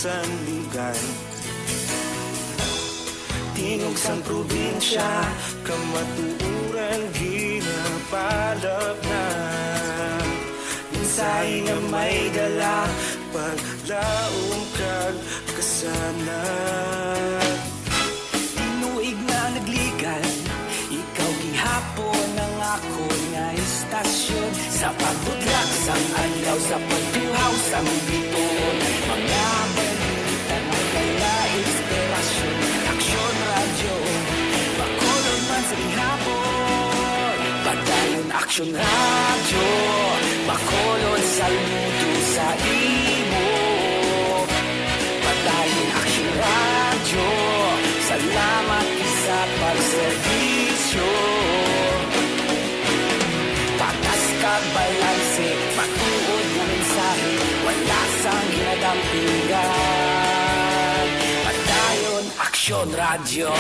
sandigan. Tingog sang probinsya, kamatuuran ginapalap na. Minsay nga may dala, paglaom kag kasanat. Tinuig na nagligan, ikaw gihapon ang ako nga istasyon. Sa pagbudlak sang adlaw, sa pagtuhaw sang bituon, mga balita na kaya inspirasyon. Aksyon radyo, bakulod man sa gihapon. Padayon aksyon radyo, bakulod sa luto sa imo. Padayon aksyon radyo, salamat sa pagservisyo. Patas kag balanse, matuod na mensahe, wala sang ginadampingan. Padayon aksyon radyo.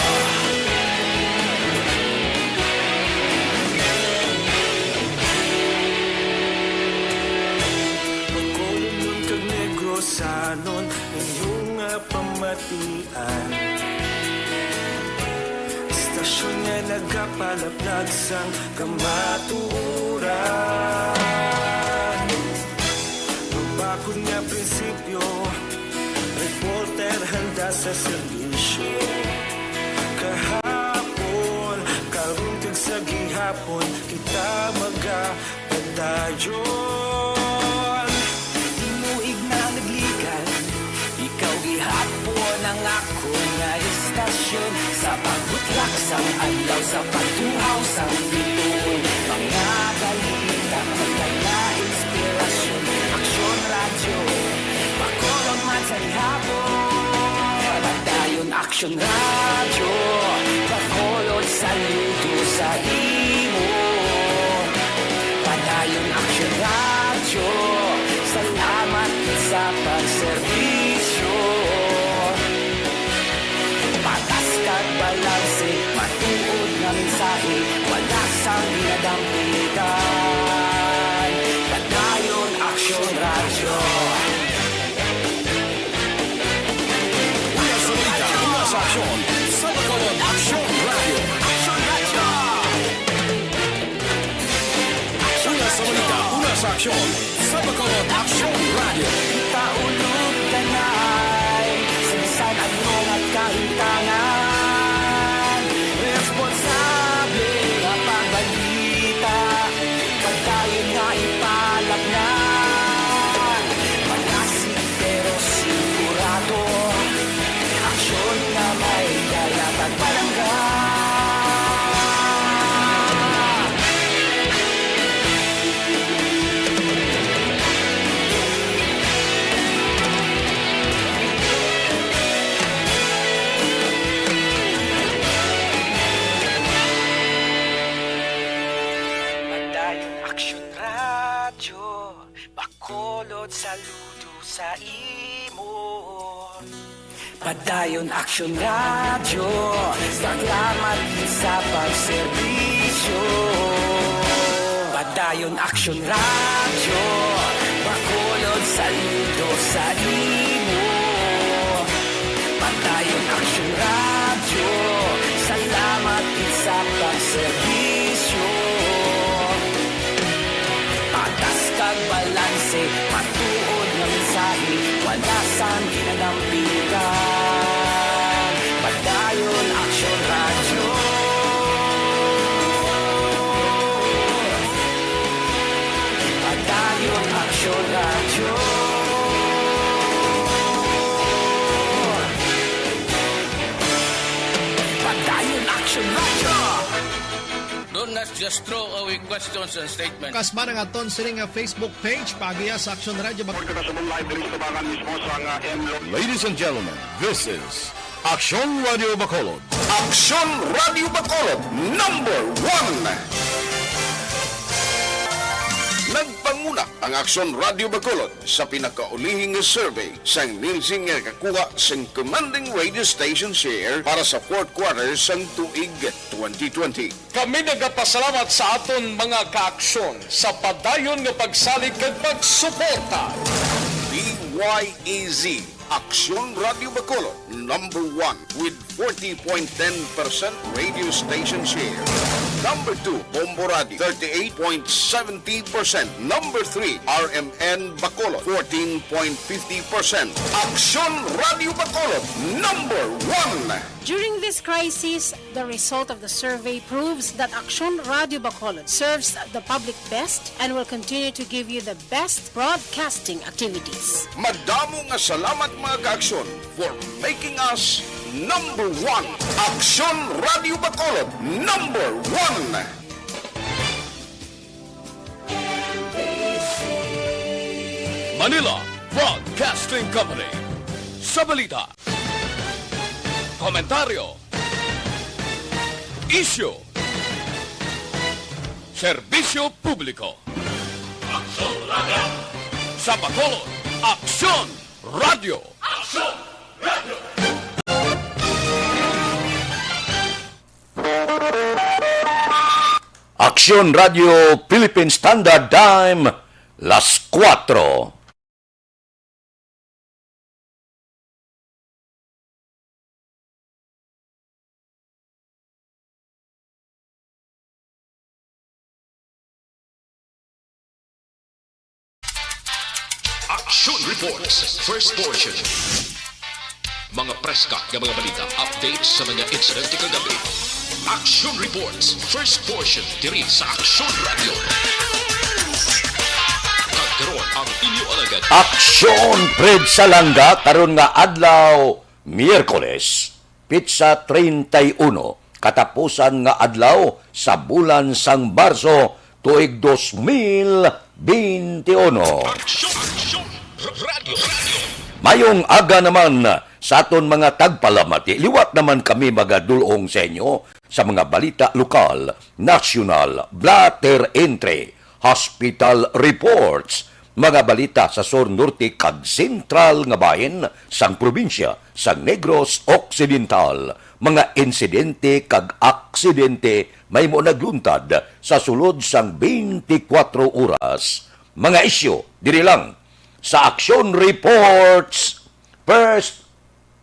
Pagkulong nun kag negrosanon, inyong pamatian. Istasyon nga nagapalaplag sang kamaturan. Magbakod nga prinsipyo, reporter handa sa serbisyo. Kahapon, karong kag sa gihapon, kita magapadayon. Tinuig na nagligan, ikaw gihapon ang ako nga istasyon. Sa pagbutlak sang adlaw, sa pagtuhaw sang bituon, mga balita, mga inspirasyon. Aksyon radyo, bakulong man sa gihapon. Padayon aksyon radyo, bakulod sa luto sa imo. Padayon aksyon radyo, salamat sa pagservisyo. Patas kag balanse, matuod na mensahe, wala sang ginadampitan. Padayon aksyon radyo. Una sa balita, una sa aksyon, sa Bacolod Aksyon Radio. Aksyon radyo! Una sa balita, una sa aksyon, sa Bacolod Aksyon Radio. Taulog kanay, sinsan at mga kahintangan. Responsable ang pagbalita, pagdayon nga ipalap na. Malasig pero sigurado, aksyon na may dalat at palangga. Padayon aksyon radyo, bakulod saludo sa imo. Padayon aksyon radyo, salamat sa pagservisyo. Padayon aksyon radyo, bakulod saludo sa imo. Padayon aksyon radyo, salamat sa pagservisyo. Patas kag balanse, matuod na mensahe, wala sang ginadampigan. Padayon aksyon radyo. Padayon aksyon radyo. Padayon aksyon radyo. Don't not just throw away questions and statements. Kasma ng aton sining nga Facebook page pagiya sa Aksyon Radio. Ladies and gentlemen, this is Aksyon Radio Bacolod. Aksyon Radio Bacolod, number 1. Nagpanguna ang Aksyon Radio Bacolod sa pinakaulihing survey sa ninsing nga kakuha sa commanding radio station share para sa fourth quarter sa tuig 2020. Kami nagapasalamat sa aton mga kaaksyon sa padayon nga pagsalig kag pagsuporta. DYEZ Aksyon Radio Bacolod, number 1 with 40.10% radio station share. Number 2, Bombo Radio, 38.70%. Number 3, RMN Bacolod, 14.50%. Aksyon Radio Bacolod, number 1. During this crisis, the result of the survey proves that Aksyon Radio Bacolod serves the public best and will continue to give you the best broadcasting activities. Madamo nga salamat mga ka-aksyon for making us number 1. Aksyon Radio Bacolod, number 1. Manila Broadcasting Company. Sa balita, komentaryo, isyu, serbisyo publiko. Aksyon Radio. Sa Bacolod, Aksyon Radio. Aksyon Radio. Aksyon Radio Philippine Standard Time, las 4. Aksyon Reports, first portion. Mga preska ng mga balita, updates sa mga insidente kagabi. Aksyon Reports, first portion, diri sa Aksyon Radio. Kagkaroon ang inyo alagad. Aksyon Pred Salanga karon nga adlaw Miyerkules, Pitsa 31, katapusan nga adlaw sa bulan sang Marso tuig 2021. Aksyon Radio. Mayong aga naman sa aton mga tagpalamati. Liwat naman kami magadulong sa inyo sa mga balita lokal, national, blatter entry, hospital reports, mga balita sa Sur Norte kag Sentral nga bahin sang probinsya sang Negros Occidental, mga insidente kag aksidente may mo nagluntad sa sulod sang 24 oras. Mga isyu diri lang sa Aksyon Reports first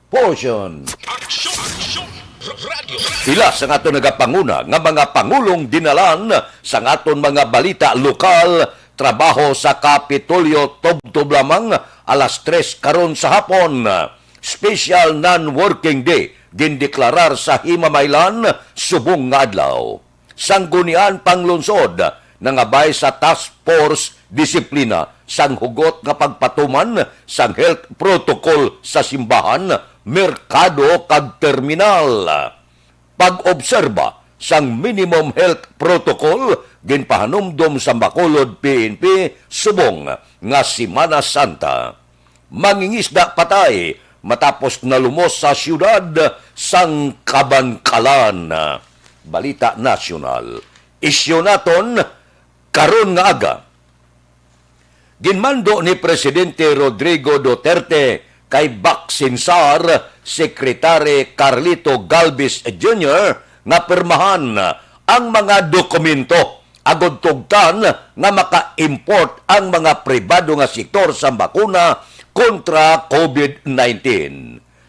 portion. Aksyon Radio. Pila sa aton nagapanguna nga mga pangulong dinalan sa aton mga balita lokal, trabaho sa Kapitolyo tubtob lamang alas 3 karon sa hapon. Special non-working day gindeklarar sa Himamaylan subong nga adlaw. Sanggunian panglungsod nangabay sa Task Force Disiplina sang hugot nga pagpatuman sang health protocol sa simbahan, merkado kag terminal. Pag-obserba sang minimum health protocol ginpahanumdom sa Bacolod PNP subong nga Semana Santa. Mangingisda patay matapos nalumos sa siyudad sang Kabankalan. Balita nasyonal. Isyu naton karon nga aga. Ginmando ni Presidente Rodrigo Duterte kay Baksinsar, Sekretary Carlito Galvez Jr. nga pirmahan ang mga dokumento agod tugtan nga maka-import ang mga pribado nga sektor sa bakuna kontra COVID-19.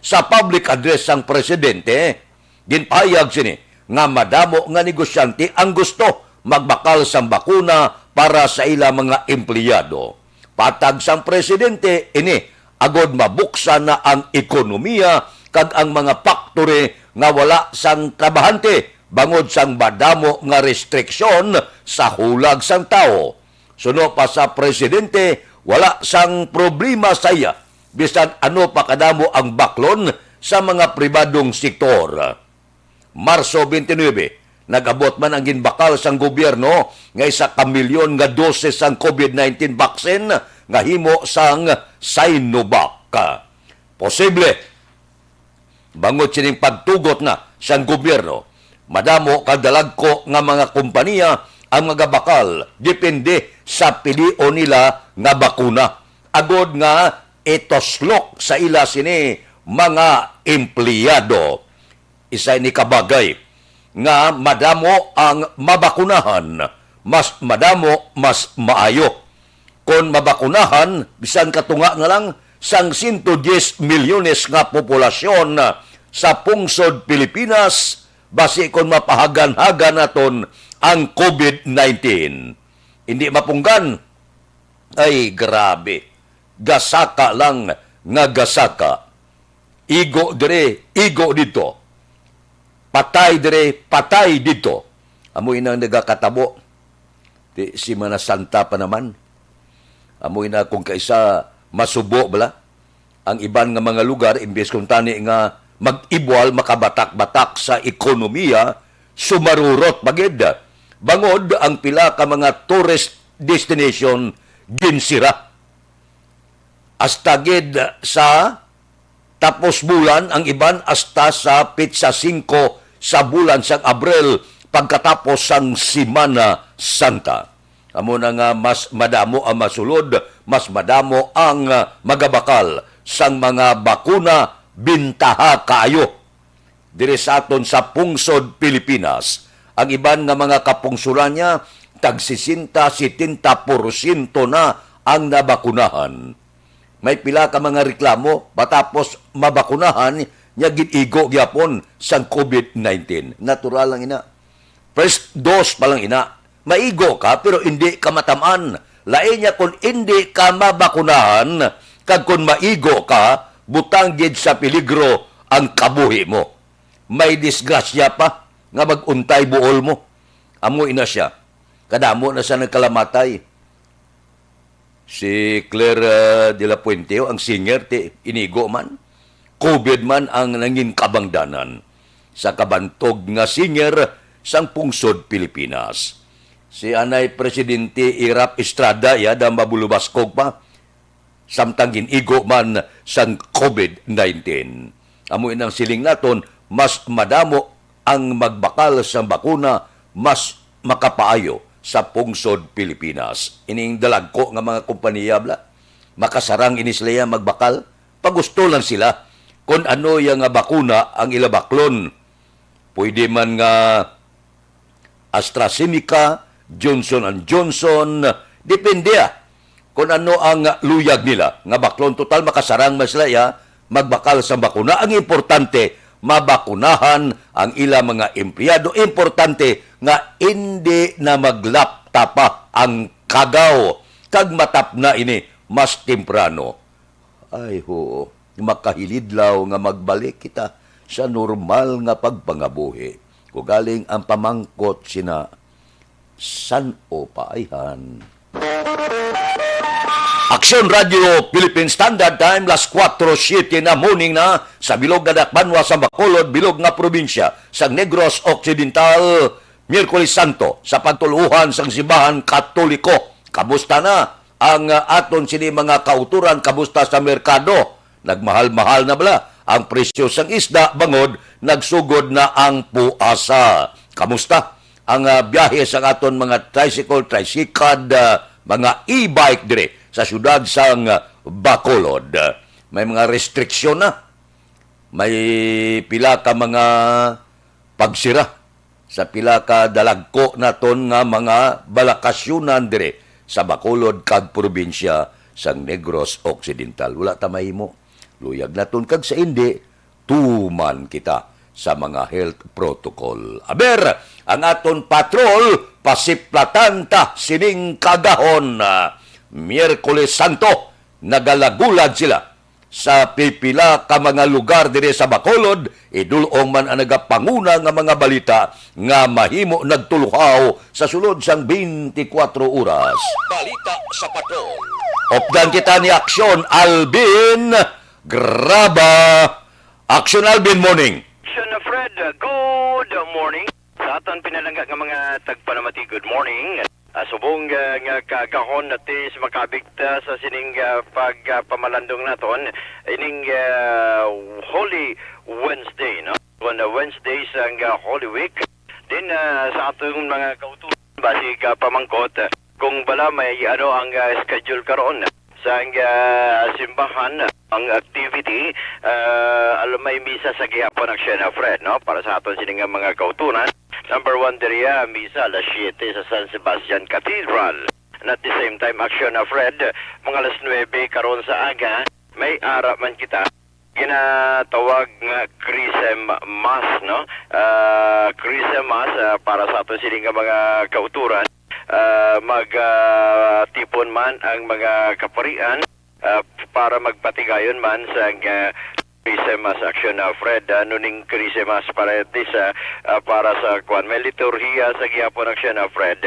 Sa public address ang Presidente, ginpahayag sini nga madamo nga negosyante ang gusto magbakal sa bakuna para sa ila mga empleyado. Patag sang Presidente ini agod mabuksan na ang ekonomiya kag ang mga factory nga wala sang trabahante bangod sang madamo nga restriksyon sa hulag sang tao. Suno pa sa Presidente, wala sang problema saya bisan ano pa kadamo ang baklon sa mga pribadong sektor. Marso 29, nag-abot man ang ginbakal sang gobyerno nga 1 milyon nga doses sang COVID-19 vaccine nga himo sang Sinovac. Posible bangod sining pagtugot na sang gobyerno, madamo kadalagko nga mga kompanya ang magabakal depende sa pilion nila nga bakuna. Agod nga itoslok sa ila sini mga empleyado. Isa ni kabagay nga madamo ang mabakunahan, mas madamo, mas maayo. Kung mabakunahan, bisan katunga nga lang, sang 110 milyones nga populasyon sa pungsod Pilipinas basi kon mapahagan-hagan naton ang COVID-19. Hindi mapunggan. Ay grabe. Gasaka lang nga gasaka. Igo dire, igo dito. Patay dire, patay dito. Amoy na nagakatabo. Di si Mana Santa pa naman. Amoy na kung kaisa masubo bala. Ang iban nga mga lugar, imbes kung tani nga mag-ibwal, makabatak-batak sa ekonomiya, sumarurot bagid. Bangod ang pila ka mga tourist destination ginsira. Astagid sa tapos bulan, ang iban hasta sa pitsa 5 sa bulan sa Abril pagkatapos sang Semana Santa. Amo na nga mas madamo ang masulod, mas madamo ang magabakal sang mga bakuna bintaha kaayo. Diri sa aton sa pungsod Pilipinas, ang iban nga mga kapungsuran niya, tag 60-70% na ang nabakunahan. May pila ka mga reklamo, patapos mabakunahan, niya ginigo gyapon sang COVID-19. Natural lang ina. First dose pa lang ina. Maigo ka, pero hindi ka matamaan. Lain niya kung hindi ka mabakunahan, kag kung maigo ka, butang gid sa peligro ang kabuhi mo. May disgrasya pa nga maguntay buol mo. Amoy na siya. Kadamo na siya nagkalamatay. Si Claire de la Puente, ang singer, inigo man. COVID man ang nangin kabangdanan sa kabantog nga singer sang pungsod Pilipinas. Si Anay Presidente Irap Estrada, da mabulubaskog pa, samtang ginigo man sang COVID-19. Amoy nang siling naton, mas madamo ang magbakal sa bakuna, mas makapaayo sa pungsod Pilipinas. Ining dalagko nga mga kompanya bla, makasarang inisleya magbakal, pagusto lang sila kung ano yung bakuna ang ilabaklon. Pwede man nga AstraZeneca, Johnson & Johnson, depende kung ano ang luyag nila. Nga baklon total makasarang maslaya, magbakal sa bakuna. Ang importante, mabakunahan ang ila mga empleyado. Importante nga hindi na maglaptapa ang kagaw. Kag matap na ini, mas temprano. Ay ho, makahilidlaw nga magbalik kita sa normal nga pagpangabuhi. Kung galing ang pamangkot sina San o paayhan. Aksyon Radio Philippine Standard Time, las 4:07 na morning na sa bilog nga Dakbanwa sa Bacolod, bilog nga probinsya sa Negros Occidental, Miyerkules Santo sa pagtuluhan sang Simbahan Katoliko. Kamusta na ang aton sini mga kauturan? Kamusta sa merkado? Nagmahal-mahal na bala ang presyo sang isda, bangod nagsugod na ang puasa. Kamusta ang biyahe sa aton mga tricycle, mga e-bike dire sa syudad sang Bacolod? May mga restriksyon na. May pila ka mga pagsira sa pila ka dalagko naton nga mga balakasyunan dire sa Bacolod kag probinsya sang Negros Occidental. Wala ta mahimo. Luyag naton kag sa hindi, tuman kita sa mga health protocol. Aber, ang aton patrol, pasiplatan ta sining kagahon. Miyerkules Santo, nagalagulad sila sa pipila ka mga lugar dire sa Bacolod, idulong man ang nagapanguna nga mga balita nga mahimo nagtuluhaw sa sulod sang 24 oras. Balita sa patrol. Opdan kita ni Aksyon, Alvin Graba. Aksyon, Alvin, morning. Aksyon na Fred, good morning. Sa aton pinalangga nga mga tagpanamati, good morning. Subong nga kagahon natin sa makabigta sa sining pagpamalandong naton ining Holy Wednesday, no? On Wednesday sang Holy Week. Din sa atong mga kauturan basi pamangkot kung bala may ang schedule karon sa simbahan ang activity may misa sa gihapon Aksyon na Fred, no? Para sa aton sining mga kauturan. Number 1 diriya, misa alas 7 sa San Sebastian Cathedral. And at the same time, Aksyon na Fred, mga alas 9 karon sa aga, may ara man kita ginatawag nga Christmas, no? Christmas para sa ato sining nga mga kauturan, magtipon man ang mga kaparian para magpatigayon man sa Christmas action na Fred, nuning Christmas para para sa kwan may liturhiya sa gihapon action na Fred,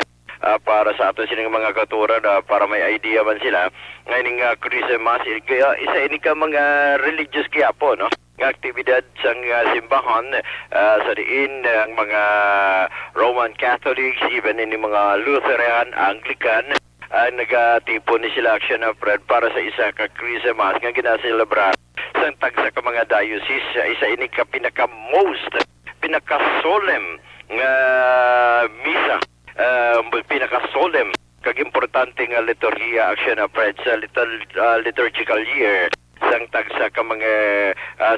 para sa ato sining mga katuran, para may idea man sila ngayon nga Christmas isa ini ka mga religious gihapon, no? Nga aktibidad sa simbahan, sa diin ang mga Roman Catholics, even ini mga Lutheran, Anglican, nagatipon ni sila action na Fred para sa isa ka Christmas nga ginaselebrar sa tagsa ka mga diocese. Isa ini ka pinaka-solemn nga misa, pinaka-solemn kag importante nga liturhiya action na Fred sa liturgical year sang tagsa ka mga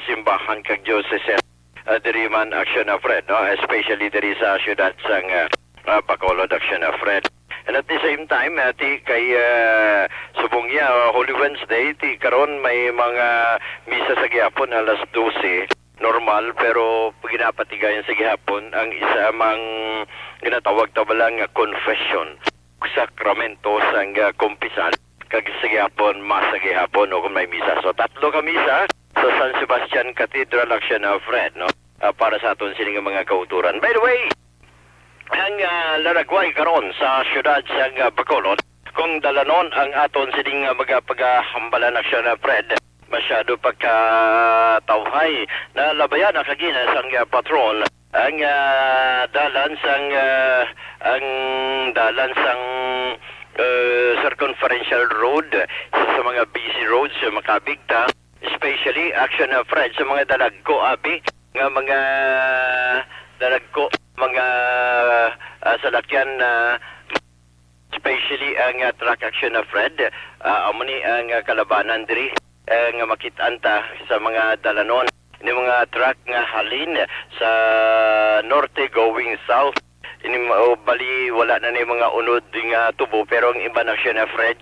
simbahan kag diocese diri man action na Fred, no? Especially diri sa syudad sang Bacolod action na Fred. And at the same time, ti kay subong niya, Holy Wednesday, ti karon may mga misa sa gihapon alas 12, normal, pero ginapatigayan sa gihapon ang isa mang ginatawag tabalang confession, sakramento sang kumpisal, kag sa gihapon, mas sa gihapon, o kung may misa. So, 3 ka misa sa San Sebastian Cathedral action na Fred, no? Para sa aton sining mga kauturan. By the way, ang laragway karon sa syudad sa Bacolod, kung dalanon ang aton sining mga paghambalan na siya na Fred, masyado pagkatawhay na labayan na kagina sang patrol ang dalan sang circumferential road sa mga busy roads sa makabigta, especially action na Fred sa mga dalagko abi nga mga dalagko mga salakyan especially ang truck action na Fred, amuni ang kalabanan diri nga makitaan ta sa mga dalanon ini mga truck nga halin sa norte going south. Ini bali wala na ni mga unod nga tubo, pero ang iba na siya na Fred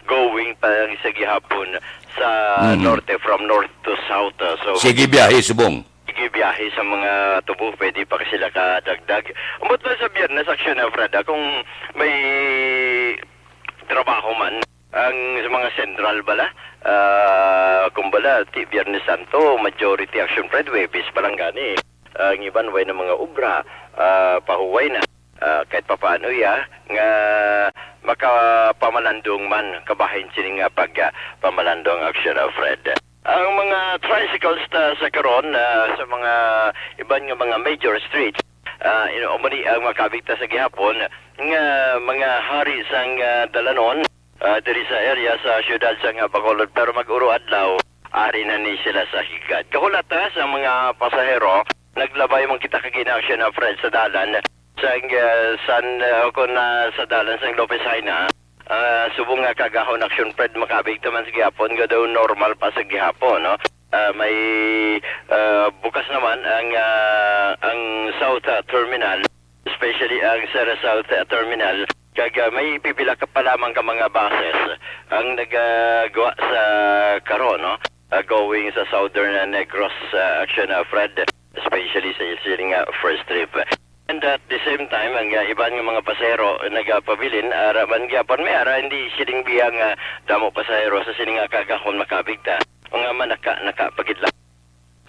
going pa sa gihapon sa norte, from north to south. So Sige biyahe subong. Biyahe sa mga tubo, pwede pa sila kadagdag. Umot na sa Biyernes action na Fred, kung may trabaho man ang sa mga central bala, kung bala ti Biyernes Santo majority action Fred, Webis palang gani, ang iban way ng mga ubra, pahuway na, kahit papaano nga makapamalandong man kabahin sining pagpamalandong action na Fred. Ang mga tricycles sa karon sa mga iban nga mga major streets, umani ang makabigta sa gihapon nga mga hari sang dalanon diri sa area sa syudad sa Bacolod, pero mag-uro adlaw ari na ni sila sa higad. Kahulata sa mga pasahero, naglabay mong kita kagina action na Fred sa dalan sa dalan sang Lopez Haina. Subong nga kagahon action Fred makabigta man sa gihapon nga daw normal pa sa gihapon, no? May bukas naman ang South Terminal, especially ang Sierra South Terminal, kag may pipila ka pa lamang ka mga buses ang nagagawa sa karon, no? Going sa Southern Negros action Fred, especially sa siling first trip. And at the same time, ang iban ng mga pasahero nagpabilin, araman gyapon may ara hindi siling biyang damo pasahero sa sining kagahon makabigta. O nga man nakapagidla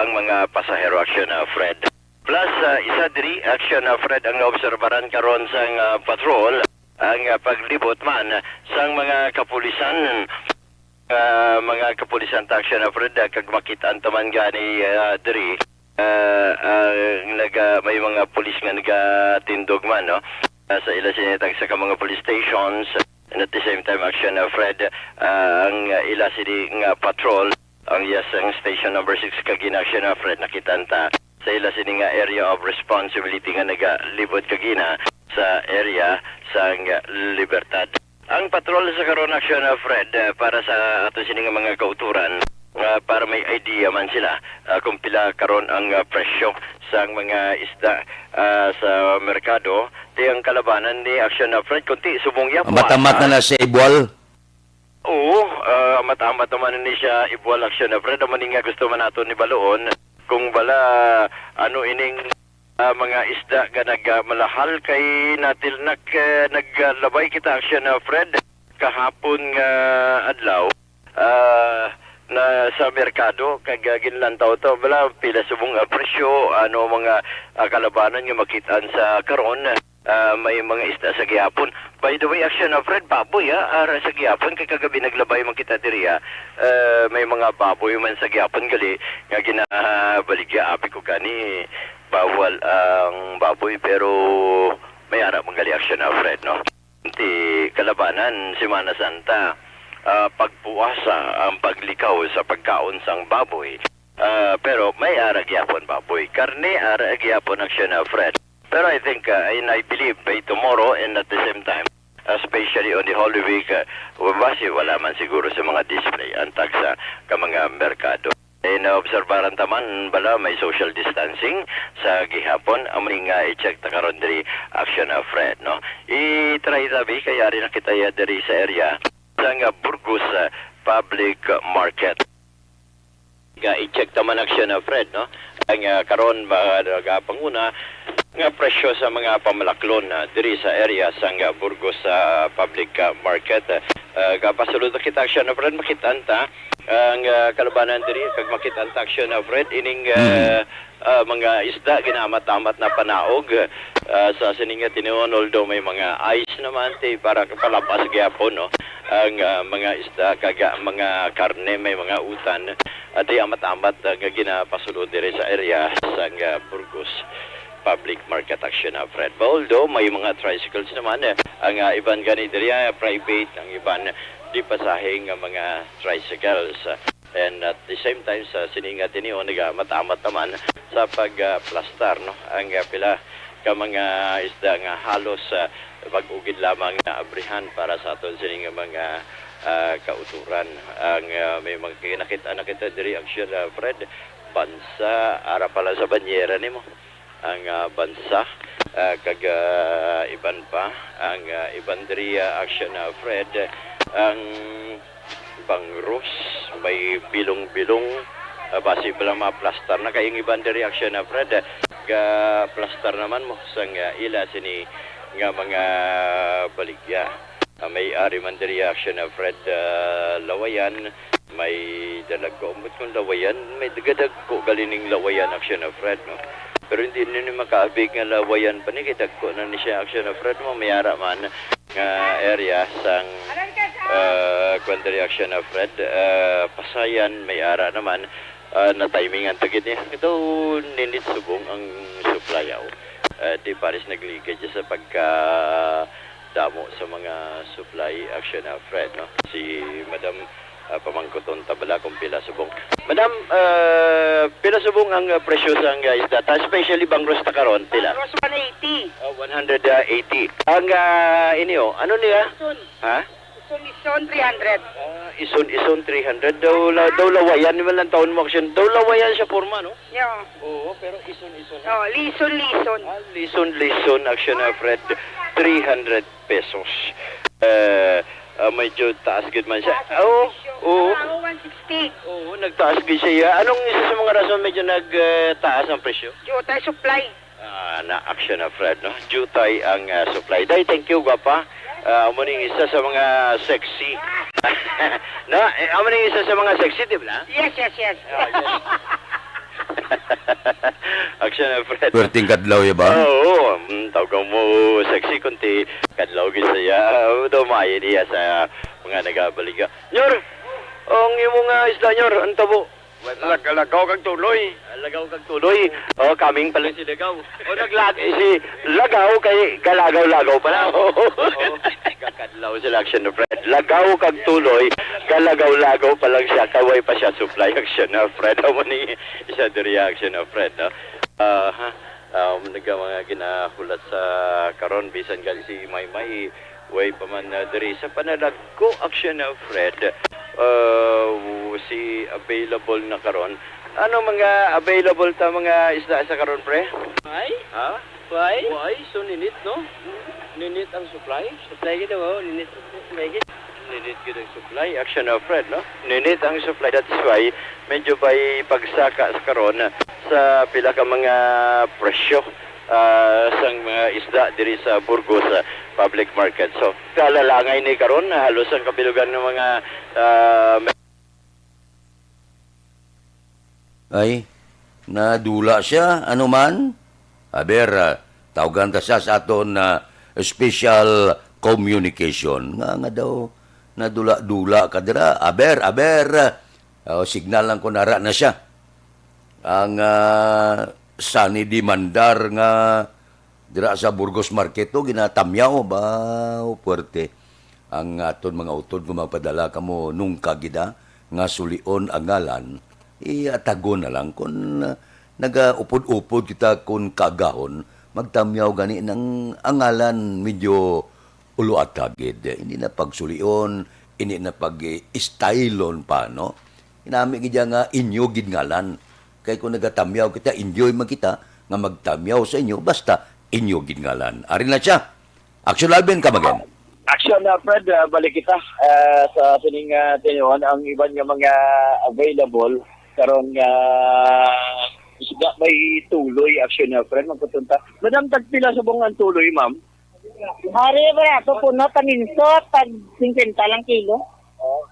ang mga pasahero action Fred. Plus, isa diri action Fred ang naobserbaran karon sa patrol, ang paglibot man sang mga kapulisan, action Fred, kag makitaan taman gani diri. May mga pulis nga nagatindog man, no? Sa ila sinitag sa mga police stations, and at the same time action Fred, ang ila sini nga patrol ang ang station number 6 kagina action Fred, nakitanta sa ila sini nga area of responsibility nga nagalibot kagina sa area sa Libertad. Ang patrol sa karon action Fred, para sa ato sini nga mga kauturan, para may idea man sila kung pila karon ang presyo sa mga isda sa merkado. Di ang kalabanan ni action Fred, kunti subong yapon. Matamat na sa ibwal. Oo, amat-amat naman ni siya ibuwal aksyon na Fred. Naman nga gusto man nato ni Baloon. Kung bala, ining mga isda nga nagmalahal kay natil naglabay kita aksyon na Fred. Kahapon nga adlaw, na sa merkado kag ginlantaw to bala pila subong presyo mga kalabanan nga makitaan sa karon. May mga isda sa gihapon. By the way, aksyon na Fred, baboy ara sa gihapon kay kagabi naglabay man kita diri may mga baboy man sa gihapon gali nga ginabaligya api ko kani bawal ang baboy pero may ara man gali aksyon na Fred no. Ti kalabanan Semana Santa pagpuasa ang paglikaw sa pagkaon sang baboy. Pero may ara gyapon baboy. Karne ara gyapon aksyon na Fred. Pero I think and I believe by tomorrow and at the same time, especially on the Holy Week, basi wala man siguro sa mga display antag sa mga merkado. Naobserbaran taman bala may social distancing sa gihapon. Aming nga i-check ta karon diri action of Fred no. I-try tabi kaya rin kita diri sa area sa Burgos Public Market. I-check taman action of Fred no. Ang karon panguna nga presyo sa mga pamalaklon diri sa area sa Burgos Public Market. Kapasulod kita action of Fred makitaan ta ang kalabanan diri kag makitaan ta action of Fred ining mga isda ginaamat-amat na panaog sa sininga tinuon although may mga ice naman para kapalabas gyapon no ang mga isda kag mga karne may mga utan at amat-amat nga ginapasulod diri sa area sa Burgos Public Market Action of Fred. Although may mga tricycles naman ang iban gani diri private ang iban di pasahing mga tricycles and at the same time sa sininga tiniyo nagamat-amat naman sa pagplastar no ang pila ka mga isda nga halos pag-ugid lamang na abrihan para sa aton sininga mga kauturan ang may mga nakita diri action Fred bansa ara pala sa banyera nimo ang bansa kag iban pa ang iban diri action Fred ang bangros may bilong-bilong basi pala ma-plaster na kayong iban diri action Fred ga plaster naman mo sang ila sini nga mga baligya may ari man diri action Fred lawayan may dalago umot kung lawayan may dagadag ko galining lawayan action Fred no. Pero hindi nini makaabig nga lawayan pa ni kitag ko na ni siya action Fred mo mayara man nga area sang quantity action Fred pasayan may ara naman na timingan tagid niya ito ninit subong ang supplyaw di paris nagligid sa pagka damo sa mga supply action Fred no si Madam pamangkuton tabala kung pila subong. Madam, pila subong ang presyo sa isda, especially bangros ta karon pila? Bangros 180. 180. Ang inyo, ano niya? Ison. Ha? Ison 300. Ison 300 daw lawayan ni man lang taon mo action. Daw lawayan siya forma no? Yeah. Oo, pero ison. Oh, lison. Lison action Fred 300 pesos. Medyo taas gid man siya. Oo. 160. Oo, nagtaas gid siya. Anong isa sa mga rason medyo nagtaas ang presyo? Jutay supply. Na action Fred no. Jutay ang supply. Dai, thank you gwapa. Amo ning isa sa mga sexy. No, amo ning isa sa mga sexy, di ba? Yes. Action Fred. Perting kadlaw ya ba? Oo, tawag mo sexy kunti kadlaw gid saya. Dumay niya sa mga nagabaliga. Nyor, ang imong isda nyor, anto po? Lagaw kag tuloy. Lagaw kag tuloy. Oh, kaming pala si Lagaw. O si Lagaw kay galagaw-lagaw pala. Kakadlaw sila action Fred. Lagaw kag tuloy, galagaw-lagaw pa lang siya, kaway pa siya supply action Fred. Amo ni isa diri action Fred, no? Mga ginahulat sa karon bisan gali si Maymay way pa man diri sa panalagko action Fred. Si available na karon. Ano mga available ta mga isda sa karon pre? Ay? Ha? Why? Why? So ninit no? Ninit ang supply? Supply gid oh, ninit supply gid. Ninit yun ang supply. Action of Fred, no? Ninit ang supply. That's why medyo ba'y pagsaka sa karon sa pila ka mga presyo sang mga isda diri sa Burgos public market. So, kalalangay ni karon halos ang kabilugan ng mga Ay, nadula siya, ano man? Aber, tawagan ta siya sa aton na special communication. Nga daw, nadula-dula ka dira. Aber, signal lang ko nara na siya. Ang Sunny Dimandar nga dira sa Burgos Market to, ginatamyaw ba, puwerte. Ang aton mga utod kung mapadala ka mo nung kagida, nga sulion ang ngalan, atago na lang kung nagaupod-upod kita kung kagahon, magtamyaw gani ng angalan medyo ulo at tagid. Hindi na pagsulion, hindi na pag-stylon pa, no? Inami gidya nga inyo gid ngalan. Kaya kung nagatamyaw kita, enjoy man kita nga magtamyaw sa inyo, basta inyo gid ngalan. Ari na siya. Aksyon Alvin ka magan. Action na Fred, balik kita sa sining tinuan ang iban nga mga available karon nga isda may tuloy. Action na Fred, magputunta. Madam, tagpila sa bungan tuloy, ma'am? Hari, barato puno, paninsot, tag 50 lang kilo.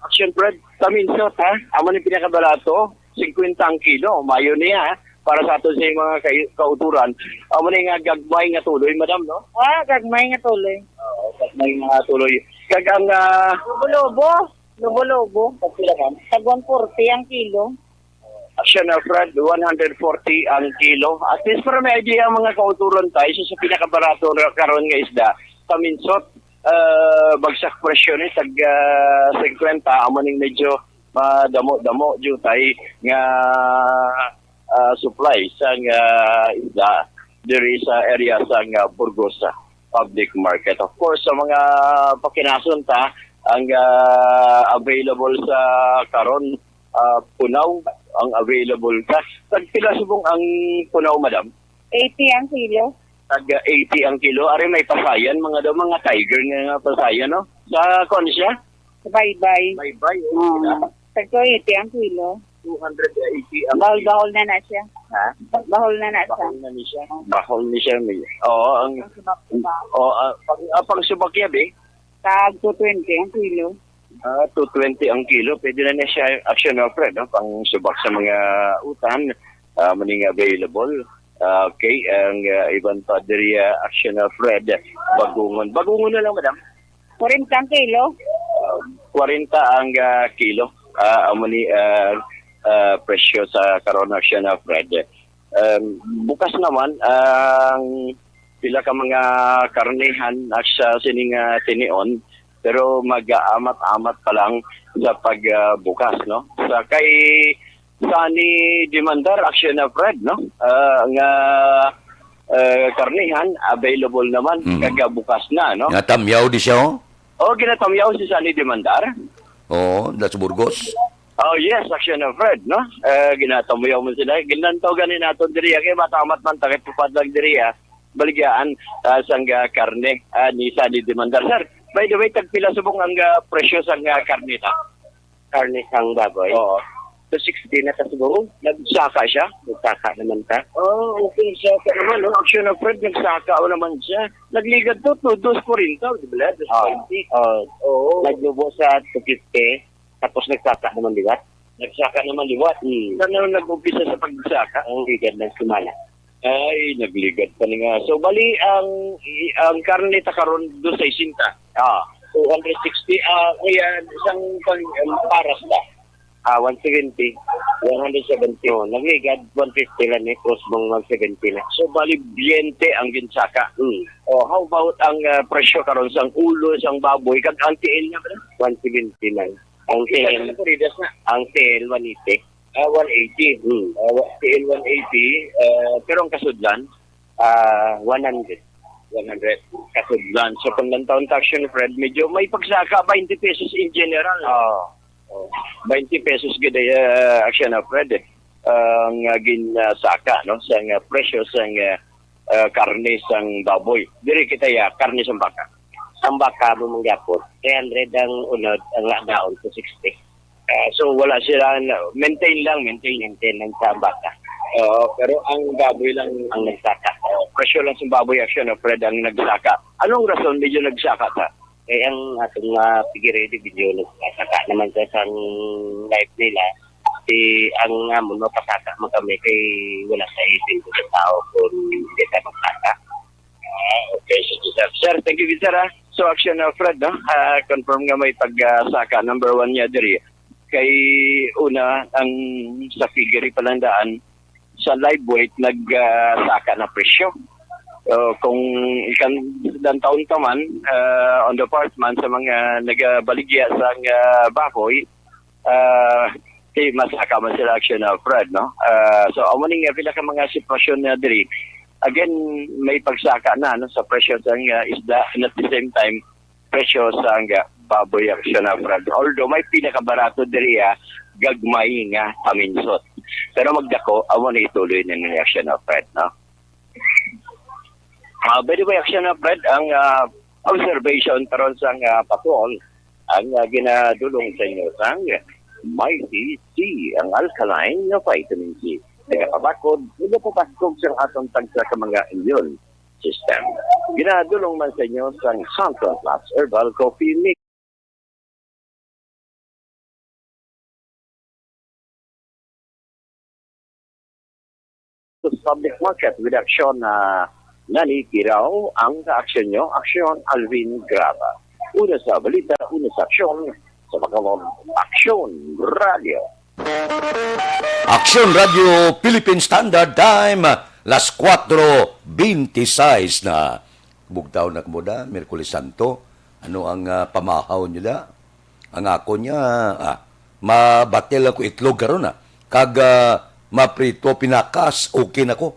Action Fred, taminsot ha. Amo ni pinakabalato, 50 ang kilo. Mayo niya ha. Para sa ato sa mga kauturan. Amo ni nga gagmay nga tuloy, madam, no? Gagmay nga tuloy. Gagmay nga tuloy. Kagang Lobo-lobo. pagpila, ma'am? Tag 140 ang kilo. Action na Fred, 140 ang kilo. At least para may idea ang mga kauturan tayo sa pinakabarato karon nga isda. Taminsot, bagsak presyo ni tag 50. Amo ning medyo madamo-damo jutay nga supply sa isda diri sa area sa Burgos public market. Of course, sa mga pakinason ta, ang available sa karon punaw ang available ka. Tagpila subong ang punaw, madam? 80 ang kilo. Tag 80 ang kilo. Ari may pasayan, mga tiger nga pasayan, no? Sa konsya? Bye-bye. Bye-bye. Tag 80 ang kilo. 280 ang Bahol na na siya. Ha? Bahol na na siya. Bahol na ni siya. Bahol ni siya. Oo, pang subakya, be? Tag 220 ang kilo. 220 ang kilo. Pwede na niya siya action of Fred, no? Pang subak sa mga utan, maning available. Okay, ang ibang padri action of Fred, bagungon. Bagungon na lang, madam? 40 ang kilo. 40 ang kilo. Amani presyo sa karon action of Fred. Bukas naman, ang pila ka mga karnehan sa sining tinion, pero mag-aamat-amat pa lang sa pagbukas, no? Sa kay Sunny Dimandar, action na Fred, no? Nga karnihan, available naman, kagabukas na, no? Natamyaw di siya, oh? Oo, ginatamyaw si Sunny Dimandar. Oo, that's Burgos. Oh, yes, action na Fred, no? Ginatamyaw mo sila. Ginantaw ganin natin diriya, kaya matamat man takit pupadlag diriya, baligaan sang karne ni Sunny Dimandar. Sir, by the way, tagpila subong ang presyo sang karne ta? Karne sang baboy? Oo. 260 na ta subong? Nagsaka siya? Nagsaka naman ta? Oo, okay. Nagsaka naman, no? Action na Fred, nagsaka naman siya. Nagligad to, 240, di ba? 220. Oo. Naglubo sa 250, tapos nagsaka naman liwat? Nagsaka naman liwat. Saan naman nag-umpisa sa pagsaka? Ang ligad ng sumala. Ay, nagligad pa nga. So, bali, ang karne ta karon do sa isinta. 260. Kaya, isang paras na. 170. 170. Nagligad, 150 lang eh. Cross mong 170 na. So, bali, biente ang ginsaka. How about ang presyo karon sang ulo, sang baboy? Kag ang tiil niya ba? 170 lang. Ang tiil, ang tiil, 180. 180. TL 180. Pero ang kasudlan, 100. 100. Kasudlan. So, kung lang taon taxation, Fred, medyo may pagsaka, 20 pesos in general. 20 pesos gada action na, Fred. Ang ginsaka, no? Sang presyo, sang karne, sang baboy. Diri kita karne sang baka. ang baka mo mangyapon. 300 ang unod, ang ladaon to 60. So wala sila, maintain ang sa baka. Pero ang baboy lang ang nagsaka. Presyo lang sa baboy aksyon, Fred, ang nagsaka. Anong rason medyo nagsaka ta? Ang atong pigiredi video nagsaka naman sa isang life nila. Ang amon mapasaka mo kami kay wala sa isip ko sa tao kung hindi tayo magsaka. Okay, sir. Sir, thank you, sir. So, action na Fred, no? Confirm nga may pagsaka. Number 1 niya diri. Kay una, ang sa figure palandaan, sa live weight, nagsaka na presyo. Kung ikan dan taon taman, on the part man sa mga nagabaligya sa baboy, kay masaka man sila action na Fred, no? So, amuning pila ka mga sitwasyon na diri. Again, may pagsaka na no, sa presyo sa isda and at the same time, presyo sa baboy action na Fred. Although may pinakabarato diri gagmay nga paminsot. Pero magdako, amo na ituloy na ng action na Fred, no? By the way, action na Fred, ang observation taron sa patrol, ang ginadulong sa inyo sang Mighty C, ang alkaline na vitamin C. Nagkapabakod, nagkapabakod sa atong tagsa sa mga immune system. Ginadulong man sa inyo sang Santon Plus Herbal Coffee Mix. Public market with action na nanikiraw ang aksyon nyo, Aksyon Alvin Grava. Una sa balita, una sa aksyon, sa magalong Aksyon Radio. Aksyon Radio Philippine Standard Time, las 4:26 na. Bugtaw na kumuda, Merkulis Santo. Ano ang pamahaw nyo da? Ang ako niya, mabatil ako itlog karon na. Kag maprito pinakas, okay na ko.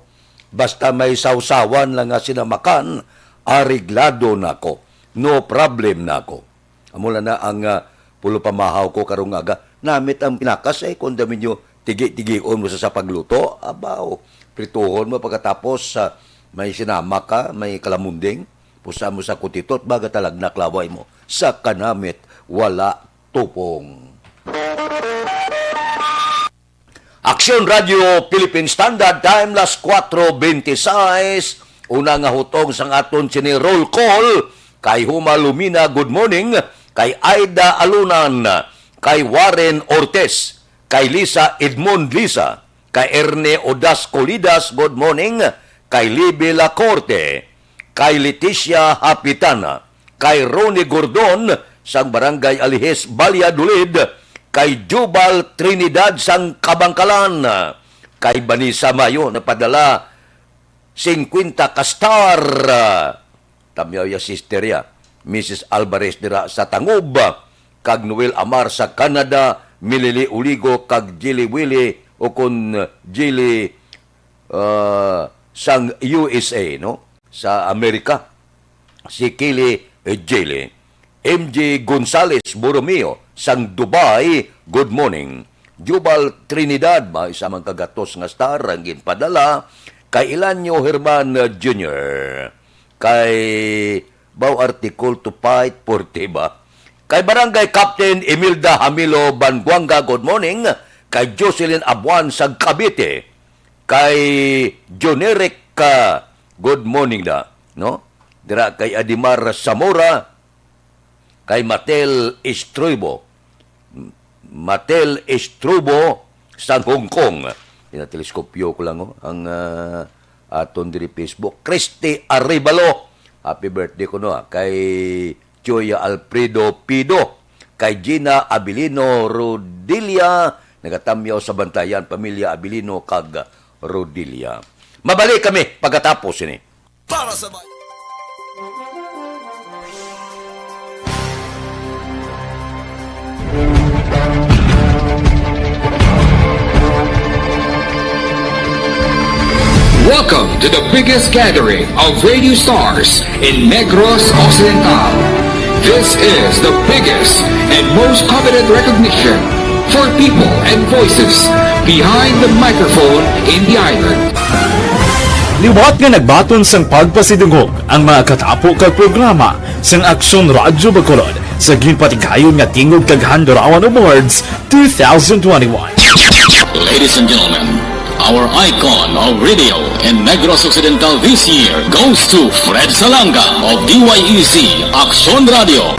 Basta may sausawan lang nga sinamakan, ariglado na ko. No problem na ko. Amula na ang pulo pamahaw ko karong aga. Namit ang pinakas kung dami nyo tigi-tigion mo sa pagluto. Abaw, prituhon mo pagkatapos may sinama ka, may kalamunding. Pusa mo sa kutitot, baga talag naklaway mo. Sa kanamit, wala tupong. Aksyon Radio Philippine Standard Time, las 4:26. Una nga hutong sang aton sini roll call. Kay Huma Lumina, good morning. Kay Aida Alunan, kay Warren Ortiz, kay Lisa Edmond Lisa, kay Erne Odas Colidas, good morning. Kay Libby Lacorte, kay Leticia Hapitana, kay Ronnie Gordon, sang Barangay Alihes, Valladolid, kay Jubal Trinidad sang Kabangkalan, kay Banisa Mayo napadala 50 kastar. Tamyaw ya sisterya, Mrs. Alvarez dira sa Tangub, kag Noel Amar sa Canada, Milili Uligo kag Jili Willy o kun Jili sang USA, no? Sa Amerika. Si Kili Jili. MJ Gonzales Borromeo sang Dubai, good morning. Jubal Trinidad, ba isa man kagatos nga star ang ginpadala kay Ilanyo Herman Jr. Kay Bao Articol to Fight for Tiba. Kay Barangay Captain Emilda Hamilo Banguanga, good morning. Kay Jocelyn Abuan sa Cavite. Kay Joneric, good morning da, no? Dira kay Adimar Zamora, kay Matel Estrubo sa Hong Kong. Tinateleskopyo ko lang ang aton diri Facebook. Christy Arevalo, happy birthday ko no. Kay Joya Alfredo Pido, kay Gina Abilino Rodilia, nagatamyaw sa bantayan, pamilya Abilino kag Rodilia. Mabalik kami pagkatapos ini. Para sa Welcome to the biggest gathering of radio stars in Negros Occidental. This is the biggest and most coveted recognition for people and voices behind the microphone in the island. Liwat nga nagbaton sang pagpasidungog ang mga katapo kag programa sang Aksyon Radyo Bacolod sa ginpatigayon nga tingog kag Handurawan Awards 2021. Ladies and gentlemen, our icon of radio in Negros Occidental this year goes to Fred Salanga of DYEC Aksyon Radio.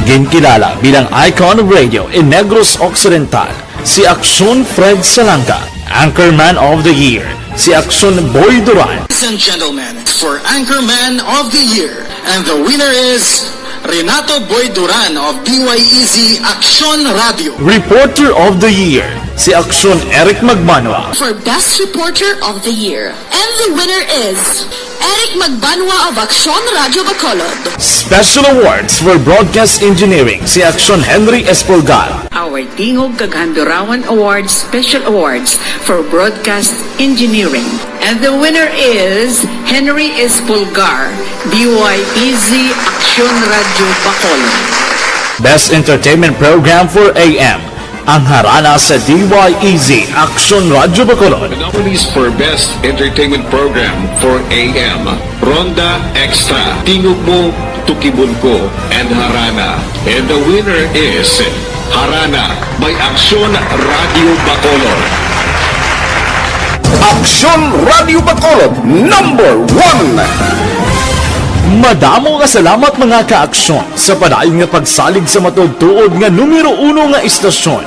Ginkilala bilang icon of radio in Negros Occidental, si Aksyon Fred Salanga. Anchorman of the Year, si Aksyon Boy Duran. Ladies and gentlemen, for Anchorman of the Year, and the winner is Renato Boy Duran of DYEC Aksyon Radio. Reporter of the Year, si Aksyon Eric Magmanwa. For Best Reporter of the Year, and the winner is Eric Magbanwa of Aksyon Radio Bacolod. Special Awards for Broadcast Engineering, si Aksyon Henry Espolgar. Our Tingog kag Handurawan Awards Special Awards for Broadcast Engineering. And the winner is Henry Espolgar, DYEZ Aksyon Radio Bacolod. Best Entertainment Program for AM, ang harana sa DYEZ Aksyon Radio Bacolod. The nominees for Best Entertainment Program for AM, Ronda Extra, Tingog Mo, Tukibon Ko, and Harana. And the winner is Harana by Aksyon Radio Bacolod. Aksyon Radio Bacolod #1. Madamo nga salamat mga ka-aksyon sa padayon nga pagsalig sa matudtuod nga numero 1 nga istasyon.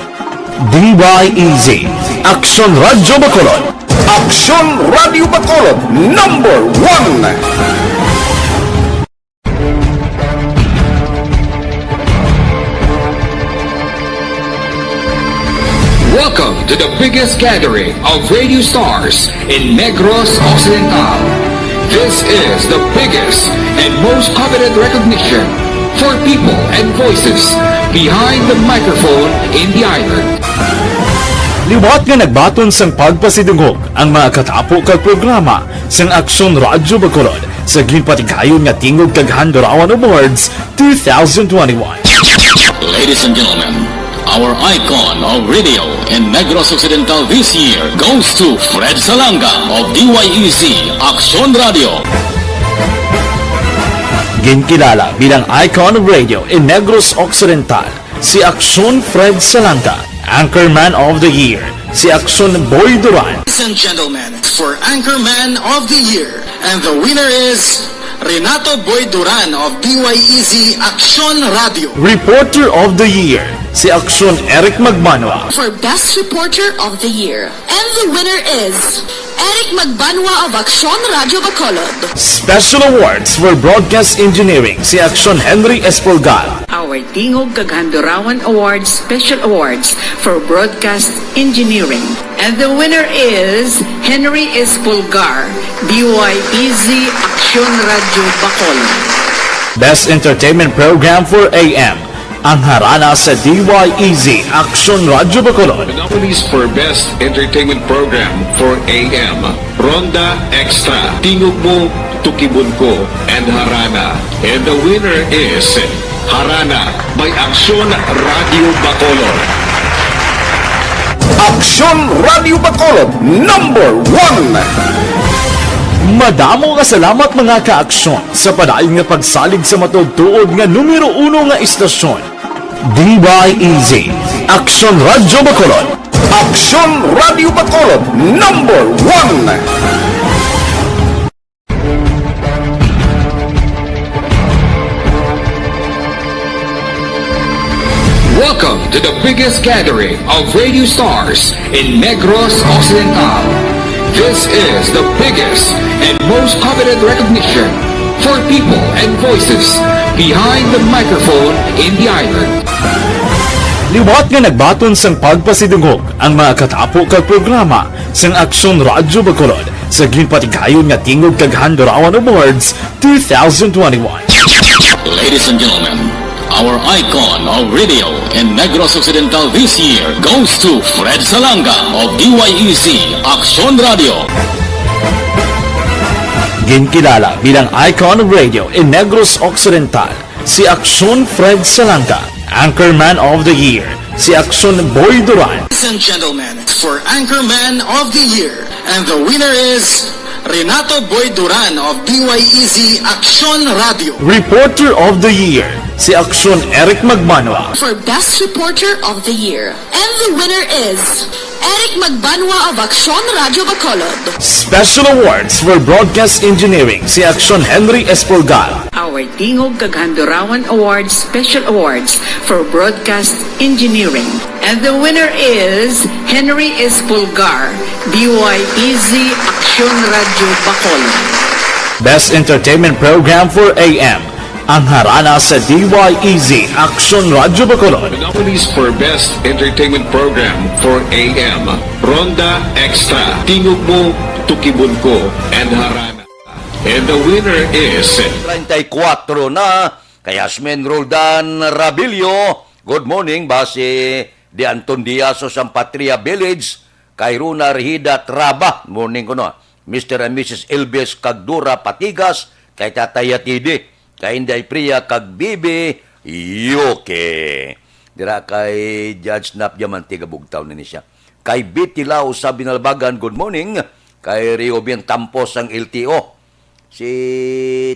DYEZ Aksyon Radio Bacolod. Aksyon Radio Bacolod #1. Welcome to the biggest gathering of radio stars in Negros Occidental. This is the biggest and most coveted recognition for people and voices behind the microphone in the island. Liwat nga nagbaton sang pagpasidungog ang mga katapo kag programa sang Aksyon Radyo Bacolod sa ginpatigayon nga tingog kag Handurawan Awards 2021. Ladies and gentlemen, our icon of radio in Negros Occidental this year goes to Fred Salanga of DYEC Aksyon Radio. Ginkilala bilang icon of radio in Negros Occidental, si Aksyon Fred Salanga. Anchorman of the Year, si Aksyon Boy Duran. Ladies and gentlemen, for Anchorman of the Year, and the winner is Renato Boy Duran of DYEC Aksyon Radio. Reporter of the Year, si Aksyon Eric Magmanwa. For Best Reporter of the Year, and the winner is Eric Magbanwa of Aksyon Radio Bacolod. Special Awards for Broadcast Engineering, si Aksyon Henry Espolgar. Our Tingog kag Handurawan Awards Special Awards for Broadcast Engineering. And the winner is Henry Espolgar, DYEZ Aksyon Radio Bacolod. Best Entertainment Program for AM, ang harana sa DYEZ Aksyon Radio Bacolod. The nominees for Best Entertainment Program for AM, Ronda Extra, Tingog Mo, Tukibon Ko, and Harana. And the winner is Harana by Aksyon Radio Bacolod. Aksyon Radio Bacolod #1. Madamo nga salamat mga ka-aksyon sa padayon nga pagsalig sa matudtuod nga numero 1 nga istasyon. DYEZ Aksyon Radio Bacolod. Aksyon Radio Bacolod #1. Welcome to the biggest gathering of radio stars in Negros Occidental. This is the biggest and most coveted recognition for people and voices behind the microphone in the island. Liwat nga nagbaton sang pagpasidungog ang mga katapo kag programa sang Aksyon Radyo Bacolod sa ginpatigayon nga tingog kag Handurawan Awards 2021. Ladies and gentlemen, our icon of radio in Negros Occidental this year goes to Fred Salanga of DYEC Aksyon Radio. Ginkilala bilang icon of radio in Negros Occidental, si Aksyon Fred Salanga. Anchorman of the Year, si Aksyon Boy Duran. Ladies and gentlemen, for Anchorman of the Year, And the winner is Renato Boy Duran of DYEZ Aksyon Radio. Reporter of the Year, si Aksyon Eric Magmanwa. For Best Reporter of the Year. And the winner is Eric Magbanwa of Aksyon Radio Bacolod. Special Awards for Broadcast Engineering, si Aksyon Henry Espolgar. Our Tingog Kaghandurawan Awards Special Awards for Broadcast Engineering. And the winner is Henry Espolgar, DYEZ Aksyon Radio Bacolod. Best Entertainment Program for AM, ang harana sa DYEZ Aksyon Radio Bacolod. The nominees for Best Entertainment Program for AM, Ronda Extra, Tingog Mo, Tukibon Ko, and Harana. And the winner is 34 na kay Yasmin Roldan Rabilio. Good morning, base di Anton Diaz sa Patria Village, kay Runa Rihida Traba. Morning ko no. Mr. and Mrs. Elvis Kagdura Patigas, kay Tatay Atidi, kay Inday Priya Kagbibi Yoke. Dira kay Judge Nap Diamantiga Bugtaw na siya. Kay Bitilao sa Binalbagan, good morning. Kay Rio Bien Tampos ang LTO. Si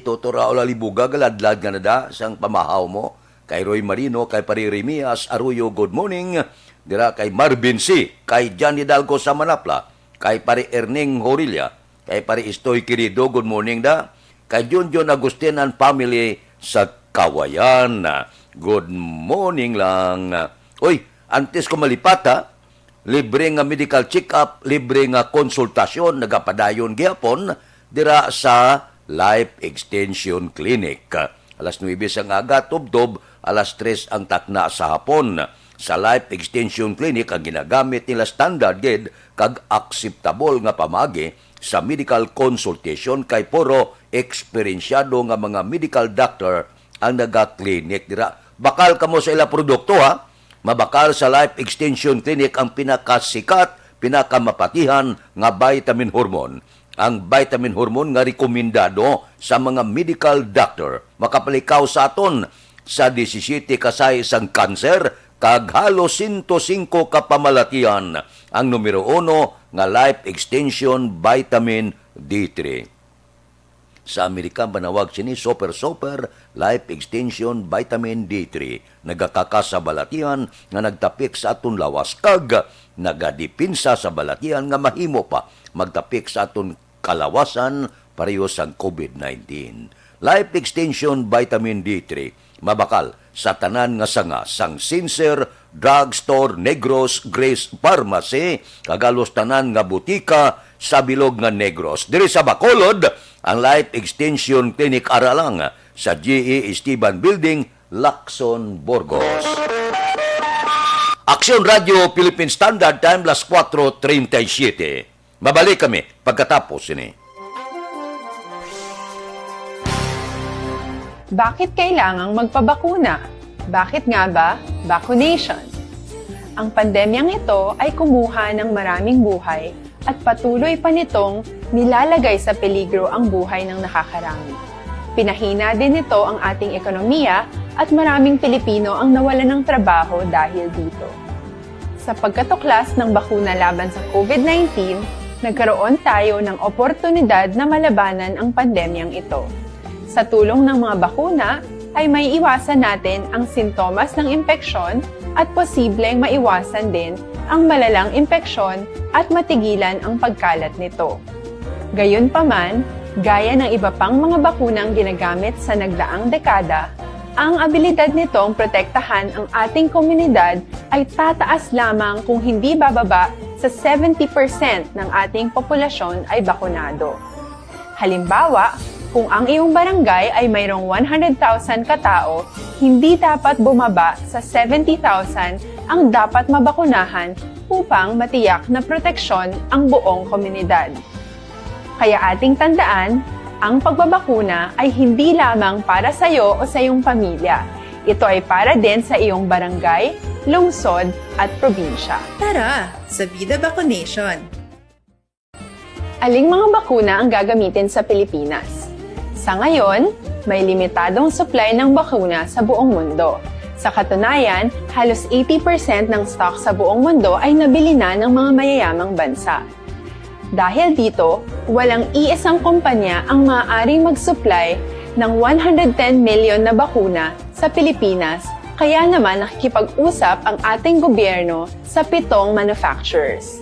Totora Olalibuga, galadlad nga na da, sang pamahaw mo. Kay Roy Marino, kay Pari Remias Arroyo, good morning. Dira kay Marvin C, kay John Hidalgo sa Manapla, kay Pari Erning Horilla, kay Pari Istoy Quirido, good morning da. Kay Junjun Agustin and family sa Kawayan, good morning lang. Uy, antes ko malipat ha, libre nga medical check-up, libre nga konsultasyon, nagapadayon gyapon, dira sa Life Extension Clinic. Alas 9 ang aga, tubdob, alas 3 ang takna sa hapon. Sa Life Extension Clinic, ang ginagamit nila standard gid kag acceptable nga pamagi sa medical consultation kay puro eksperensyado nga mga medical doctor ang naga-clinic dira. Bakal kamo sa ila produkto ha. Mabakal sa Life Extension Clinic ang pinakasikat, pinakamapatihan nga vitamin hormone. Ang vitamin hormone nga rekomendado sa mga medical doctor. Makapalikaw sa aton sa 17 kasay isang kanser, kag halos 105 kapamalatian. Ang numero 1 nga Life Extension Vitamin D3. Sa Amerika, banawag sini Super Life Extension Vitamin D3. Nagakaka sa balatian nga nagtapik sa aton lawas, kag nagadipinsa sa balatian nga mahimo pa magtapik sa aton kalawasan pareho sa COVID-19. Life Extension Vitamin D3, mabakal sa tanan nga sanga, sang Sincere, Drugstore, Negros, Grace Pharmacy, kagalos tanan nga butika sa bilog nga Negros. Diri sa Bacolod, ang Life Extension Clinic aralang sa GE Esteban Building, Lacson, Burgos. Aksyon Radio Philippine Standard Time, las 4:37. Mabalik kami pagkatapos ini. Bakit kailangang magpabakuna? Bakit nga ba vaccination? Ang pandemyang ito ay kumuha ng maraming buhay at patuloy pa nitong nilalagay sa peligro ang buhay ng nakakarami. Pinahina din nito ang ating ekonomiya at maraming Pilipino ang nawalan ng trabaho dahil dito. Sa pagkatuklas ng bakuna laban sa COVID-19, nagkaroon tayo ng oportunidad na malabanan ang pandemyang ito. Sa tulong ng mga bakuna, ay may iwasan natin ang sintomas ng impeksyon at posibleng maiwasan din ang malalang impeksyon at matigilan ang pagkalat nito. Gayunpaman, gaya ng iba pang mga bakunang ginagamit sa nagdaang dekada, ang abilidad nitong protektahan ang ating komunidad ay tataas lamang kung hindi bababa sa 70% ng ating populasyon ay bakunado. Halimbawa, kung ang iyong barangay ay mayroong 100,000 katao, hindi dapat bumaba sa 70,000 ang dapat mabakunahan upang matiyak na proteksyon ang buong komunidad. Kaya ating tandaan, ang pagbabakuna ay hindi lamang para sa iyo o sa iyong pamilya. Ito ay para din sa iyong barangay, lungsod at probinsya. Tara, sa Vida Vaccination! Aling mga bakuna ang gagamitin sa Pilipinas? Sa ngayon, may limitadong supply ng bakuna sa buong mundo. Sa katunayan, halos 80% ng stock sa buong mundo ay nabili na ng mga mayayamang bansa. Dahil dito, walang iisang kumpanya ang maaaring mag-supply ng 110 million na bakuna sa Pilipinas, kaya naman nakikipag-usap ang ating gobyerno sa 7 manufacturers.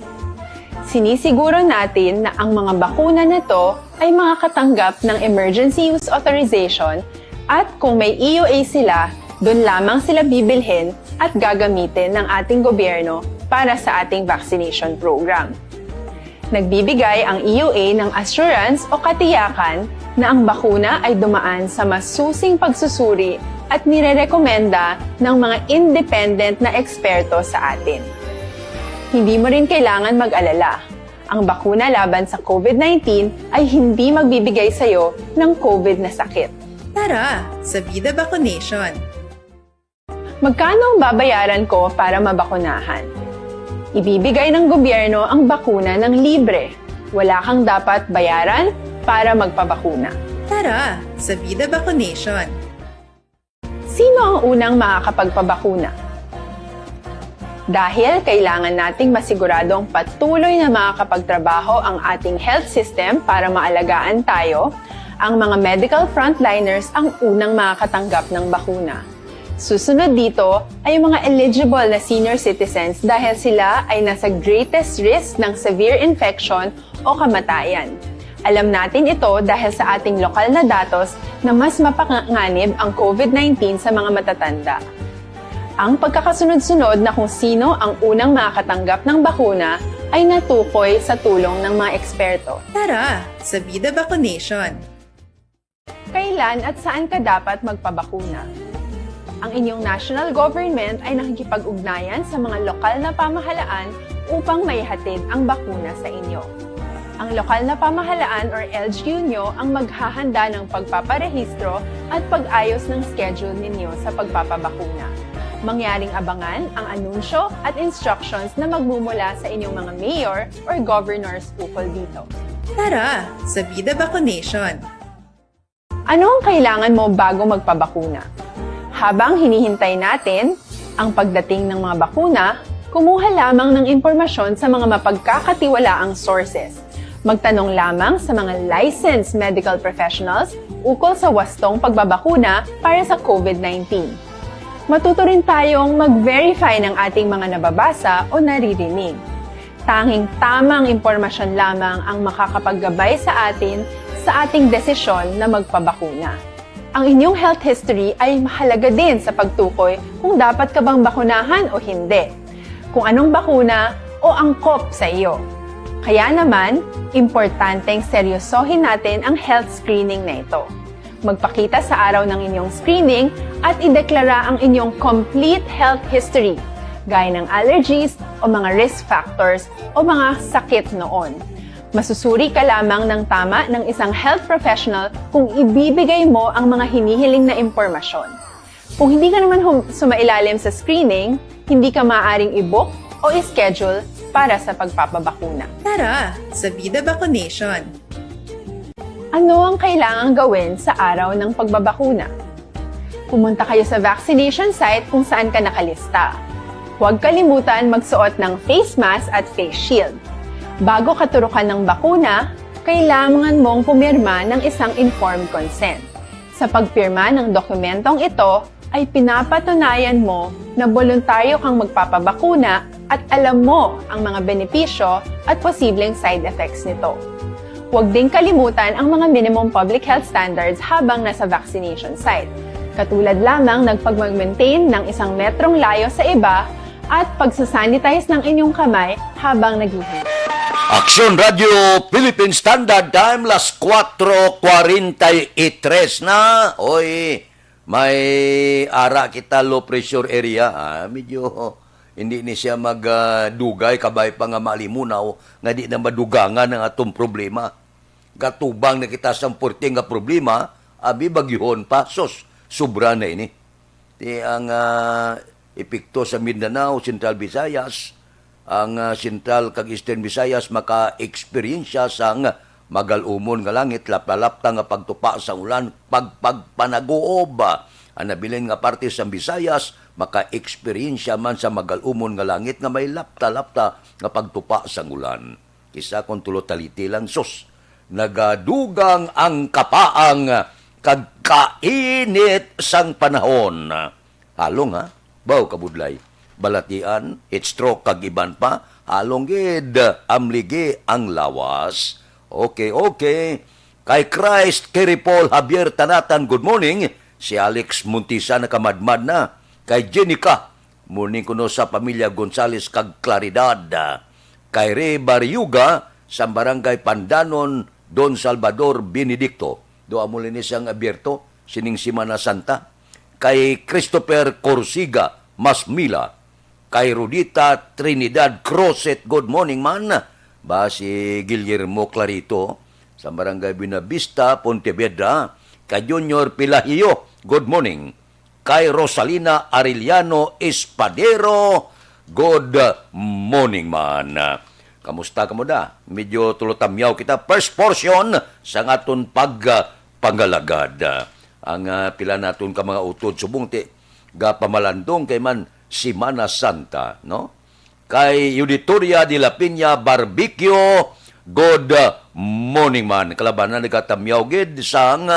Sinisiguro natin na ang mga bakuna na to ay makakatanggap ng Emergency Use Authorization at kung may EUA sila, doon lamang sila bibilhin at gagamitin ng ating gobyerno para sa ating vaccination program. Nagbibigay ang EUA ng assurance o katiyakan na ang bakuna ay dumaan sa masusing pagsusuri at nirerekomenda ng mga independent na eksperto sa atin. Hindi mo rin kailangan mag-alala. Ang bakuna laban sa COVID-19 ay hindi magbibigay sa'yo ng COVID na sakit. Tara, sa Vida Vaccination! Magkano ang babayaran ko para mabakunahan? Ibibigay ng gobyerno ang bakuna ng libre. Wala kang dapat bayaran para magpabakuna. Tara, sa Vida Vaccination! Sino ang unang makakapagpabakuna? Dahil kailangan nating masiguradong patuloy na makakapagtrabaho ang ating health system para maalagaan tayo, ang mga medical frontliners ang unang makakatanggap ng bakuna. Susunod dito ay mga eligible na senior citizens dahil sila ay nasa greatest risk ng severe infection o kamatayan. Alam natin ito dahil sa ating lokal na datos na mas mapanganib ang COVID-19 sa mga matatanda. Ang pagkakasunod-sunod na kung sino ang unang makakatanggap ng bakuna ay natukoy sa tulong ng mga eksperto. Tara, sa Vida Vaccination! Kailan at saan ka dapat magpabakuna? Ang inyong national government ay nakikipag-ugnayan sa mga lokal na pamahalaan upang maihatid ang bakuna sa inyo. Ang lokal na pamahalaan or LGU nyo ang maghahanda ng pagpaparehistro at pag-ayos ng schedule ninyo sa pagpapabakuna. Mangyaring abangan ang anunsyo at instructions na magmumula sa inyong mga mayor or governors ukol dito. Tara, sa Vida Vaccination! Ano ang kailangan mo bago magpabakuna? Habang hinihintay natin ang pagdating ng mga bakuna, kumuha lamang ng impormasyon sa mga mapagkakatiwalaang sources. Magtanong lamang sa mga licensed medical professionals ukol sa wastong pagbabakuna para sa COVID-19. Matuto rin tayong mag-verify ng ating mga nababasa o naririnig. Tanging tamang impormasyon lamang ang makakapaggabay sa atin sa ating desisyon na magpabakuna. Ang inyong health history ay mahalaga din sa pagtukoy kung dapat ka bang bakunahan o hindi, kung anong bakuna o angkop sa iyo. Kaya naman, importanteng seryosohin natin ang health screening na ito. Magpakita sa araw ng inyong screening at ideklara ang inyong complete health history, gaya ng allergies o mga risk factors o mga sakit noon. Masusuri ka lamang ng tama ng isang health professional kung ibibigay mo ang mga hinihiling na impormasyon. Kung hindi ka naman sumailalim sa screening, hindi ka maaaring i-book o i-schedule para sa pagpapabakuna. Tara, sa Vida Vaccination! Ano ang kailangang gawin sa araw ng pagbabakuna? Pumunta kayo sa vaccination site kung saan ka nakalista. Huwag kalimutan magsuot ng face mask at face shield. Bago ka turukan ng bakuna, kailangan mong pumirma ng isang informed consent. Sa pagpirma ng dokumentong ito, ay pinapatunayan mo na voluntaryo kang magpapabakuna at alam mo ang mga benepisyo at posibleng side effects nito. Huwag din kalimutan ang mga minimum public health standards habang nasa vaccination site. Katulad lamang nagpag-maintain ng 1 metrong layo sa iba at pagsasanitize ng inyong kamay habang naghihintay. Aksyon Radio Philippine Standard Time, las 4:43 na. Oy, may ara kita low pressure area. Medyo hindi ni siya magdugay, kabay pa nga malimunaw, nga di na madugangan ang atong problema. Gatubang na kita sa porting nga problema, abi bagyuhon pa, sobra na ini. Di ang epekto sa Mindanao, Central Visayas, ang Central kag Eastern Visayas maka-eksperyensya sa magalumon nga langit, lapta-lapta nga pagtupa sa ulan, pagpanaguob. Ang nabilin nga parte sa Visayas, maka-eksperyensya man sa magalumon nga langit nga may lapta-lapta nga pagtupa sa ulan. Kisa kung tulo-taliti lang sus. Nagadugang ang kapaang kagkainit sang panahon. Halong ha? Baw kabudlay. Balatian, stroke kagiban pa. Halong gid, amligi ang lawas. Okay. Kay Christ, Kerry Paul Javier Tanatan, good morning. Si Alex Muntisa nakamadmad na. Kay Jenica, morning kuno sa pamilya Gonzales kag Claridad. Kay Ray Bariuga, sa barangay Pandanon, Don Salvador Benedicto. Doa mo linis ang abierto, sining Simana Santa. Kay Christopher Corsiga, Masmila. Kay Rudita Trinidad Crosset, good morning man. Ba si Guillermo Clarito, sa barangay Binavista, Pontevedra. Kay Junior Pilahio, good morning. Kay Rosalina Arellano Espadero, good morning man. Kamusta ka mo da? Medyo tulotamyaw kita. First portion sa aton pagpangalagad. Ang pila naton ka mga utod subong ti pamalandong kay man Simana Santa, no? Kay Auditoria de la Piña Barbecue, good morning man. Kalabanan nagatamyaw gid sang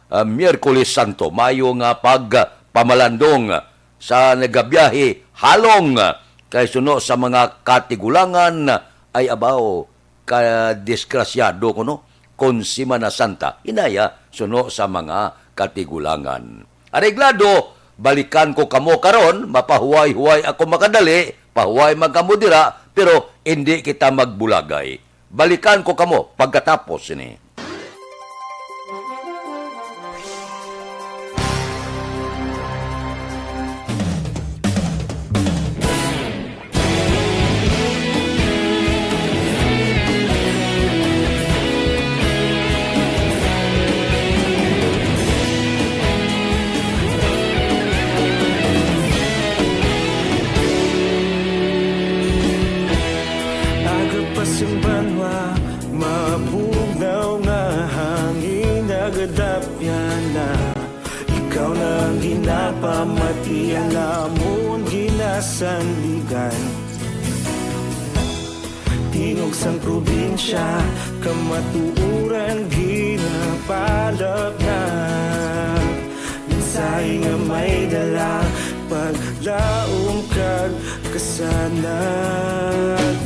Miyerkules Santo, Mayo nga pagpamalandong sa nagabiyahe halong kay suno sa mga katigulangan ay abaw kadisgrasyado kuno kon Simana Santa. Inaya suno sa mga katigulangan. Areglado, balikan ko kamo karon, mapahuway-huway ako makadali, pahuway magkamudira, pero hindi kita magbulagay. Balikan ko kamo pagkatapos ini. Pamatian lamon ginasandigan Tingog sang probinsya kamatuuran ginapalap na Minsay nga may dala paglaom kag kasanan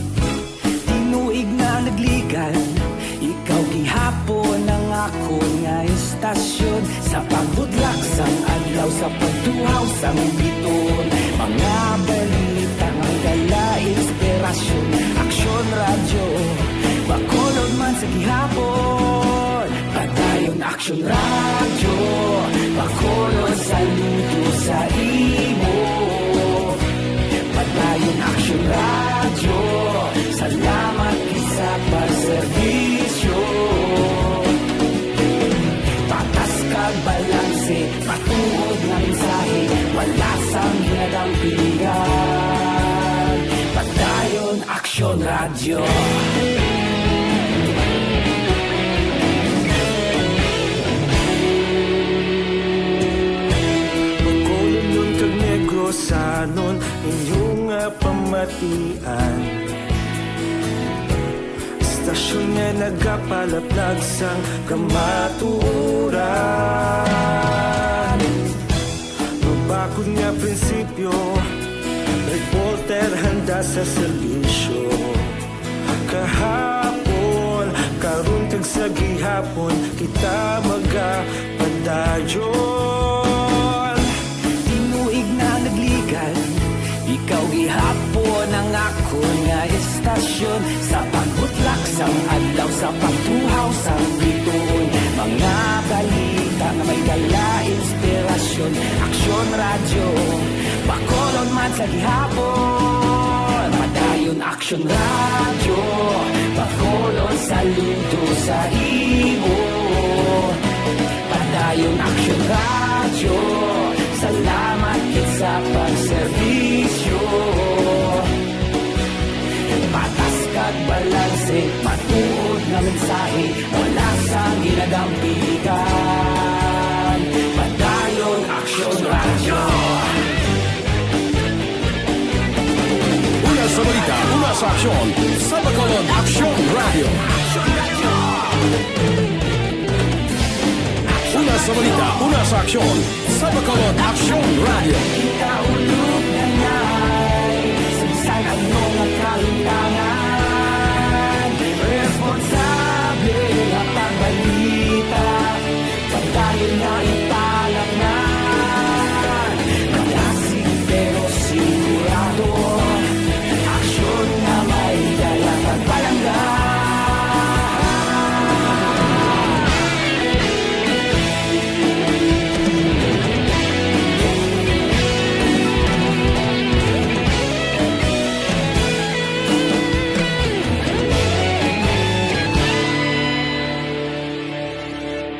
Tinuig na nagligan ikaw gihapon ang ako nga istasyon Sa pagbudlak sang adlaw sa pagtuhaw sang biton Mga balita ang dala inspirasyon Aksyon radyo, bakolod man sa gihapon Padayon Aksyon radyo, bakolod sa luto sa imo Padayon Aksyon radyo, salamat sa pagserbisyo Patas kag balanse, patuod na mensahe Wala sang hinadang pilihan Pagdayon Aksyon Radyo Pagkolon nun kag negrosanon Inyong pamatian Stasyon nga nagapalaplag sang kamaturan Mabakod nga prinsipyo Reporter handa sa serbisyo Kahapon, karon kag sa gihapon Kita magapadayon Tinuig na nagligan Ikaw gihapon ang ako nga istasyon Sa pagbutlak sang adlaw sa pagtuhaw sang biton Mga balita na may dala inspirasyon Aksyon radyo, bakolon man sa gihapon Padayon Aksyon radyo, bakolon sa luto sa imo Padayon Aksyon radyo, salamat kit sa pagserbisyo Patas kag balanse, matuod na mensahe Wala sang ginadang piligan Padayon Aksyon Radyo Una sa balita, una sa aksyon, sa Bacolod Aksyon Radio. Una sa balita, una sa aksyon. Sa Bacolod Aksyon Radio. Kaulog na ngay, saan ang mga kalintangan? Responsable at ang balita, pagdahil na italang na. Malasig pero sigurado, aksyon na may dala pagpalangga.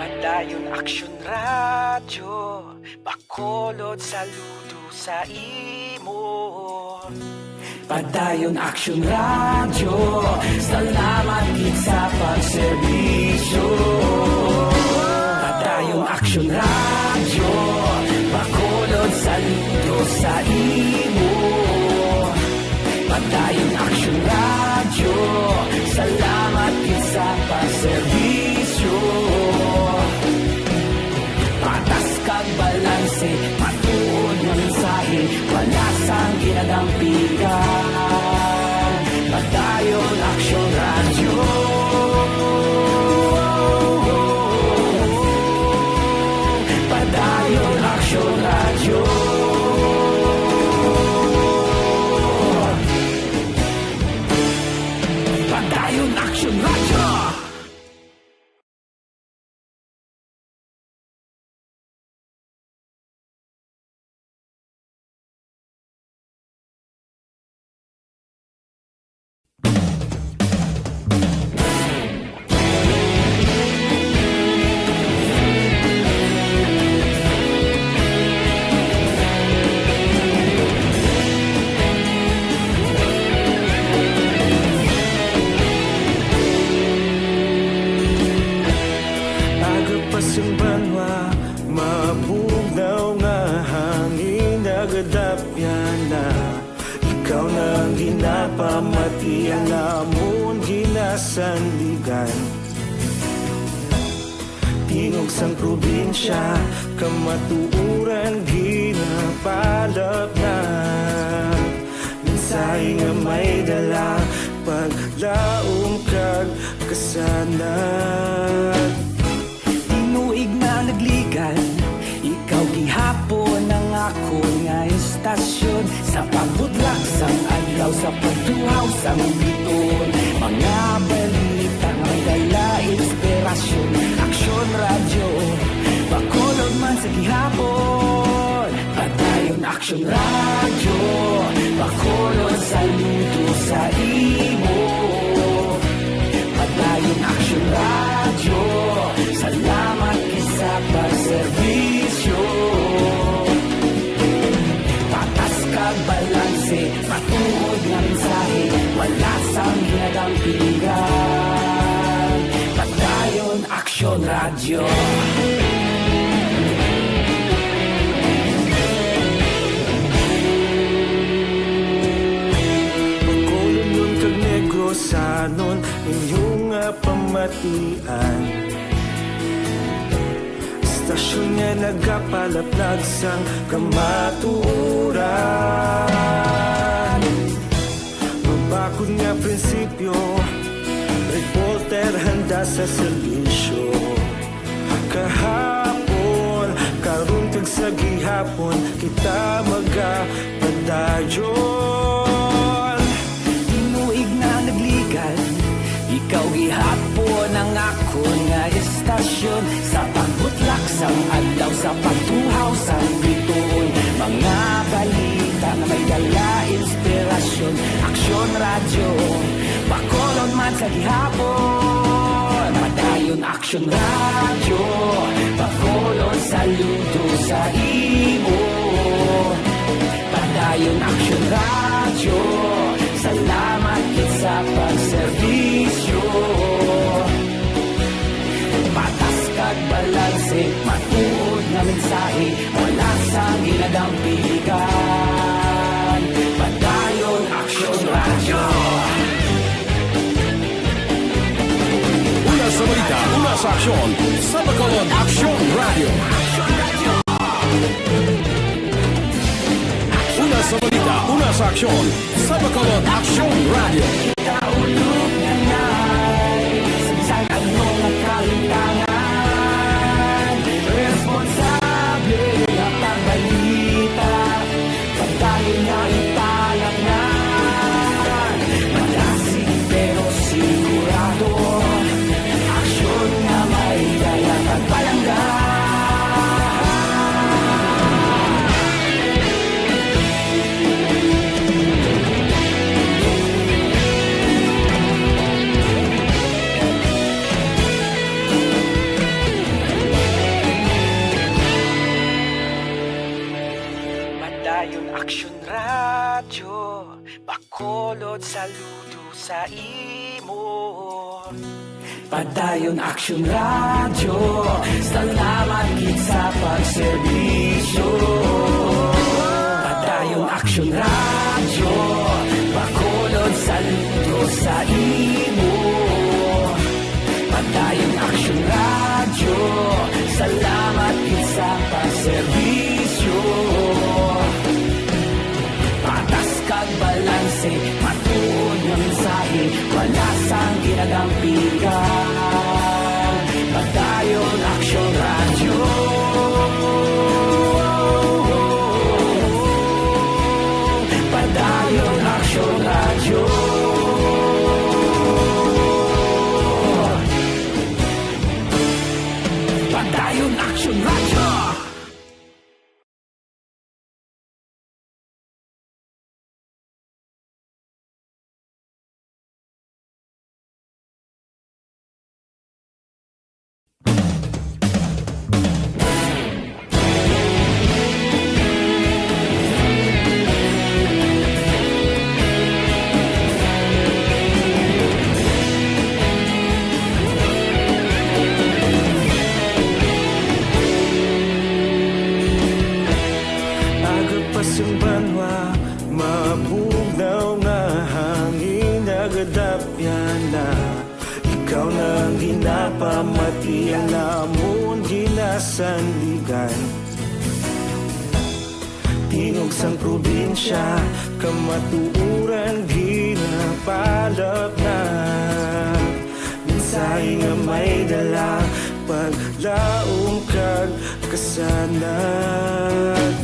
Padayon Aksyon Radyo, Bacolod saludo sa imo. Padayon Aksyon Radyo, salamat gid sa pagserbisyo. Padayon Aksyon Radyo, Bacolod saludo sa imo. Padayon Aksyon Radyo, salamat gid sa pagserbisyo. Patas kag balanse, matuod ng mensahe, wala sang ginadampigan. Padayon Aksyon Radyo. Padayon Aksyon Radyo. Padayon Aksyon Radyo. Agapasang banwa, mabugnaw nga hangin nagadapyan na. Ikaw na ang ginapamatian namon ginasandigan. Tingog sang probinsya, kamatuuran ginapalap na. Mensahe nga may dala, paglaom kag kasanag. Tinuig na nagligan, ikaw gihapon ang ako nga istasyon. Sa pagbudlak sang adlaw, sa pagtuhaw sang biton. Mga balita nga dala inspirasyon. Aksyon Radyo, Bacolod man sa gihapon. Padayon Aksyon Radyo, Bacolod saludo sa imo. Padayon Aksyon Radyo, salamat sa pagserbisyo. Patas kag balanse, matuod nga mensahe, wala sang ginadampigan. Padayon Aksyon Radyo. Bacolod nun kag Negros sanon, inyong pamatian. Stasyon nga nagapalaplag sang kamatuuran. Mabakod nga prinsipyo, reporter handa sa serbisyo. Kahapon, karon kag sa gihapon, kita magapadayon. Tinuig na nagligan, ikaw gihapon ang ako nga istasyon. Sa pagbutlak sang adlaw, sa pagtuhaw sang biton. Mga balita na may dala inspirasyon. Aksyon Radyo, Bacolod man sa gihapon. Padayon Aksyon Radyo, Bacolod saludo sa imo. Padayon Aksyon Radyo, salamat gid sa pagserbisyo. Patas kag balanse, matuod nga mensahe, wala sang ginadampigan. Padayon Aksyon Radyo. aksyon sa Bacolod Aksyon Radio. Una sa balita, una sa aksyon sa Bacolod Aksyon Radio. Kaulog na na'y Sagsag ang mga kalintangan. Responsable ang pagbalita, pagdahil na italangnan. Malasig pero sigurado, aksyon na may dala pagpalanggan. Aksyon Radyo, Bacolod, saludo sa imo. Padayon Aksyon Radyo, salamat gid sa pagserbisyo. Padayon Aksyon Radyo, Bacolod, saludo sa imo. Padayon Aksyon Radyo, salamat gid sa pagserbisyo. Kag balanse, matuod ng mensahe, wala sang ginagampikan. Padayon Aksyon Radyo. Padayon Aksyon Radyo. Padayon Aksyon Radyo. Banwa, mabugnaw nga hangin nagadapyan na. Ikaw na ang ginapamati, ang namon ginasandigan. Tingog sang probinsya, kamatuuran ginapalap na. Minsay nga may dala, paglaong kag kasanag.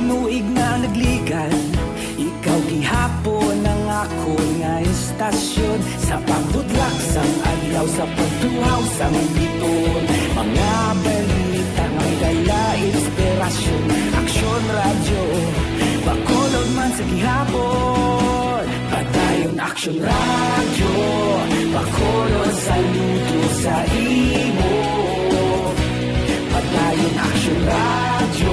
Inuig na nagligan, ikaw gihapon ang ako nga istasyon. Sa pagbudlak sang adlaw, sa pagtuhaw sang biton. Mga balita nga dala inspirasyon. Aksyon Radyo, Bacolod man sa gihapon. Padayon Aksyon Radyo, Bacolod, saludo sa imo. Padayon Aksyon Radyo,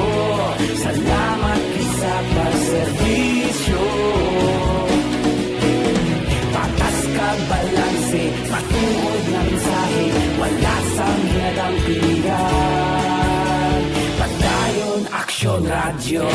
salamat sa pagserbisyo. Patas kag balanse, matuod na mensahe, wala sang ginagampilian. Padayon Aksyon Radyo.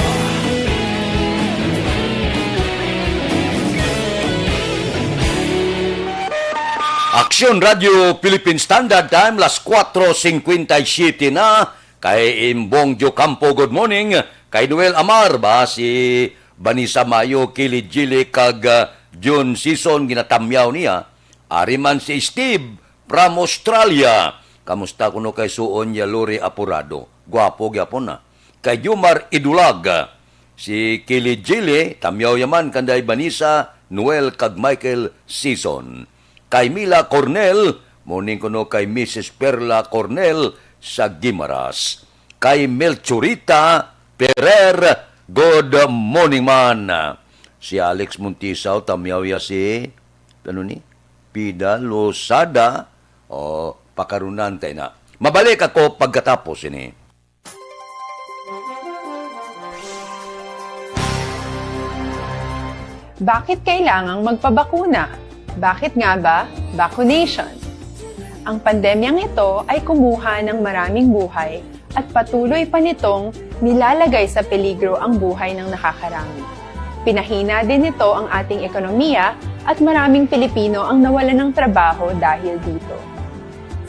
Aksyon Radio Philippine Standard Time, las 4:57 na. Kay Imbong Jocampo, good morning. Kay Noel Amar ba si Banisa Mayo, Kili Gili kag June Season ginatamyaw niya. Ariman si Steve from Australia. Kamusta kuno kay Suon Yaluri Apurado? Guwapo gyapon na. Kay Jumar Idulag, si Kili Gili tamyaw yaman kanday Banisa, Noel kag Michael Season. Kay Mila Cornel, morning kuno kay Mrs. Perla Cornel sa Gimaras. Kay Melchorita Perer, good morning man. Si Alex Muntisaw, tamyaw ya si, ano ni? Pida Losada, o pakarunan tayo na. Mabalik ako pagkatapos ini. Bakit kailangang magpabakuna? Bakit nga ba? Vaccination. Ang pandemyang ito ay kumuha ng maraming buhay at patuloy pa nitong nilalagay sa peligro ang buhay ng nakakarami. Pinahina din nito ang ating ekonomiya at maraming Pilipino ang nawalan ng trabaho dahil dito.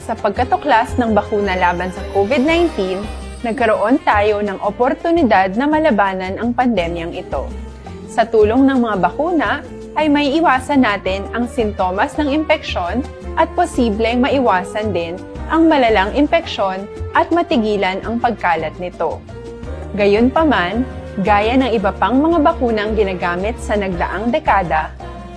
Sa pagkatuklas ng bakuna laban sa COVID-19, nagkaroon tayo ng oportunidad na malabanan ang pandemyang ito. Sa tulong ng mga bakuna, ay may iwasan natin ang sintomas ng impeksyon at posibleng maiwasan din ang malalang impeksyon at matigilan ang pagkalat nito. Gayunpaman, gaya ng iba pang mga bakunang ginagamit sa nagdaang dekada,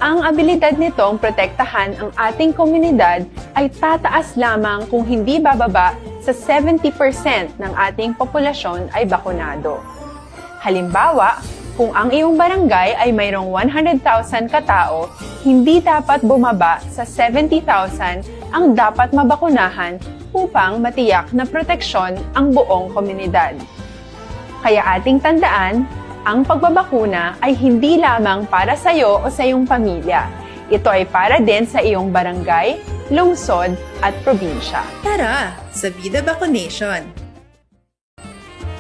ang abilidad nitong protektahan ang ating komunidad ay tataas lamang kung hindi bababa sa 70% ng ating populasyon ay bakunado. Halimbawa, kung ang iyong barangay ay mayroong 100,000 katao, hindi dapat bumaba sa 70,000 ang dapat mabakunahan upang matiyak na proteksyon ang buong komunidad. Kaya ating tandaan, ang pagbabakuna ay hindi lamang para sa iyo o sa iyong pamilya. Ito ay para din sa iyong barangay, lungsod at probinsya. Tara, sa Vida Vaccination!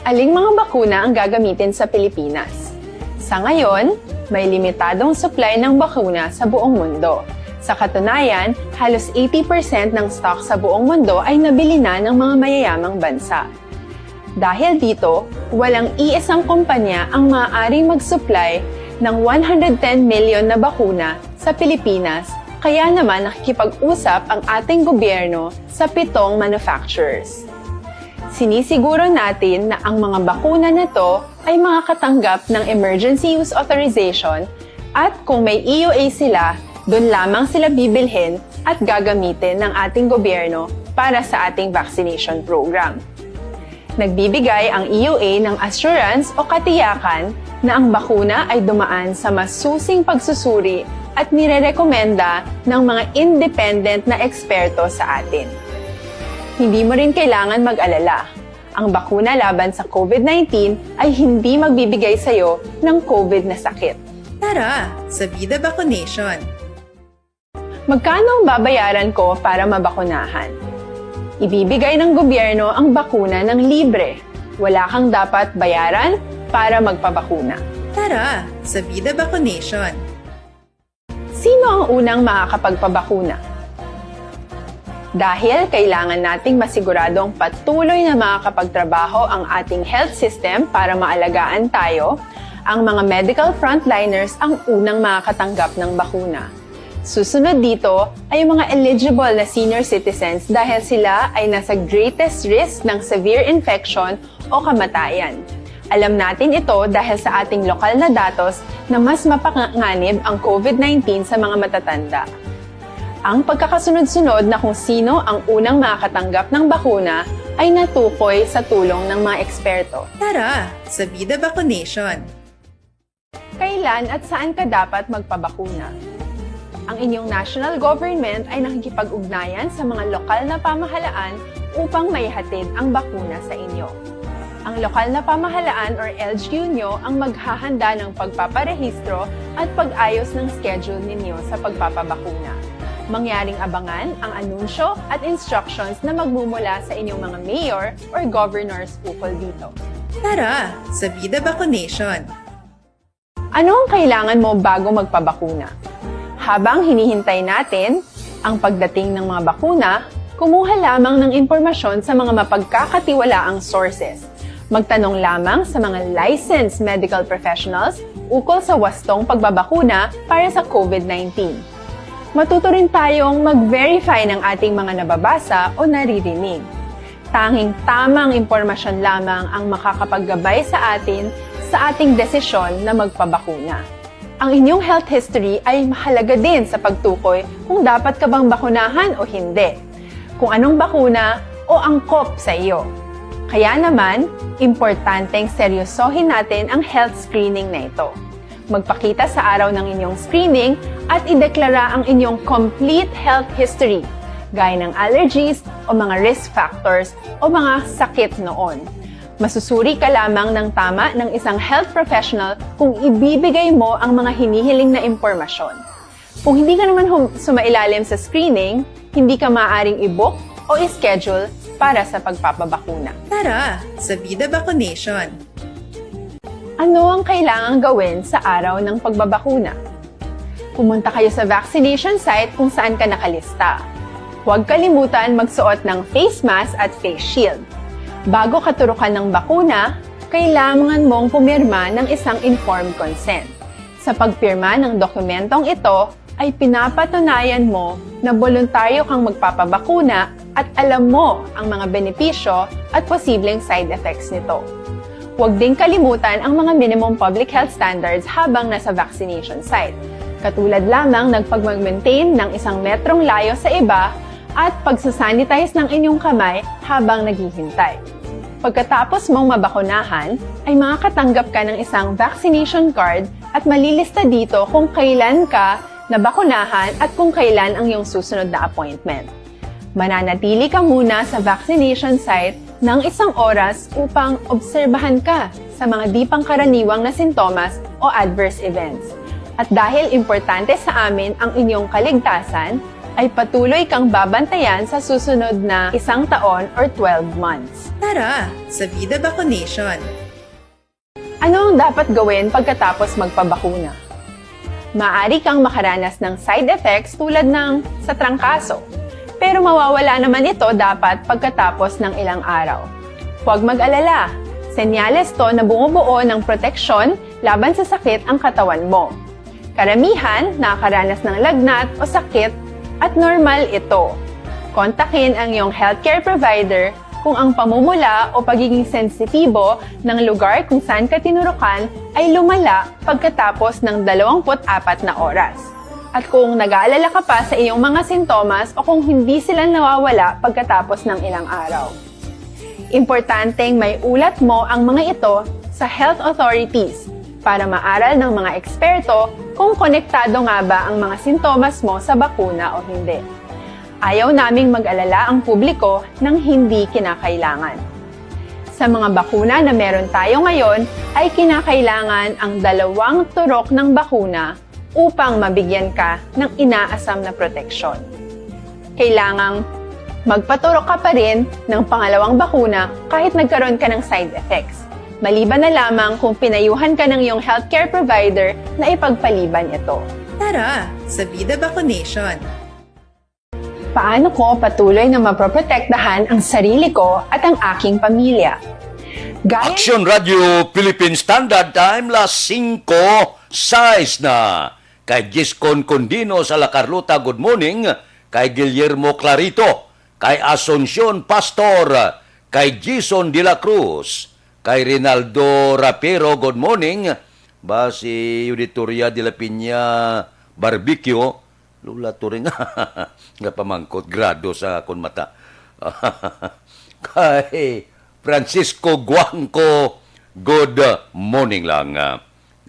Aling mga bakuna ang gagamitin sa Pilipinas? Sa ngayon, may limitadong supply ng bakuna sa buong mundo. Sa katunayan, halos 80% ng stock sa buong mundo ay nabili na ng mga mayayamang bansa. Dahil dito, walang iisang kumpanya ang maaaring mag-supply ng 110 million na bakuna sa Pilipinas, kaya naman nakikipag-usap ang ating gobyerno sa 7 manufacturers. Sinisiguro natin na ang mga bakuna na to ay makakatanggap ng Emergency Use Authorization at kung may EUA sila, doon lamang sila bibilhin at gagamitin ng ating gobyerno para sa ating vaccination program. Nagbibigay ang EUA ng assurance o katiyakan na ang bakuna ay dumaan sa masusing pagsusuri at nirerekomenda ng mga independent na eksperto sa atin. Hindi mo rin kailangan mag-alala. Ang bakuna laban sa COVID-19 ay hindi magbibigay sa iyo ng COVID na sakit. Tara, sa Vida Vaccination! Magkano ang babayaran ko para mabakunahan? Ibibigay ng gobyerno ang bakuna ng libre. Wala kang dapat bayaran para magpabakuna. Tara, sa Vida Vaccination! Sino ang unang makakapagpabakuna? Dahil kailangan nating masiguradong patuloy na makakapagtrabaho ang ating health system para maalagaan tayo, ang mga medical frontliners ang unang makakatanggap ng bakuna. Susunod dito ay mga eligible na senior citizens dahil sila ay nasa greatest risk ng severe infection o kamatayan. Alam natin ito dahil sa ating lokal na datos na mas mapanganib ang COVID-19 sa mga matatanda. Ang pagkakasunod-sunod na kung sino ang unang makakatanggap ng bakuna ay natukoy sa tulong ng mga eksperto. Tara, sa Vida Vaccination! Kailan at saan ka dapat magpabakuna? Ang inyong national government ay nakikipag-ugnayan sa mga lokal na pamahalaan upang maihatid ang bakuna sa inyo. Ang lokal na pamahalaan or LGU nyo ang maghahanda ng pagpaparehistro at pag-ayos ng schedule ninyo sa pagpapabakuna. Mangyaring abangan ang anunsyo at instructions na magmumula sa inyong mga mayor or governors ukol dito. Tara, sa Vida Vaccination! Ano ang kailangan mo bago magpabakuna? Habang hinihintay natin ang pagdating ng mga bakuna, kumuha lamang ng impormasyon sa mga mapagkakatiwalaang sources. Magtanong lamang sa mga licensed medical professionals ukol sa wastong pagbabakuna para sa COVID-19. Matuto rin tayong mag-verify ng ating mga nababasa o naririnig. Tanging tamang impormasyon lamang ang makakapaggabay sa atin sa ating desisyon na magpabakuna. Ang inyong health history ay mahalaga din sa pagtukoy kung dapat ka bang bakunahan o hindi, kung anong bakuna o angkop sa iyo. Kaya naman, importanteng seryosohin natin ang health screening na ito. Magpakita sa araw ng inyong screening at ideklara ang inyong complete health history, gaya ng allergies o mga risk factors o mga sakit noon. Masusuri ka lamang ng tama ng isang health professional kung ibibigay mo ang mga hinihiling na impormasyon. Kung hindi ka naman sumailalim sa screening, hindi ka maaaring i-book o i-schedule para sa pagpapabakuna. Tara, sa Vida Vaccination! Ano ang kailangang gawin sa araw ng pagbabakuna? Pumunta kayo sa vaccination site kung saan ka nakalista. Huwag kalimutan magsuot ng face mask at face shield. Bago katurukan ng bakuna, kailangan mong pumirma ng isang informed consent. Sa pagpirma ng dokumentong ito, ay pinapatunayan mo na voluntaryo kang magpapabakuna at alam mo ang mga benepisyo at posibleng side effects nito. Huwag din kalimutan ang mga minimum public health standards habang nasa vaccination site. Katulad lamang nagpag-maintain ng 1 metrong layo sa iba at pagsasanitize ng inyong kamay habang naghihintay. Pagkatapos mong mabakunahan, ay makakatanggap ka ng isang vaccination card at malilista dito kung kailan ka nabakunahan at kung kailan ang iyong susunod na appointment. Mananatili ka muna sa vaccination site ng 1 oras upang obserbahan ka sa mga di pangkaraniwang na sintomas o adverse events. At dahil importante sa amin ang inyong kaligtasan, ay patuloy kang babantayan sa susunod na 1 taon or 12 months. Tara, sa Vida Vaccination! Ano ang dapat gawin pagkatapos magpabakuna? Maaari kang makaranas ng side effects tulad ng sa trangkaso, pero mawawala naman ito dapat pagkatapos ng ilang araw. Huwag mag-alala, senyales to na bumubuo ng proteksyon laban sa sakit ang katawan mo. Karamihan nakakaranas ng lagnat o sakit at normal ito. Kontakin ang iyong healthcare provider kung ang pamumula o pagiging sensitibo ng lugar kung saan ka tinurukan ay lumala pagkatapos ng 24 na oras. At kung nag-aalala ka pa sa iyong mga sintomas o kung hindi sila nawawala pagkatapos ng ilang araw. Importanteng may ulat mo ang mga ito sa health authorities para maaral ng mga eksperto kung konektado nga ba ang mga sintomas mo sa bakuna o hindi. Ayaw naming mag-alala ang publiko ng hindi kinakailangan. Sa mga bakuna na meron tayo ngayon, ay kinakailangan ang 2 turok ng bakuna upang mabigyan ka ng inaasam na proteksyon. Kailangang magpaturok ka pa rin ng pangalawang bakuna kahit nagkaroon ka ng side effects. Maliban na lamang kung pinayuhan ka ng iyong healthcare provider na ipagpaliban ito. Tara, sa Vida Vaccination! Paano ko patuloy na maproprotektahan ang sarili ko at ang aking pamilya? Aksyon Radio Philippine Standard Time, las 5:06 na. Kay Giscon Condino sa La Carlota, good morning. Kay Guillermo Clarito, kay Asuncion Pastor, kay Jason de la Cruz, kay Rinaldo Rapero, good morning. Ba si Auditoria de la Piña Barbecue, lula to rin nga pamangkot grado sa akong mata. Kay Francisco Guangco, good morning lang.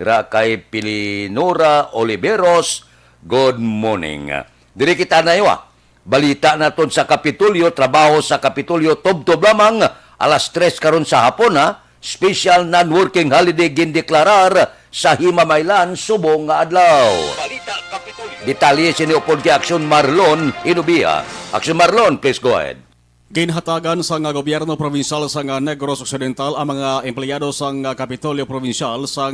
Kay Pilinora Oliveros, good morning. Diri kita na yun, balita naton sa Kapitulyo, trabaho sa Kapitulyo, tob-tob lamang, alas 3 karon sa hapon special non-working holiday gindeklarar sa Himamaylan, subong nga adlaw. Detalye siniupod kay Aksyon Marlon Inubia. Aksyon Marlon, please go ahead. Ginhatagan sa gobyerno provincial sa Negros Occidental ang mga empleyado sa Kapitolyo Provincial sa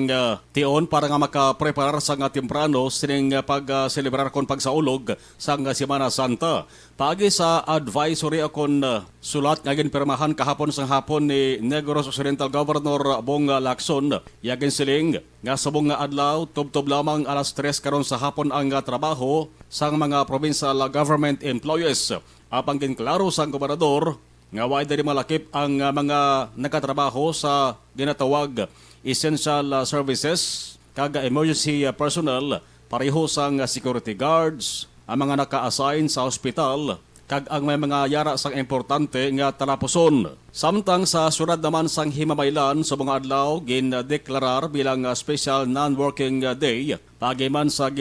tion para nga makapreparar sa temprano sining pag-celebrar kon pagsaulog sa Semana Santa. Paagi sa advisory akon sulat nga ginpirmahan kahapon sa hapon ni Negros Occidental Governor Bong Lacson, yagin siling nga subong nga adlaw tubtob lamang alas 3 karon sa hapon ang trabaho sa mga provincial government employees. Apang ginklaro sa gobernador nga way diri malakip ang mga nakatrabaho sa ginatawag essential services kag emergency personnel, pareho sang security guards, ang mga naka-assign sa ospital kag ang may mga yara sang importante nga talapuson. Samtang sa syudad naman sang Himamaylan sa mga adlaw gindeklarar bilang special non-working day pagiman sa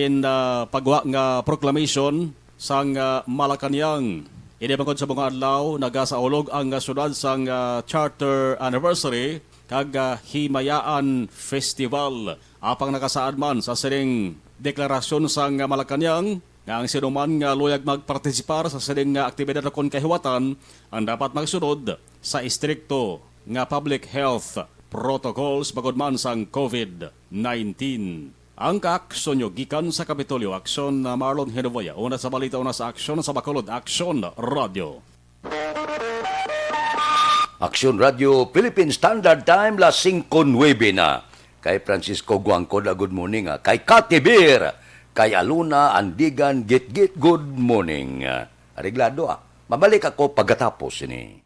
pagwa nga proclamation sang Malacañang. Inibangkod sa mga adlaw, nagasaulog ang syudad sang charter anniversary kag Himayaan Festival. Apang nakasaad man sa sining deklarasyon sang Malacañang nga ang sinuman nga luyag magpartisipar sa sining aktibidad na kon kahiwatan ang dapat magsunod sa istrikto nga public health protocols bagod man sang COVID-19. Ang kaaksyon nyo gikan sa Kapitolyo, Aksyon na Marlon Henovoya. Una sa balita, una sa Aksyon sa Bacolod, Aksyon Radio. Aksyon Radio Philippine Standard Time las 5:09 na. Kay Francisco Guangcoda, good morning. Kay Katibir, kay Aluna Andigan, git good morning. Areglado Mabalik ako pagkatapos ini.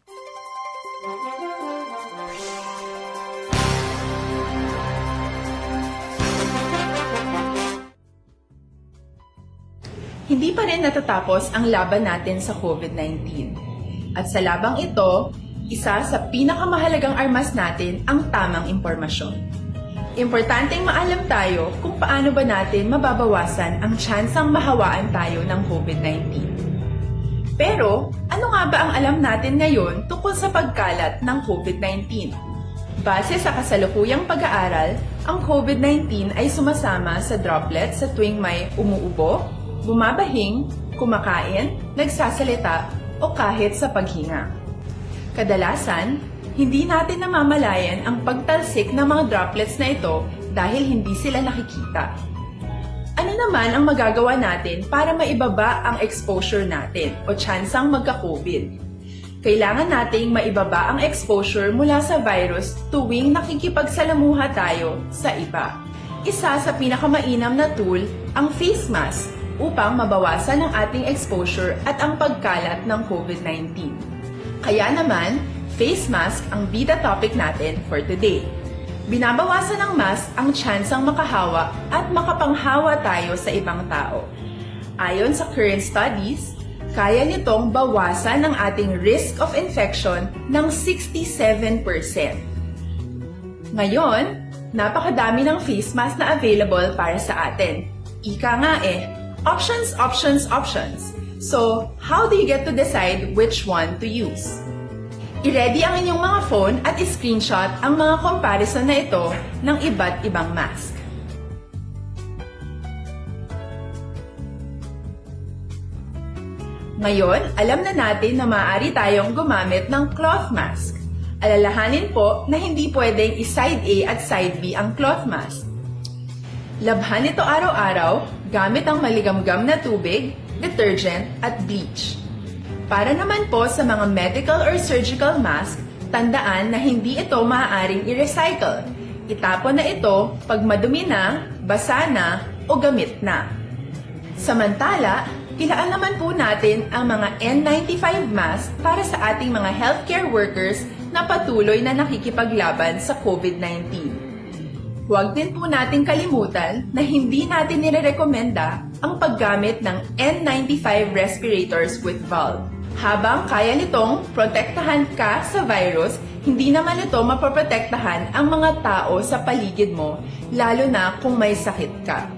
Hindi pa rin natatapos ang laban natin sa COVID-19. At sa labang ito, isa sa pinakamahalagang armas natin ang tamang impormasyon. Importanteng maalam tayo kung paano ba natin mababawasan ang tsansang mahawaan tayo ng COVID-19. Pero, ano nga ba ang alam natin ngayon tungkol sa pagkalat ng COVID-19? Base sa kasalukuyang pag-aaral, ang COVID-19 ay sumasama sa droplets sa tuwing may umuubo, bumabahing, kumakain, nagsasalita, o kahit sa paghinga. Kadalasan, hindi natin namamalayan ang pagtalsik ng mga droplets na ito dahil hindi sila nakikita. Ano naman ang magagawa natin para maibaba ang exposure natin o tsansang magka-COVID? Kailangan nating maibaba ang exposure mula sa virus tuwing nakikipagsalamuha tayo sa iba. Isa sa pinakamainam na tool ang face mask upang mabawasan ang ating exposure at ang pagkalat ng COVID-19. Kaya naman, face mask ang bida topic natin for today. Binabawasan ng mask ang tsansang makahawa at makapanghawa tayo sa ibang tao. Ayon sa current studies, kaya nitong bawasan ang ating risk of infection ng 67%. Ngayon, napakadami ng face mask na available para sa atin. Ika nga options, options, options. So, how do you get to decide which one to use? I-ready ang inyong mga phone at i-screenshot ang mga comparison na ito ng iba't ibang mask. Ngayon, alam na natin na maaari tayong gumamit ng cloth mask. Alalahanin po na hindi pwedeng i-side A at side B ang cloth mask. Labhan ito araw-araw gamit ang maligamgam na tubig, detergent at bleach. Para naman po sa mga medical or surgical mask, tandaan na hindi ito maaaring i-recycle. Itapon na ito pag madumi na, basa na, o gamit na. Samantala, ilaan naman po natin ang mga N95 mask para sa ating mga healthcare workers na patuloy na nakikipaglaban sa COVID-19. Huwag din po nating kalimutan na hindi natin nirerekomenda ang paggamit ng N95 respirators with valve. Habang kaya nitong protektahan ka sa virus, hindi naman ito mapoprotektahan ang mga tao sa paligid mo, lalo na kung may sakit ka.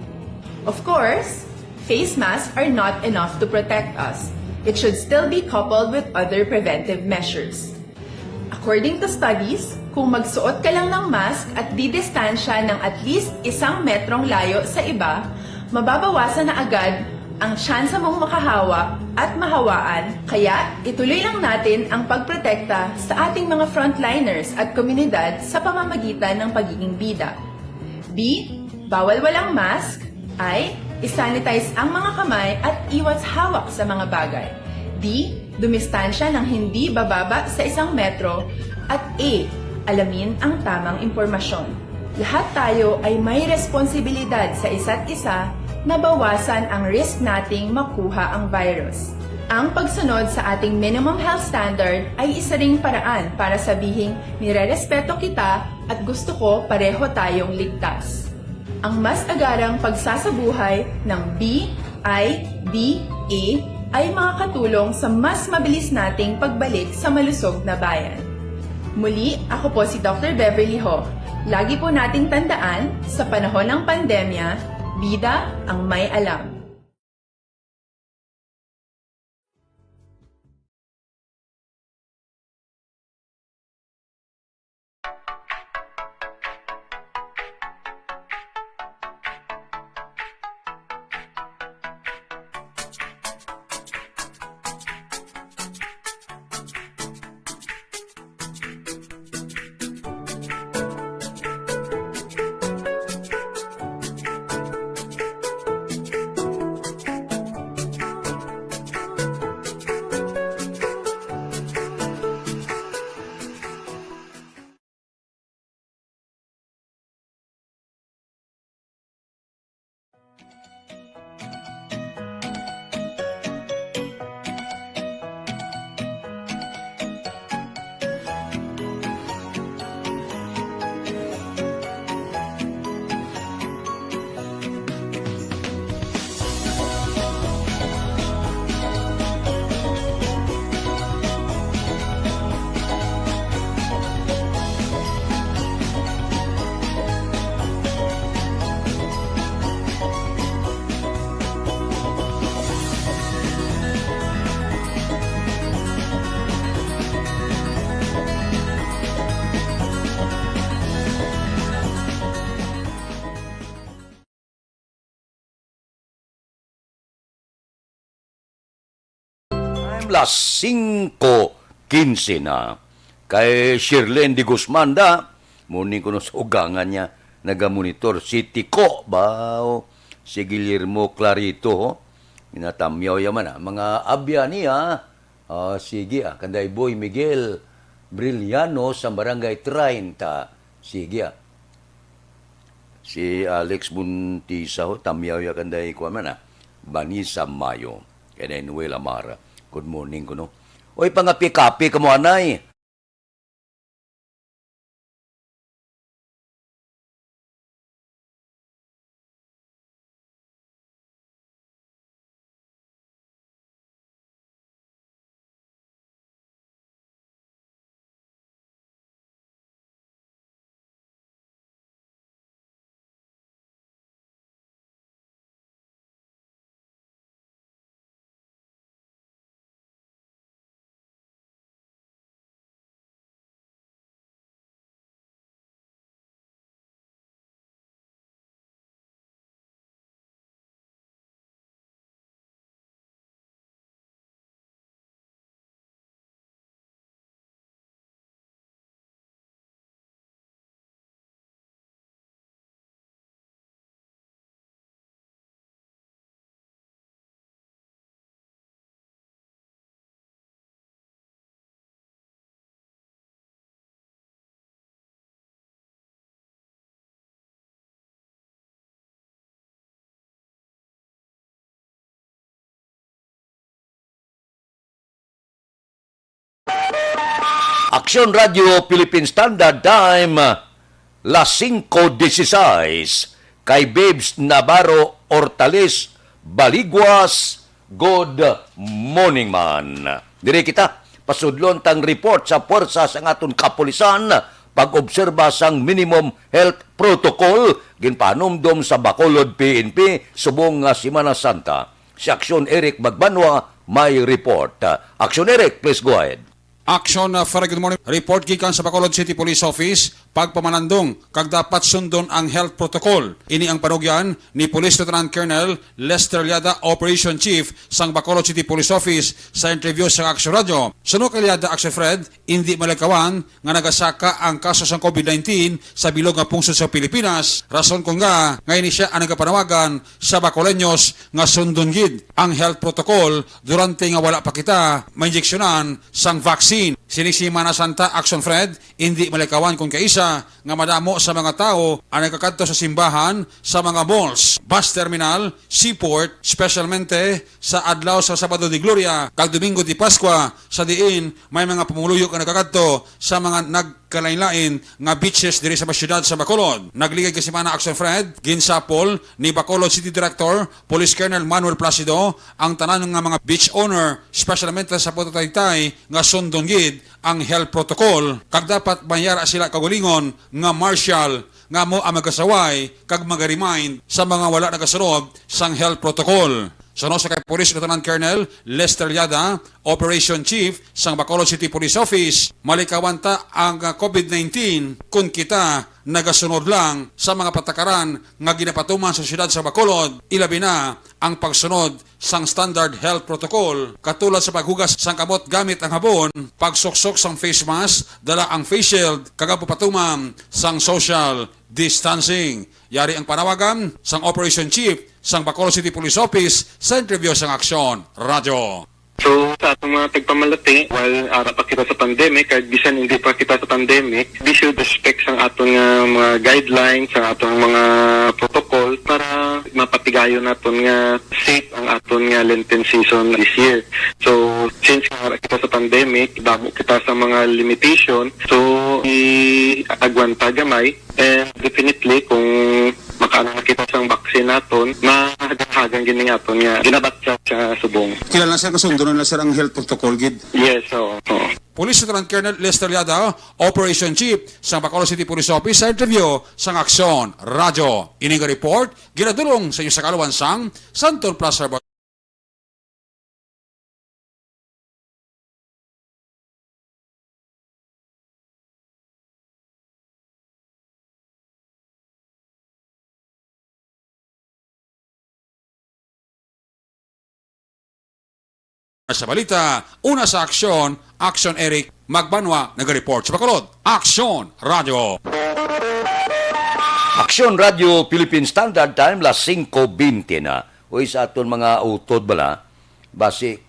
Of course, face masks are not enough to protect us. It should still be coupled with other preventive measures. According to studies, kung magsuot ka lang ng mask at didistansya ng at least 1 metrong layo sa iba, mababawasan na agad ang tsansa mong makahawa at mahawaan, kaya ituloy lang natin ang pagprotekta sa ating mga frontliners at komunidad sa pamamagitan ng pagiging bida. B. Bawal walang mask. I. Isanitize ang mga kamay at iwas hawak sa mga bagay. D. Dumistansya ng hindi bababa sa 1 metro. At A. Alamin ang tamang impormasyon. Lahat tayo ay may responsibilidad sa isa't isa na bawasan ang risk nating makuha ang virus. Ang pagsunod sa ating minimum health standard ay isa ring paraan para sabihing nirerespeto kita at gusto ko pareho tayong ligtas. Ang mas agarang pagsasabuhay ng BIBA ay makakatulong sa mas mabilis nating pagbalik sa malusog na bayan. Muli, ako po si Dr. Beverly Ho. Lagi po nating tandaan, sa panahon ng pandemya, bida ang may alam. time, las 5:15 na. Kay Shirlene de Guzman da, muning kuno sa ugangan niya, nagamonitor si Tico ba o si Guillermo Clarito, ho? Minatamyaw yaman mga abya niya, sige kanday Boy Miguel Brillano sa Barangay 30, sige si Alex Buntisa ho, tamyaw ya kanday kuha man Banisa Mayo, kaya Nuela Mara. Good morning kuno. Oy, pangapi-kapi ka mo anay. Aksyon Radio Philippine Standard Time, las 5:16. Kay Babes Navarro Hortales Baliguas, good morning man. Dire kita, pasudlon tang report sa puwersa sa aton kapulisan, pag-obserba sang minimum health protocol, ginpanomdom sa Bacolod PNP, subong nga Semana Santa. Si Aksyon Eric Magbanwa may report. Aksyon Eric, please go ahead. Aksyon na very good morning. Report gikan sa Bacolod City Police Office, pagpamanandong kag dapat sundon ang health protocol. Ini ang panugyan ni Police Lieutenant Colonel Lester Liada, Operation Chief sang Bacolod City Police Office sa interview sa Aksyon Radio. Suno kay Liada, Aksyon Fred, hindi malakawan nga nagasaka ang kaso sang COVID-19 sa bilog nga pungsod sa Pilipinas. Rason kung nga, ngayon siya ang nagapanawagan sa Bacoleños nga sundon gid ang health protocol durante nga wala pa kita mainjeksyonan sang vaccine. Sinisimana Santa, Aksyon Fred, hindi malikawan kung kaisa nga madamo sa mga tao ang nagkakadto sa simbahan, sa mga malls, bus terminal, seaport, specialmente sa adlaw sa Sabado de Gloria, kag Domingo de Pascua, sa diin may mga pumuluyok ang nagkakadto sa mga nagkalain-lain nga beaches diri sa syudad sa Bacolod. Nagligay kasi mana Aksyon Fred, ginsapol ni Bacolod City Director, Police Colonel Manuel Placido, ang tanan nga mga beach owner, specialmente sa Pototaytay, nga sundon gid ang health protocol, kag dapat mayara sila kagulingon nga marshal nga mo ang magasaway kag mag-remind sa mga wala nagasunod sang health protocol. Suno sa kay Police Lieutenant Colonel Lester Liada, Operation Chief sang Bacolod City Police Office, malikawan ta ang COVID-19 kung kita nagasunod lang sa mga patakaran nga ginapatuman sa siyudad sa Bacolod, ilabi na ang pagsunod sang standard health protocol, katulad sa paghugas sang kamot gamit ang habon, pagsuksok sang face mask, dala ang face shield, kagapupatuman sang social distancing. Yari ang panawagan sang Operation Chief sang Bacolod City Police Office sa interview sang Aksyon Radio. So, sa atong mga tagpamalati, while ara pa kita sa pandemic, kahit bisan hindi pa kita sa pandemic, we should respect sang atong mga guidelines, ang atong mga protocol para mapatigayon naton nga safe ang aton nga Lenten season this year. So, since ara kita sa pandemic, damo kita sa mga limitation, so i-agwanta gamay, and definitely kung makaano na kita sang vaccine naton, mahaghagan gini aton nga ginabatsa sa subong. Kilala sir kasundo na sir ang health protocol gid. Yes, oo. Police Lieutenant Colonel Lester Liada, Operation Chief sa Bacolod City Police Office sa interview sa Aksyon Radio. Ining report ginadulong sa inyo sa kaluwan sang Santol Plaza Sa balita, una sa aksyon, Aksyon Eric Magbanwa nag-report sa Bacolod. Aksyon Radio. Aksyon Radio Philippine Standard Time las 5:20 na. Uy, sa aton mga utod bala, base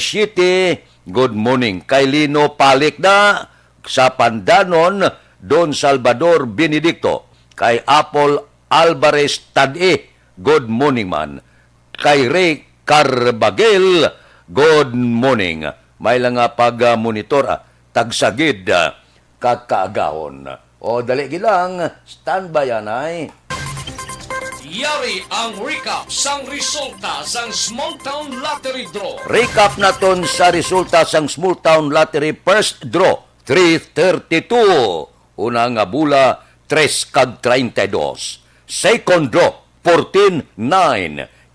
City, good morning. Kay Lino Palik na sa Pandanon, Don Salvador Benedicto. Kay Apple Alvarez Tadie, good morning man. Kay Ray Carbagel, good morning. May lang nga pag-monitor, tagsagid, kakaagahon. O dali gilang, standby yan ay. Yari ang recap sang resulta sang Small Town Lottery Draw. Recap naton sa resulta sang Small Town Lottery First Draw, 332. Una nga bula, 3 kag 32. Second draw, 14-9.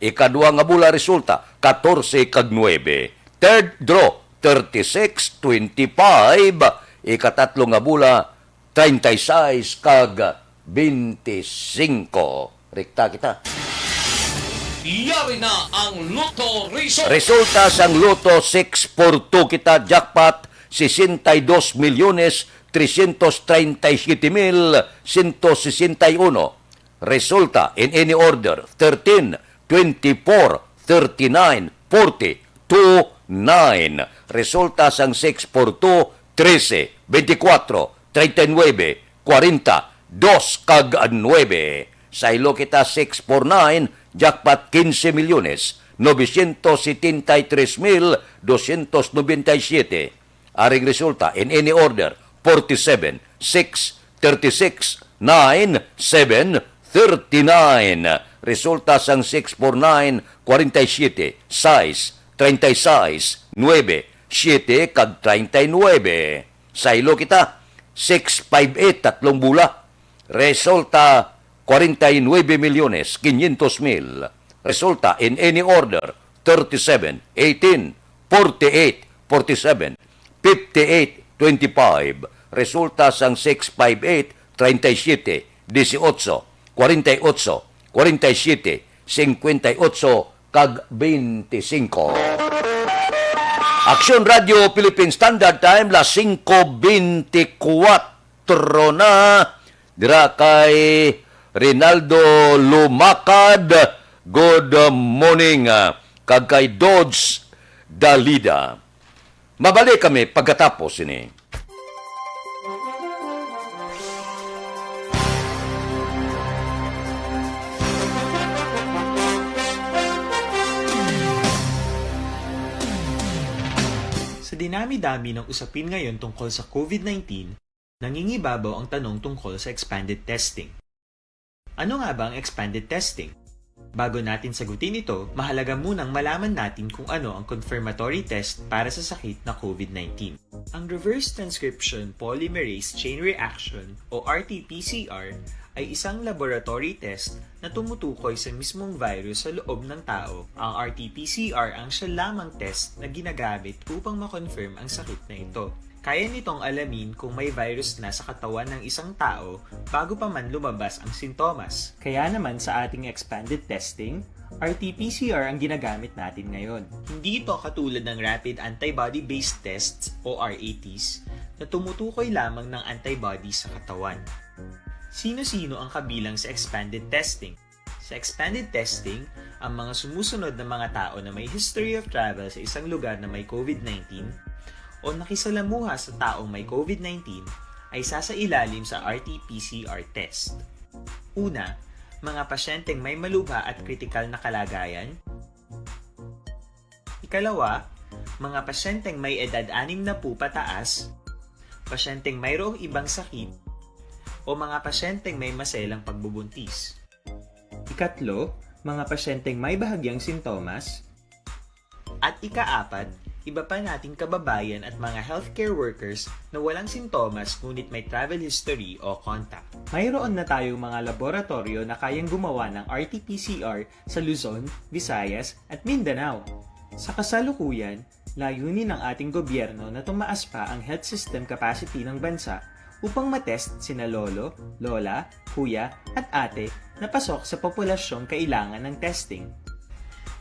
Ikadua nga bula resulta, 14 kag 9. Third draw, 36-25. Ikatatlo nga bula, 36 kag 25. Rekta kita. Yari na ang Lotto Result. Resulta sang Lotto 642 kita jackpot 62 milyones 337,161. Resulta in any order 13, 24, 39, 40, 29. Resulta sang 642 13, 24, 39, 40, 2 kag 9. Sa ilo kita 649, jackpot 15 milyones, 973,297. Aring resulta in any order, 47, 6, 36, 9, 7, 39. Resulta sang 649, 47, 6, 36, 9, 7, kag 39. Sa ilo kita, 658, tatlong bula. Resulta 49 milyones 500,000. Resulta in any order 37, 18, 48, 47, 58, 25. Resulta sang 658, 37, 18, 48, 47, 58, kag 25. Aksyon Radio Philippine Standard Time la 5:24 na. Dira kay Rinaldo Lumakad, good morning. Kag kay Dodge Dalida. Mabalik kami pagkatapos ini. Sa dinami-dami ng usapin ngayon tungkol sa COVID-19, nangingibabaw ang tanong tungkol sa expanded testing. Ano nga ba ang expanded testing? Bago natin sagutin ito, mahalaga munang malaman natin kung ano ang confirmatory test para sa sakit na COVID-19. Ang reverse transcription polymerase chain reaction o RT-PCR ay isang laboratory test na tumutukoy sa mismong virus sa loob ng tao. Ang RT-PCR ang siya lamang test na ginagamit upang makonfirm ang sakit na ito. Kaya nitong alamin kung may virus na sa katawan ng isang tao bago pa man lumabas ang sintomas. Kaya naman sa ating expanded testing, RT-PCR ang ginagamit natin ngayon. Hindi ito katulad ng rapid antibody-based tests o RATs na tumutukoy lamang ng antibodies sa katawan. Sino-sino ang kabilang sa expanded testing? Sa expanded testing, ang mga sumusunod na mga tao na may history of travel sa isang lugar na may COVID-19 o nakisalamuha sa taong may COVID-19 ay sasailalim sa RT-PCR test. Una, mga pasyenteng may malubha at kritikal na kalagayan. Ikalawa, mga pasyenteng may edad 60 pataas, pasyenteng mayroong ibang sakit, o mga pasyenteng may maselang pagbubuntis. Ikatlo, mga pasyenteng may bahagyang sintomas. At ikaapat, iba pa nating kababayan at mga healthcare workers na walang sintomas ngunit may travel history o contact. Mayroon na tayong mga laboratorio na kayang gumawa ng RT-PCR sa Luzon, Visayas at Mindanao. Sa kasalukuyan, layunin ng ating gobyerno na tumaas pa ang health system capacity ng bansa upang matest sina lolo, lola, kuya at ate na pasok sa populasyong kailangan ng testing.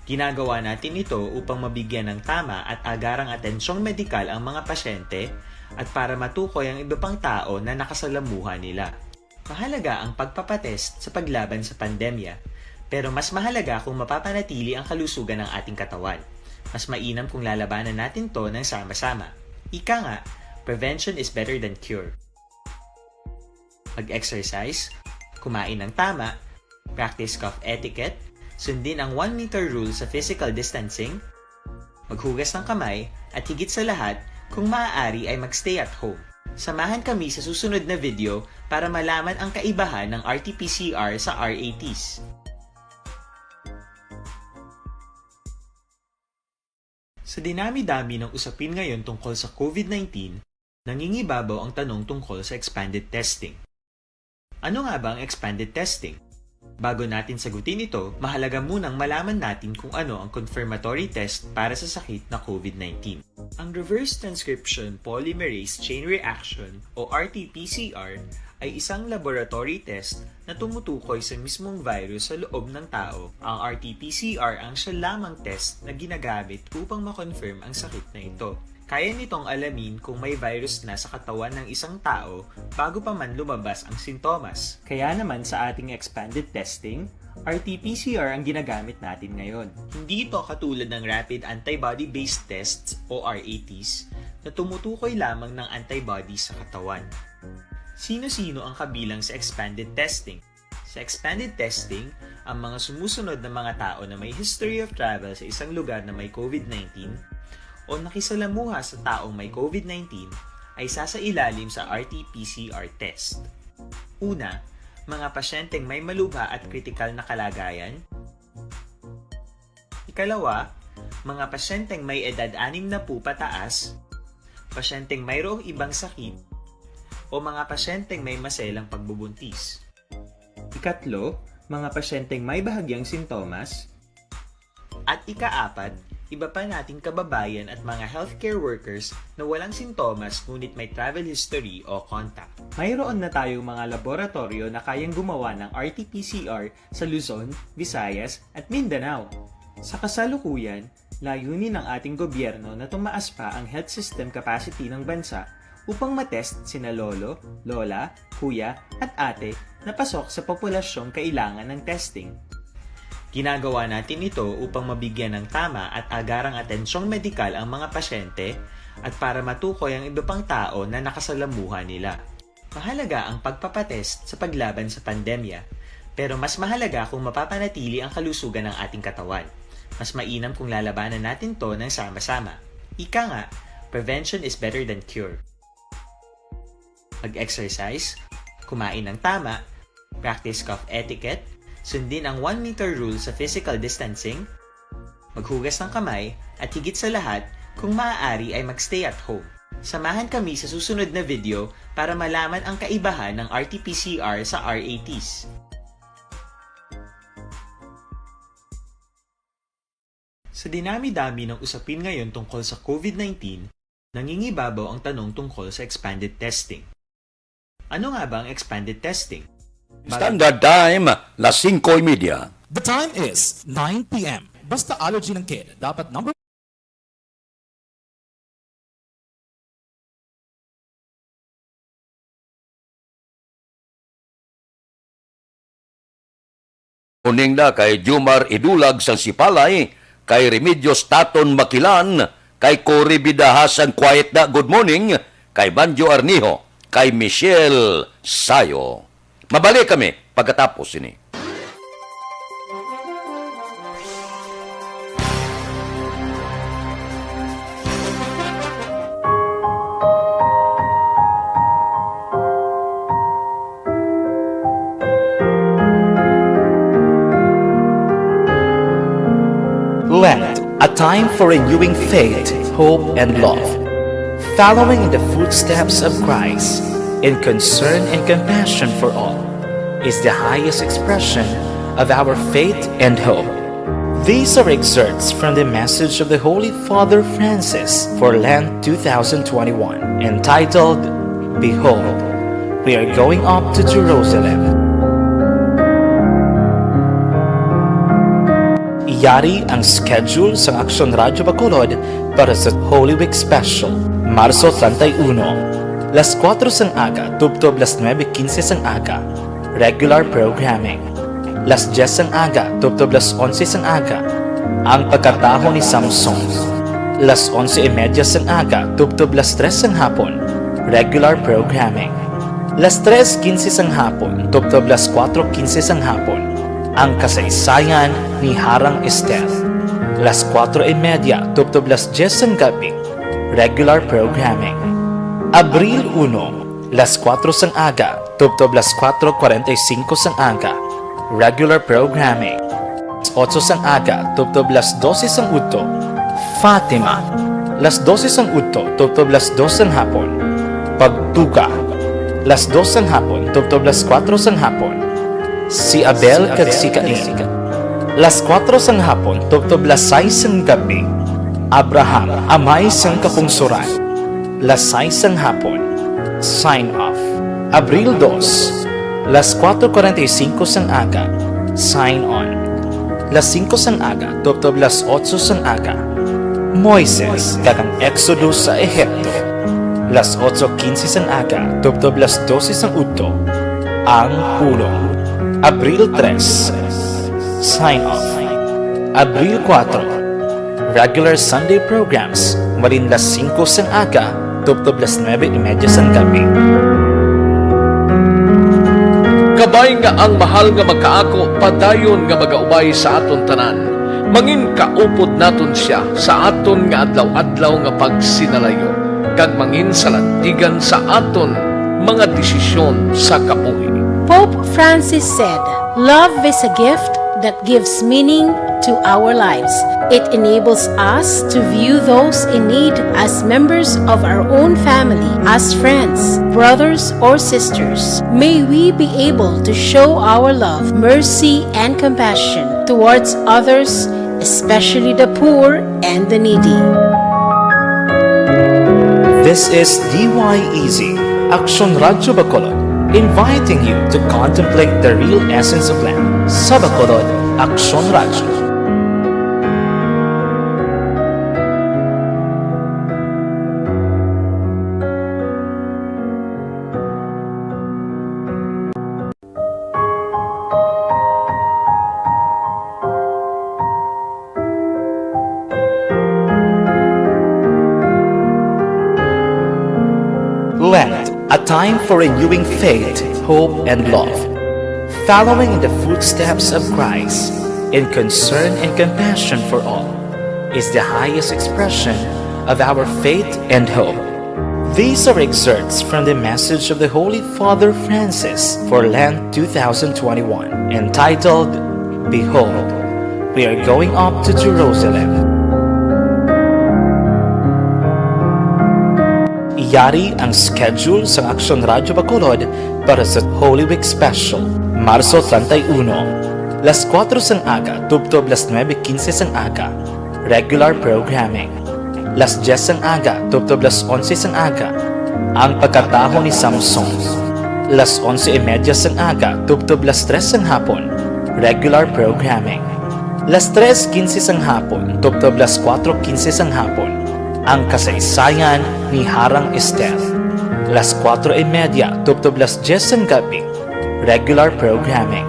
Ginagawa natin ito upang mabigyan ng tama at agarang atensyong medikal ang mga pasyente at para matukoy ang iba pang tao na nakasalamuha nila. Mahalaga ang pagpapatest sa paglaban sa pandemya, pero mas mahalaga kung mapapanatili ang kalusugan ng ating katawan. Mas mainam kung lalabanan natin to ng sama-sama. Ika nga, prevention is better than cure. Mag-exercise, kumain ng tama, practice cough etiquette, sundin ang 1 meter rule sa physical distancing, maghugas ng kamay, at higit sa lahat, kung maaari ay magstay at home. Samahan kami sa susunod na video para malaman ang kaibahan ng RT-PCR sa RATs. Sa dinami-dami ng usapin ngayon tungkol sa COVID-19, nangingibabaw ang tanong tungkol sa expanded testing. Ano nga ba ang expanded testing? Bago natin sagutin ito, mahalaga munang malaman natin kung ano ang confirmatory test para sa sakit na COVID-19. Ang reverse transcription polymerase chain reaction o RT-PCR ay isang laboratory test na tumutukoy sa mismong virus sa loob ng tao. Ang RT-PCR ang siya lamang test na ginagamit upang makonfirm ang sakit na ito. Kaya nitong alamin kung may virus na sa katawan ng isang tao bago pa man lumabas ang sintomas. Kaya naman sa ating expanded testing, RT-PCR ang ginagamit natin ngayon. Hindi ito katulad ng rapid antibody-based tests o RATs na tumutukoy lamang ng antibodies sa katawan. Sino-sino ang kabilang sa expanded testing? Sa expanded testing, ang mga sumusunod na mga tao na may history of travel sa isang lugar na may COVID-19 o nakisalamuha sa taong may COVID-19 ay sasailalim sa RT-PCR test. Una, mga pasyenteng may malubha at kritikal na kalagayan. Ikalawa, mga pasyenteng may edad 60 pataas, pasyenteng mayroong ibang sakit, o mga pasyenteng may maselang pagbubuntis. Ikatlo, mga pasyenteng may bahagyang sintomas. At ikaapat, iba pa nating kababayan at mga healthcare workers na walang sintomas ngunit may travel history o contact. Mayroon na tayong mga laboratorio na kayang gumawa ng RT-PCR sa Luzon, Visayas at Mindanao. Sa kasalukuyan, layunin ng ating gobyerno na tumaas pa ang health system capacity ng bansa upang matest sina lolo, lola, kuya at ate na pasok sa populasyong kailangan ng testing. Ginagawa natin ito upang mabigyan ng tama at agarang atensyong medikal ang mga pasyente at para matukoy ang iba pang tao na nakasalamuha nila. Mahalaga ang pagpapatest sa paglaban sa pandemya, pero mas mahalaga kung mapapanatili ang kalusugan ng ating katawan. Mas mainam kung lalabanan natin to ng sama-sama. Ika nga, prevention is better than cure. Mag-exercise, kumain ng tama, practice cough etiquette, sundin ang 1 meter rule sa physical distancing, maghugas ng kamay, at higit sa lahat, kung maaari ay magstay at home. Samahan kami sa susunod na video para malaman ang kaibahan ng RT-PCR sa RATs. Sa dinami-dami ng usapin ngayon tungkol sa COVID-19, nangingibabaw ang tanong tungkol sa expanded testing. Ano nga ba ang expanded testing? Standard time, las 5:30. The time is 9 p.m. Basta allergy ng kid, dapat number Uning na kay Jumar Idulag sang Sipalay, kay Remedios Taton Makilan, kay Cory Bidahas ang Quiet na Good Morning, kay Banjo Arnijo, kay Michelle Sayo. Mabalik kami pagkatapos ini. Lent, a time for renewing faith, hope, and love. Following in the footsteps of Christ, in concern and compassion for all, is the highest expression of our faith and hope. These are excerpts from the message of the Holy Father Francis for Lent 2021, entitled, Behold, we are going up to Jerusalem. Iyari ang schedule sa Aksyon Radio Bacolod para sa Holy Week Special, Marso 31. Las 4 sang aga, tubtob las 9:15 sang aga, regular programming. Las 10 sang aga, tubtob las 11 sang aga, ang pagkataho ni Samson. Las 11:30 sang aga, tubtob las 3 sang hapon, regular programming. Las 3:15 sang hapon, tubtob las 4:15 sang hapon, ang kasaysayan ni Harang Esther. Las 4:30, tubtob las 10 sang gabi, regular programming. Abril 1, las 4 sang aga, tubtob las 4:45 sang aga, regular programming. Las 8 sang aga, tubtob las 12 sang udto, Fatima. Las 12 sang udto, tubtob las 2 sang hapon, Pagtuga. Las 2 sang hapon, tubtob las 4 sang hapon, si Abel kag si Cain. Las 4 sang hapon, tubtob las 6 sang gabi, Abraham, amay sang kapungsuran. Las 6 sang hapon, sign off. Abril 2, las 4:45 sang aga, sign on. Las 5 sang aga, tubtob las 8 sang aga, Moises kag ang Exodus sa Ehipto. Las 8:15 sang aga, tubtob las 12 sang udto, ang hulong. Abril 3, sign off. Abril 4, regular Sunday programs, marin las 5 sang aga, tubtob las 9:30 sang gabi. Kabay nga ang mahal nga magkaako, padayon nga magaubay sa aton tanan. Mangin kaupod naton siya sa aton nga adlaw-adlaw nga pagsinalayo, kag mangin salantigan sa aton mga desisyon sa kabuhi. Pope Francis said, "Love is a gift that gives meaning to our lives. It enables us to view those in need as members of our own family, as friends, brothers, or sisters. May we be able to show our love, mercy, and compassion towards others, especially the poor and the needy." This is DYEZ, Aksyon Radio Bacolod, inviting you to contemplate the real essence of Lent. Sa Bacolod, Aksyon Radio. Lent, a time for renewing faith, hope, and love. Following in the footsteps of Christ, in concern and compassion for all, is the highest expression of our faith and hope. These are excerpts from the message of the Holy Father Francis for Lent 2021, entitled, Behold, we are going up to Jerusalem. Iyari ang schedule sa Aksyon Radyo Bacolod para sa Holy Week Special, Marso 31. Las 4 sang aga, tubtob las 9:15 sang aga. Regular programming. Las 10 sang aga, tubtob las 11 sang aga. Ang pagkataho ni Samson. Las 11:30 sang aga, tubtob las 3 sang hapon. Regular programming. Las 3:15 sang hapon, tubtob las 4:15 sang hapon. Ang kasaysayan ni Harang Esther. Las 4:30, tubtob las 10 sang gabi. Regular programming.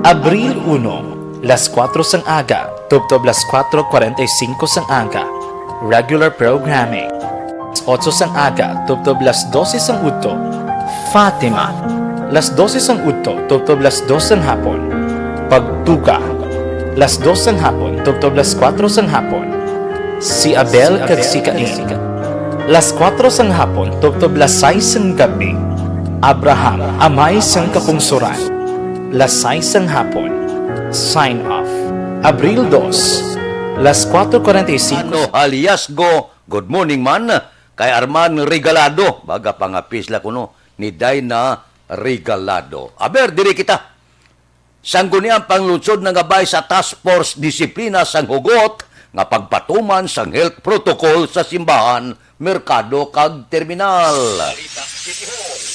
Abril 1, las 4 sang aga, tubtob las 4:45 sang aga. Regular programming. 8 sang aga, tubtob las 12 sang udto. Fatima. Las 12 sang udto, tubtob las 2 sang hapon. Pagtuga. Las 2 sang hapon, tubtob las 4 sang hapon. Si Abel kag si Cain. Las 4 sang hapon, tubtob las 6 sang gabi. Abraham, amay sang kapungsuran. Las 6 sang hapon. Sign off. Abril 2, las 4:45. Ano haliasgo, good morning man, kay Arman Regalado, baga pangapisla kuno, ni Dayna Regalado. Aber, diri kita. Sanggunian panglunsod ng gabay sa Task Force Disiplina sang Hugot, nga pagpatuman sang health protocol sa simbahan, merkado kag terminal.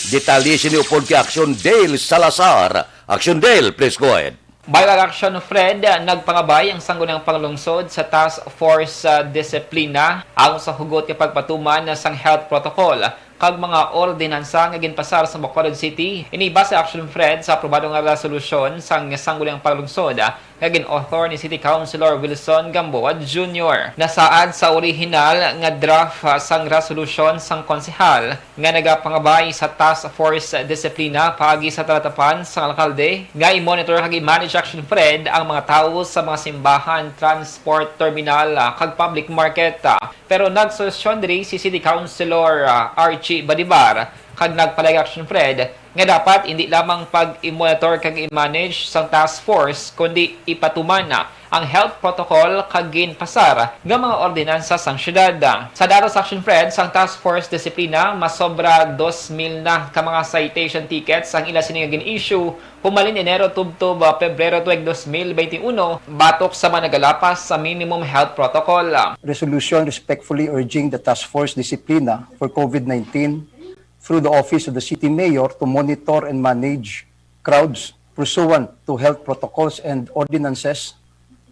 Detalye siniupod kay Aksyon Dale Salazar. Aksyon Dale, please go ahead. Bilag Action Fred, nagpangabay ang sangguniang panglungsod sa Task Force Disiplina ang sa hugot kapag patuman sang health protocol kag mga ordinansa nga ginpasar sa Bacolod City. Iniba sa Action Fred sa aprobado nga resolusyon sang sangguniang panglungsod nga gin-author ni City Councilor Wilson Gamboa Jr. Nasaad sa orihinal nga draft sang resolusyon sang konsehal nga nagapangabay sa Task Force Disiplina paagi sa talatapan sang alkalde nga i-monitor kag i-manage Action Fred ang mga tao sa mga simbahan, transport, terminal, kag public market. Pero nagsolusyon diri si City Councilor Archie Badibar kag nagpalag Action Fred nga dapat hindi lamang pag-i-monitor kag i-manage sang task force kundi ipatuman ang health protocol kag ginpasar nga mga ordinansa sang syudad. Sa datos Action Fred sang task force disiplina masobra 2,000 na ka mga citation tickets ang ila sini nga gin-issue humalin Enero tubtob Pebrero tuig 2021 batok sa mga nagalapas sa minimum health protocol. Resolution respectfully urging the task force disiplina for COVID-19 through the Office of the City Mayor to monitor and manage crowds pursuant to health protocols and ordinances,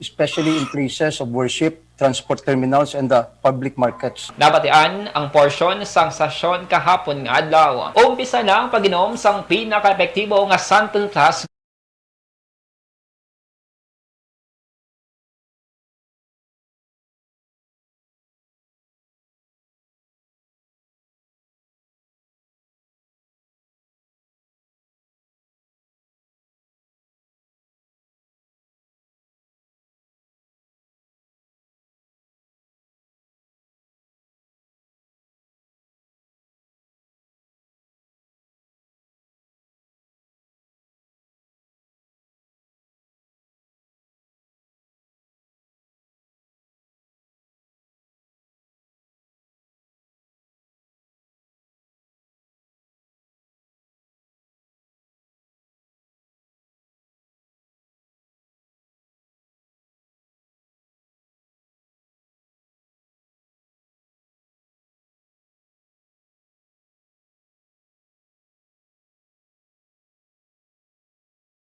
especially in places of worship, transport terminals, and the public markets. Nabatian ang porsyon sang sesyon kahapon nga adlaw. Umpisa na ang pag-inom sang pinaka-epektibo nga Santon Class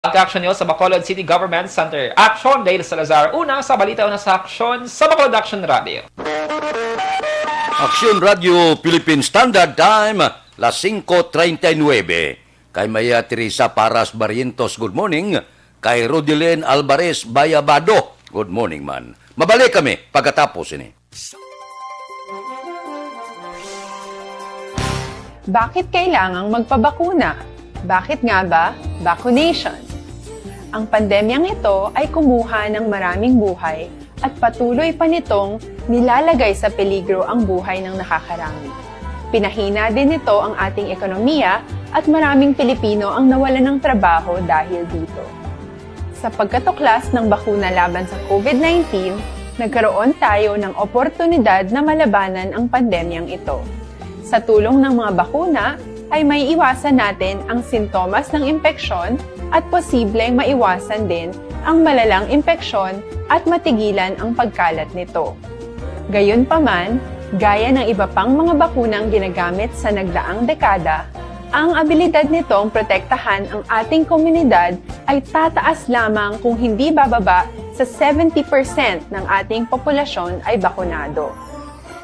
ang Aksyon News sa Bacolod City Government Center. Aksyon Dale Salazar, una sa balita una sa Aksyon sa Bacolod Action Radio. Aksyon Radio Philippine Standard Time, las 5:39. Kay Maya Teresa Paras Barrientos, good morning. Kay Rodilene Alvarez Bayabado, good morning man. Mabalik kami pagkatapos ini. Bakit kailangang magpabakuna? Bakit nga ba? Vaccination. Ang pandemyang ito ay kumuha ng maraming buhay at patuloy pa nitong nilalagay sa peligro ang buhay ng nakakarami. Pinahina din nito ang ating ekonomiya at maraming Pilipino ang nawalan ng trabaho dahil dito. Sa pagkatuklas ng bakuna laban sa COVID-19, nagkaroon tayo ng oportunidad na malabanan ang pandemyang ito. Sa tulong ng mga bakuna, ay may iwasan natin ang sintomas ng impeksyon at posibleng maiwasan din ang malalang impeksyon at matigilan ang pagkalat nito. Gayunpaman, gaya ng iba pang mga bakunang ginagamit sa nagdaang dekada, ang abilidad nitong protektahan ang ating komunidad ay tataas lamang kung hindi bababa sa 70% ng ating populasyon ay bakunado.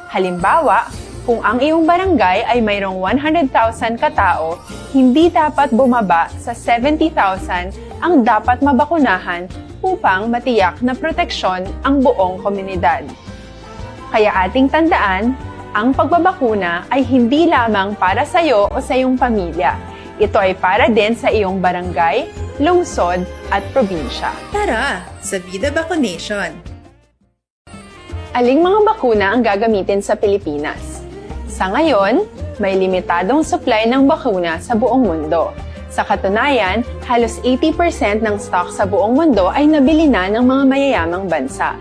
Halimbawa, kung ang iyong barangay ay mayroong 100,000 katao, hindi dapat bumaba sa 70,000 ang dapat mabakunahan upang matiyak na proteksyon ang buong komunidad. Kaya ating tandaan, ang pagbabakuna ay hindi lamang para sa iyo o sa iyong pamilya. Ito ay para din sa iyong barangay, lungsod at probinsya. Tara, sa Vida Vaccination! Aling mga bakuna ang gagamitin sa Pilipinas? Sa ngayon, may limitadong supply ng bakuna sa buong mundo. Sa katunayan, halos 80% ng stock sa buong mundo ay nabili na ng mga mayayamang bansa.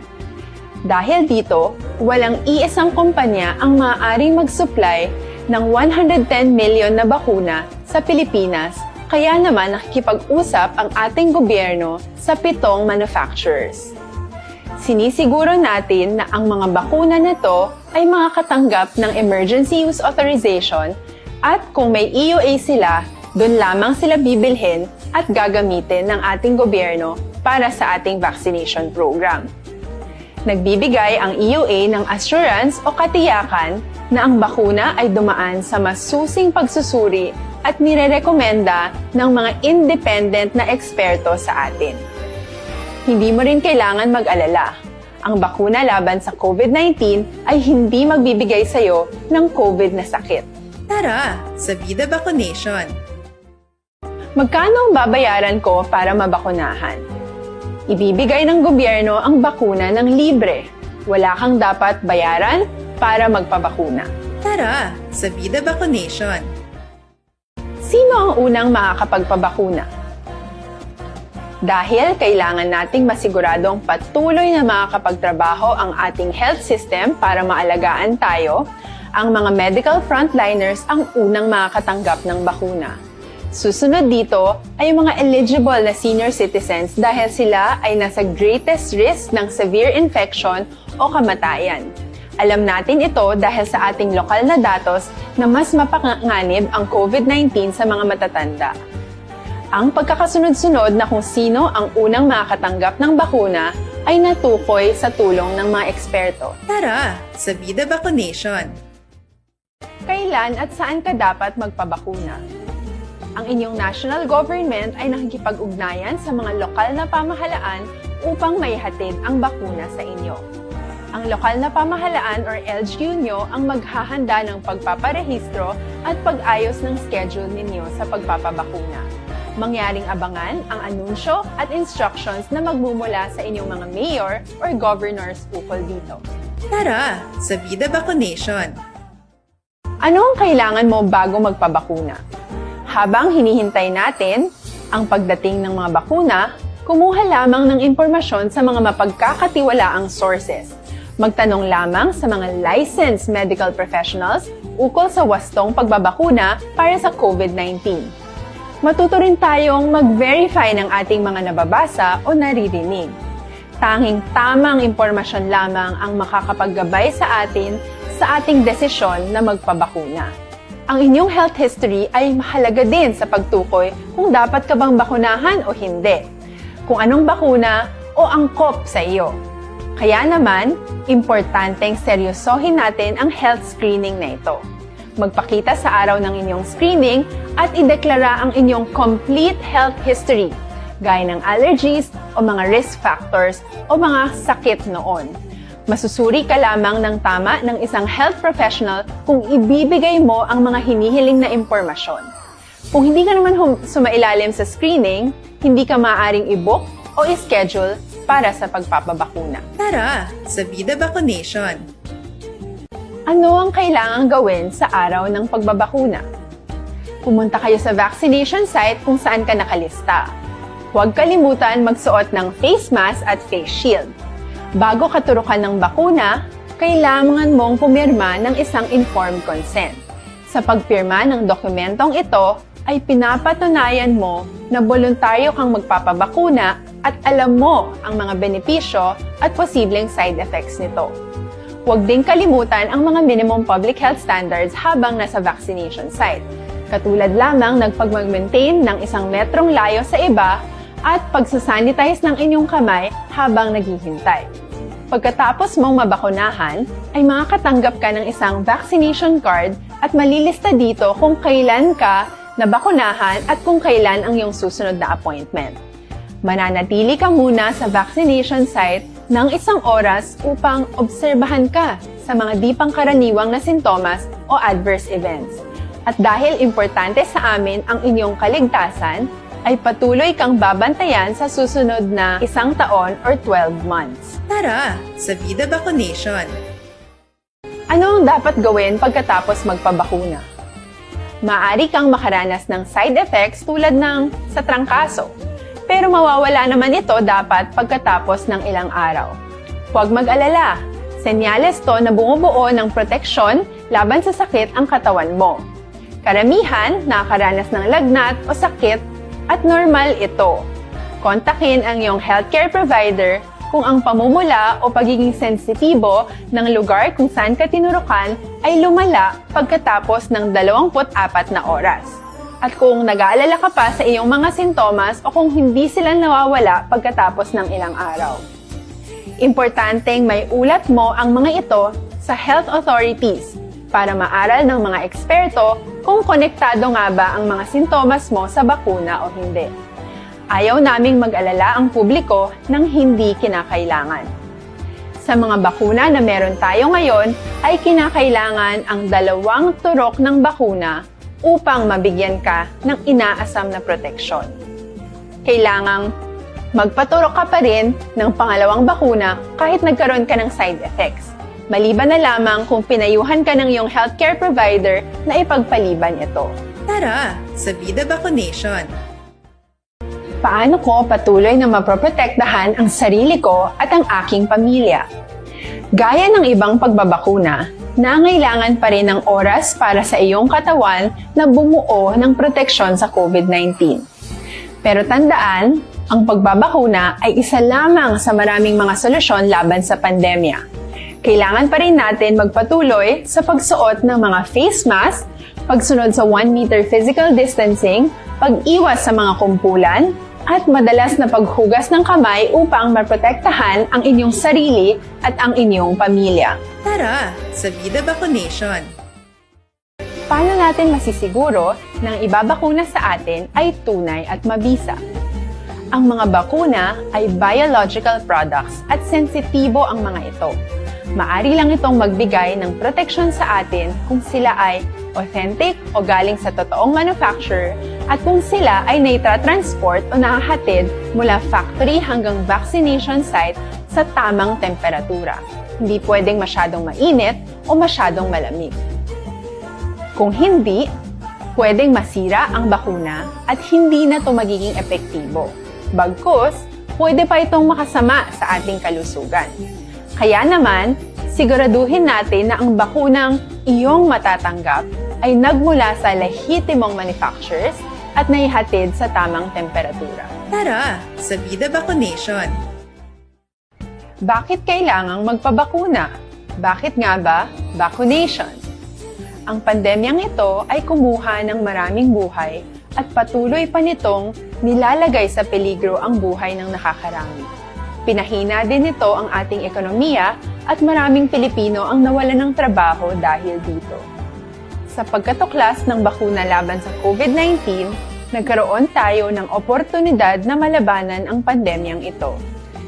Dahil dito, walang iisang kumpanya ang maaaring mag-supply ng 110 million na bakuna sa Pilipinas, kaya naman nakikipag-usap ang ating gobyerno sa 7 manufacturers. Sinisiguro natin na ang mga bakuna nito ay makakatanggap ng Emergency Use Authorization at kung may EUA sila, doon lamang sila bibilhin at gagamitin ng ating gobyerno para sa ating vaccination program. Nagbibigay ang EUA ng assurance o katiyakan na ang bakuna ay dumaan sa masusing pagsusuri at nirerekomenda ng mga independent na eksperto sa atin. Hindi mo rin kailangan mag-alala. Ang bakuna laban sa COVID-19 ay hindi magbibigay sa iyo ng COVID na sakit. Tara, sa Vida Vaccination! Magkano ang babayaran ko para mabakunahan? Ibibigay ng gobyerno ang bakuna ng libre. Wala kang dapat bayaran para magpabakuna. Tara, sa Vida Vaccination! Sino ang unang makakapagpabakuna? Dahil kailangan nating masiguradong patuloy na makakapagtrabaho ang ating health system para maalagaan tayo, ang mga medical frontliners ang unang makakatanggap ng bakuna. Susunod dito ay mga eligible na senior citizens dahil sila ay nasa greatest risk ng severe infection o kamatayan. Alam natin ito dahil sa ating lokal na datos na mas mapanganib ang COVID-19 sa mga matatanda. Ang pagkakasunod-sunod na kung sino ang unang makakatanggap ng bakuna ay natukoy sa tulong ng mga eksperto. Tara, sa Vida Vaccination! Kailan at saan ka dapat magpabakuna? Ang inyong national government ay nakikipag-ugnayan sa mga lokal na pamahalaan upang maihatid ang bakuna sa inyo. Ang lokal na pamahalaan or LGU nyo ang maghahanda ng pagpaparehistro at pag-ayos ng schedule ninyo sa pagpapabakuna. Mangyaring abangan ang anunsyo at instructions na magmumula sa inyong mga mayor or governors ukol dito. Tara, sa Vida Vaccination! Ano ang kailangan mo bago magpabakuna? Habang hinihintay natin ang pagdating ng mga bakuna, kumuha lamang ng impormasyon sa mga mapagkakatiwalaang sources. Magtanong lamang sa mga licensed medical professionals ukol sa wastong pagbabakuna para sa COVID-19. Matuto rin tayong mag-verify ng ating mga nababasa o naririnig. Tanging tamang impormasyon lamang ang makakapaggabay sa ating desisyon na magpabakuna. Ang inyong health history ay mahalaga din sa pagtukoy kung dapat ka bang bakunahan o hindi, kung anong bakuna o angkop sa iyo. Kaya naman, importanteng seryosohin natin ang health screening na ito. Magpakita sa araw ng inyong screening at ideklara ang inyong complete health history, gaya ng allergies o mga risk factors o mga sakit noon. Masusuri ka lamang ng tama ng isang health professional kung ibibigay mo ang mga hinihiling na impormasyon. Kung hindi ka naman sumailalim sa screening, hindi ka maaaring i-book o i-schedule para sa pagpapabakuna. Tara, sa Vida Vaccination! Ano ang kailangang gawin sa araw ng pagbabakuna? Pumunta kayo sa vaccination site kung saan ka nakalista. Huwag kalimutan magsuot ng face mask at face shield. Bago katurukan ng bakuna, kailangan mong pumirma ng isang informed consent. Sa pagpirma ng dokumentong ito, ay pinapatunayan mo na voluntaryo kang magpapabakuna at alam mo ang mga benepisyo at posibleng side effects nito. Huwag din kalimutan ang mga minimum public health standards habang nasa vaccination site. Katulad lamang nagpag-maintain ng 1 metrong layo sa iba at pagsasanitize ng inyong kamay habang naghihintay. Pagkatapos mong mabakunahan, ay makakatanggap ka ng isang vaccination card at malilista dito kung kailan ka nabakunahan at kung kailan ang iyong susunod na appointment. Mananatili ka muna sa vaccination site ng 1 oras upang obserbahan ka sa mga di pangkaraniwang na sintomas o adverse events. At dahil importante sa amin ang inyong kaligtasan, ay patuloy kang babantayan sa susunod na 1 taon or 12 months. Tara, sa Vida Vaccination! Ano ang dapat gawin pagkatapos magpabakuna? Maaari kang makaranas ng side effects tulad ng sa trangkaso, pero mawawala naman ito dapat pagkatapos ng ilang araw. Huwag mag-alala, senyales to na bumubuo ng proteksyon laban sa sakit ang katawan mo. Karamihan nakakaranas ng lagnat o sakit at normal ito. Kontakin ang iyong healthcare provider kung ang pamumula o pagiging sensitibo ng lugar kung saan ka tinurukan ay lumala pagkatapos ng 24 na oras. At kung nag-aalala ka pa sa iyong mga sintomas o kung hindi sila nawawala pagkatapos ng ilang araw. Importanteng may ulat mo ang mga ito sa health authorities para maaral ng mga eksperto kung konektado nga ba ang mga sintomas mo sa bakuna o hindi. Ayaw naming mag-alala ang publiko ng hindi kinakailangan. Sa mga bakuna na meron tayo ngayon, ay kinakailangan ang 2 turok ng bakuna upang mabigyan ka ng inaasam na proteksyon. Kailangang magpaturok ka pa rin ng pangalawang bakuna kahit nagkaroon ka ng side effects. Maliban na lamang kung pinayuhan ka ng iyong healthcare provider na ipagpaliban ito. Tara, sa Vida Vaccination! Paano ko patuloy na maproprotektahan ang sarili ko at ang aking pamilya? Gaya ng ibang pagbabakuna, nangailangan pa rin ng oras para sa iyong katawan na bumuo ng proteksyon sa COVID-19. Pero tandaan, ang pagbabakuna ay isa lamang sa maraming mga solusyon laban sa pandemya. Kailangan pa rin natin magpatuloy sa pagsuot ng mga face mask, pagsunod sa 1 meter physical distancing, pag-iwas sa mga kumpulan, at madalas na paghugas ng kamay upang maprotektahan ang inyong sarili at ang inyong pamilya. Tara, sa Vida Vaccination! Paano natin masisiguro na ang ibabakuna sa atin ay tunay at mabisa? Ang mga bakuna ay biological products at sensitibo ang mga ito. Maari lang itong magbigay ng proteksyon sa atin kung sila ay authentic o galing sa totoong manufacturer at kung sila ay naitra-transport o nahahatid mula factory hanggang vaccination site sa tamang temperatura. Hindi pwedeng masyadong mainit o masyadong malamig. Kung hindi, pwedeng masira ang bakuna at hindi na ito magiging epektibo. Bagkus, pwede pa itong makasama sa ating kalusugan. Kaya naman, siguraduhin natin na ang bakunang iyong matatanggap ay nagmula sa lehitimong manufacturers at naihatid sa tamang temperatura. Tara, sa Vida Vaccination! Bakit kailangang magpabakuna? Bakit nga ba vaccination? Ang pandemyang ito ay kumuha ng maraming buhay at patuloy pa nitong nilalagay sa peligro ang buhay ng nakakarami. Pinahina din nito ang ating ekonomiya at maraming Pilipino ang nawalan ng trabaho dahil dito. Sa pagkatuklas ng bakuna laban sa COVID-19, nagkaroon tayo ng oportunidad na malabanan ang pandemyang ito.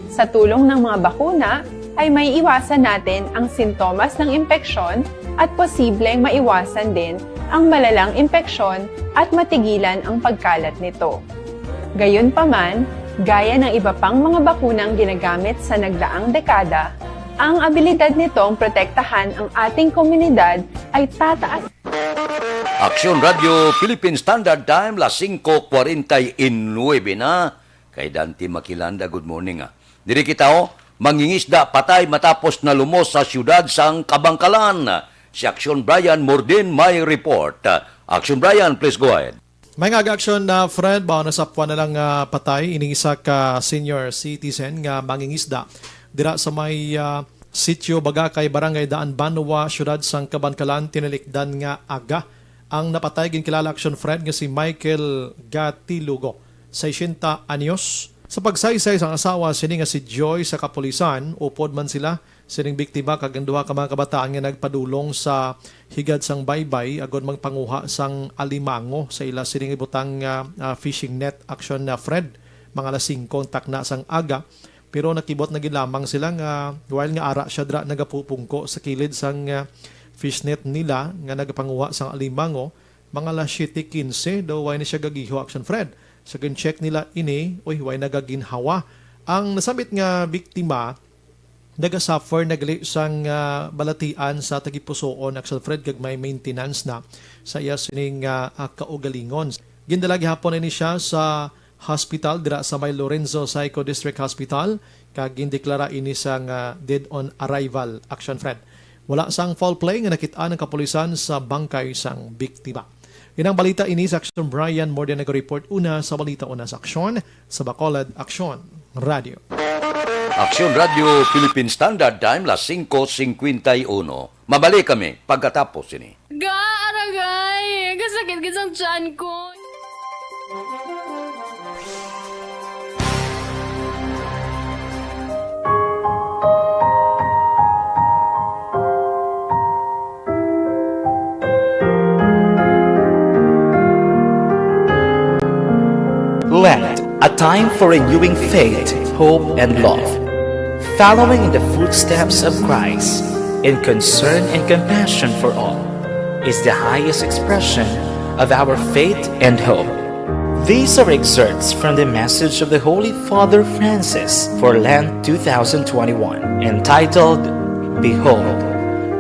Sa tulong ng mga bakuna, ay may iwasan natin ang sintomas ng impeksyon at posibleng maiwasan din ang malalang impeksyon at matigilan ang pagkalat nito. Gayunpaman, gaya ng iba pang mga bakunang ginagamit sa nagdaang dekada, Ang abilidad nitong protektahan ang ating komunidad ay tataas. Aksyon Radio Philippine Standard Time, las 5:49 na. Kay Dante Makilanda, good morning. Diri kita mangingisda patay matapos na lumos sa siyudad sang Kabangkalan. Si Aksyon Brian Mordin may report. Aksyon Brian, please go ahead. May nga-aksyon na Fred, bao nasapwa na lang patay, ining isa ka senior citizen nga mangingisda. Dira sa may sitio Bagakay, Barangay Daan Banwa, siyudad sang Kabangkalan, tinalikdan nga aga. Ang napatay ginkilala Aksyon Fred nga si Michael Gatilugo, 60 anyos. Sa pagsaysay sang asawa sini nga si Joy sa kapulisan, upod man sila sining biktima kag ang duha ka mga kabataan nga nagpadulong sa higad sang baybay agod magpanguha sang alimango sa ila sining ibutang fishing net. Aksyon na Fred, mga alas 5 kontak na sang aga. Pero nakibot na ginlamang sila nga while nga ara siya dra nagapupungko sa kilid sang fishnet nila nga nagapanguha sang alimango, mga alas 7:15 daw way na siya gagiho. Aksyon Fred, sa check nila ini, way nagaginhawa. Ang nasambit nga biktima nagasuffer nagali sang balatian sa tagipusoon. Aksyon Fred, kag may maintenance na sa iya sining kaugalingon. Gindala gihapon ini siya sa hospital dira sa may Lorenzo Psycho District Hospital, kag gindeklara ini sang dead on arrival. Aksyon Fred, wala sang foul play nga nakit-an ng kapulisan sa bangkay sang biktima. Inang balita ini sa Aksyon Brian more than nag-report una sa balita una sa Aksyon sa Bacolod. Aksyon Radio. Aksyon Radio Philippine Standard Time, las 5:51. Mabalik kami pagkatapos ini. Aragay! Kasakit kisang tiyan ko. Lent, a time for renewing faith, hope, and love. Following in the footsteps of Christ, in concern and compassion for all, is the highest expression of our faith and hope. These are excerpts from the message of the Holy Father Francis for Lent 2021, entitled, Behold,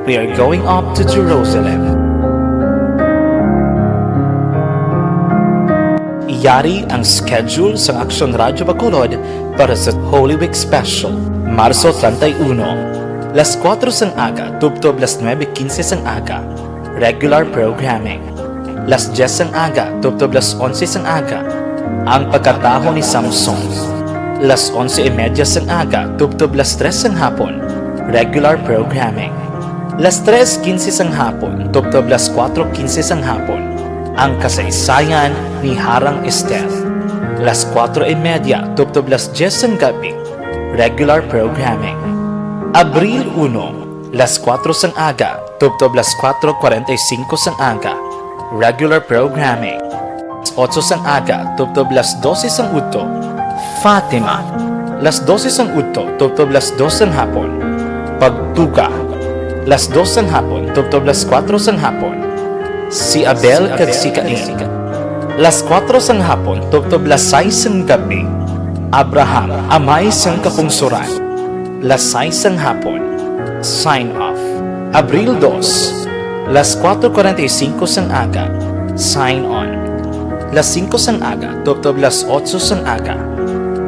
we are going up to Jerusalem. Iyari ang schedule sa Aksyon Radyo Bacolod para sa Holy Week Special, Marso 31. Las 4 sang aga, tubtob las 9:15 sang aga, regular programming. Las 10 sang aga, tubtob las 11 sang aga, ang pagkataho ni Samson. Las 11:30 sang aga, tubtob las 3 sang hapon, regular programming. Las 3:15 sang hapon, tubtob las 4:15 sang hapon, ang kasaysayan ni Harang Esther. Las 4:30, tubtob las 10 sang gabi, regular programming. Abril 1, las 4 sang aga, tubtob las 4:45 sang aga, regular programming. Las 8 sang aga, tubtob las 12 sang udto, Fatima. Las 12 sang udto, tubtob las 2 sang hapon, Pagtuga. Las 2 sang hapon, tubtob las 4 sang hapon, si Abel kag si Cain. Las 4 sang hapon, tubtob las 6 sang gabi, Abraham, amay sang kapungsuran. Las 6 sang hapon, sign off. Abril 2, las 4:45 sang aga, sign on. Las 5 sang aga, tubtob las 8 sang aga,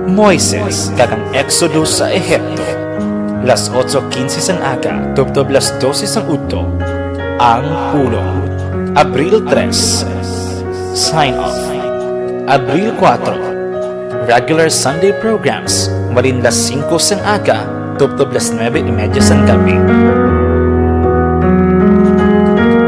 Moises kag ang Exodus sa Ehipto. Las 8:15 sang aga, tubtob las 12 sang udto, ang pulong. Abril 3, sign off. Abril 4, regular Sunday programs, marin las 5 sang aga, tubtob las 9:30 sang gabi.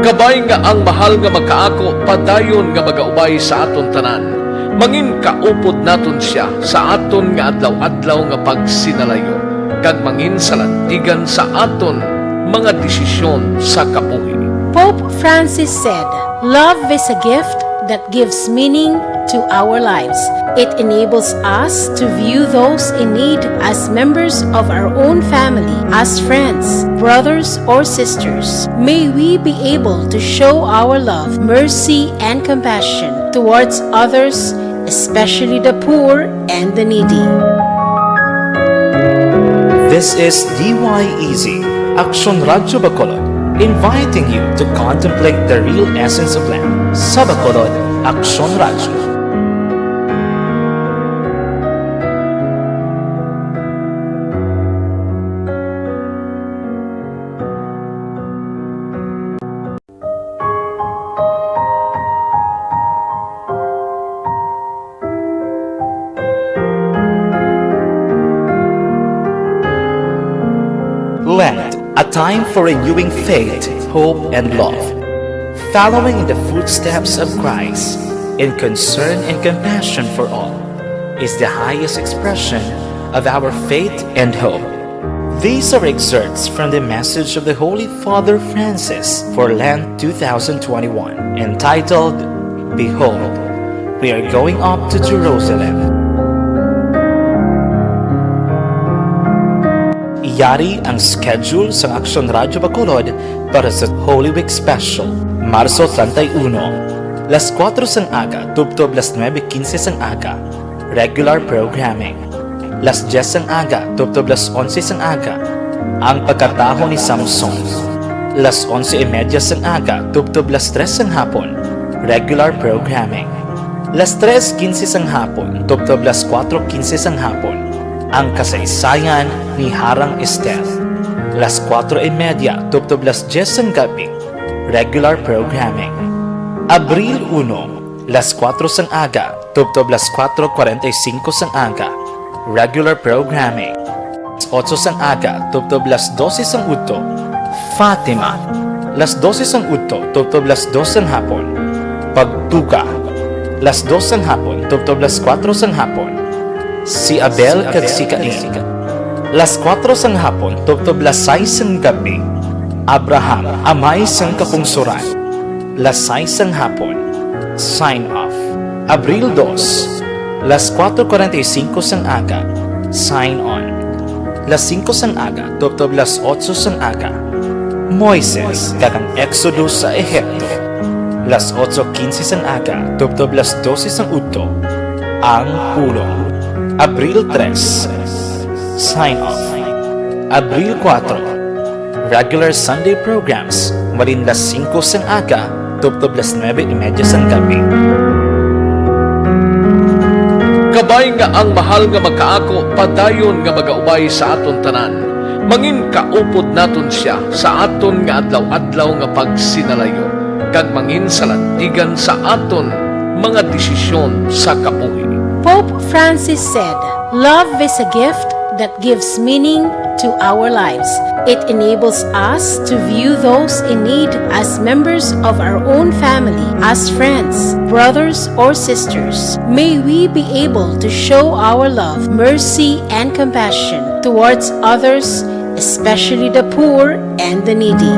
Kabay nga ang mahal nga magkaako, padayon nga magaubay sa aton tanan. Mangin kaupod naton siya sa aton nga adlaw-adlaw nga pagsinalayo, kag mangin salantigan sa aton mga desisyon sa kabuhi. Pope Francis said, "Love is a gift that gives meaning to our lives. It enables us to view those in need as members of our own family, as friends, brothers, or sisters. May we be able to show our love, mercy, and compassion towards others, especially the poor and the needy." This is DYEZ, Aksyon Radyo Bacolod, inviting you to contemplate the real essence of life. Sa Bacolod, Aksyon Radyo. Lent, a time for renewing faith, hope, and love. Following in the footsteps of Christ, in concern and compassion for all, is the highest expression of our faith and hope. These are excerpts from the message of the Holy Father Francis for Lent 2021, entitled, Behold, we are going up to Jerusalem. Iyari ang schedule sa Aksyon Radyo Bacolod para sa Holy Week Special, Marso 31. Las 4 sang aga, tubtob las 9:15 sang aga, regular programming. Las 10 sang aga, tubtob las 11 sang aga, ang pagkataho ni Samson. Las 11:30 sang aga, tubtob las 3 sang hapon, regular programming. Las 3:15 sang hapon, tubtob las 4:15 sang hapon, ang kasaysayan ni Harang Estel. Las 4:30, tubtob las 10 ng gabi, regular programming. Abril 1, las 4 ng aga, tubtob las 4:45 ng aga, regular programming. Las 8 ng aga, tubtob las 12 ng udto, Fatima. Las 12 ng udto, tubtob las 2 ng hapon, Pagtuga. Las 2 ng hapon, tubtob las 4 ng hapon, si Abel kag si Cain. Las 4 sang hapon, tubtob las 6 sang gabi, Abraham, amay sang kapungsuran. Las 6 sang hapon, sign off. Abril 2, las 4:45 sang aga, sign on. Las 5 sang aga, tubtob las 8 sang aga, Moises kag ang Exodus sa Ehipto. Las 8:15 sang aga, tubtob las 12 sang udto, ang pulong. Abril 3, sign off. Abril 4, regular Sunday programs, marin las 5 sang aga, tubtob las 9:30 sang gabi. Kabay nga ang mahal nga magkaako, padayon nga magaubay sa aton tanan. Mangin kaupod naton siya sa aton nga adlaw-adlaw nga pagsinalayo, kag mangin salantigan sa aton mga desisyon sa kabuhi. Pope Francis said, "Love is a gift that gives meaning to our lives. It enables us to view those in need as members of our own family, as friends, brothers, or sisters. May we be able to show our love, mercy, and compassion towards others, especially the poor and the needy."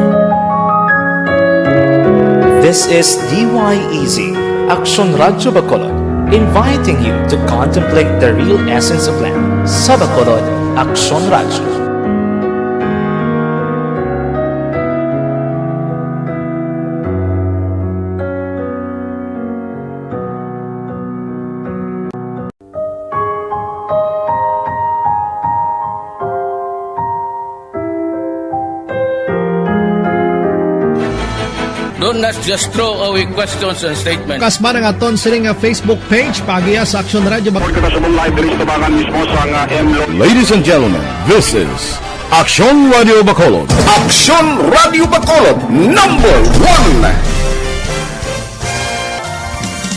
This is DYEZ, Aksyon Radyo Bacolod, inviting you to contemplate the real essence of life. Sa Bacolod, Aksyon Radyo. Do not just throw away questions and statements. Kasma ng aton siling nga Facebook page pagiya sa Aksyon Radyo Bacolod. Ladies and gentlemen, this is Aksyon Radio Bacolod. Aksyon Radio Bacolod, number 1.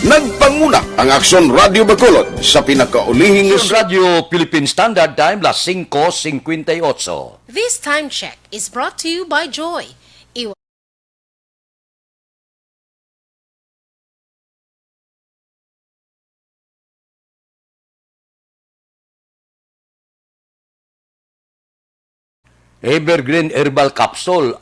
Nagpanguna ang Aksyon Radio Bacolod sa pinakaulihing Aksyon Radio Philippine Standard Time, las 5:58. This time check is brought to you by Joy. Evergreen Herbal Capsule.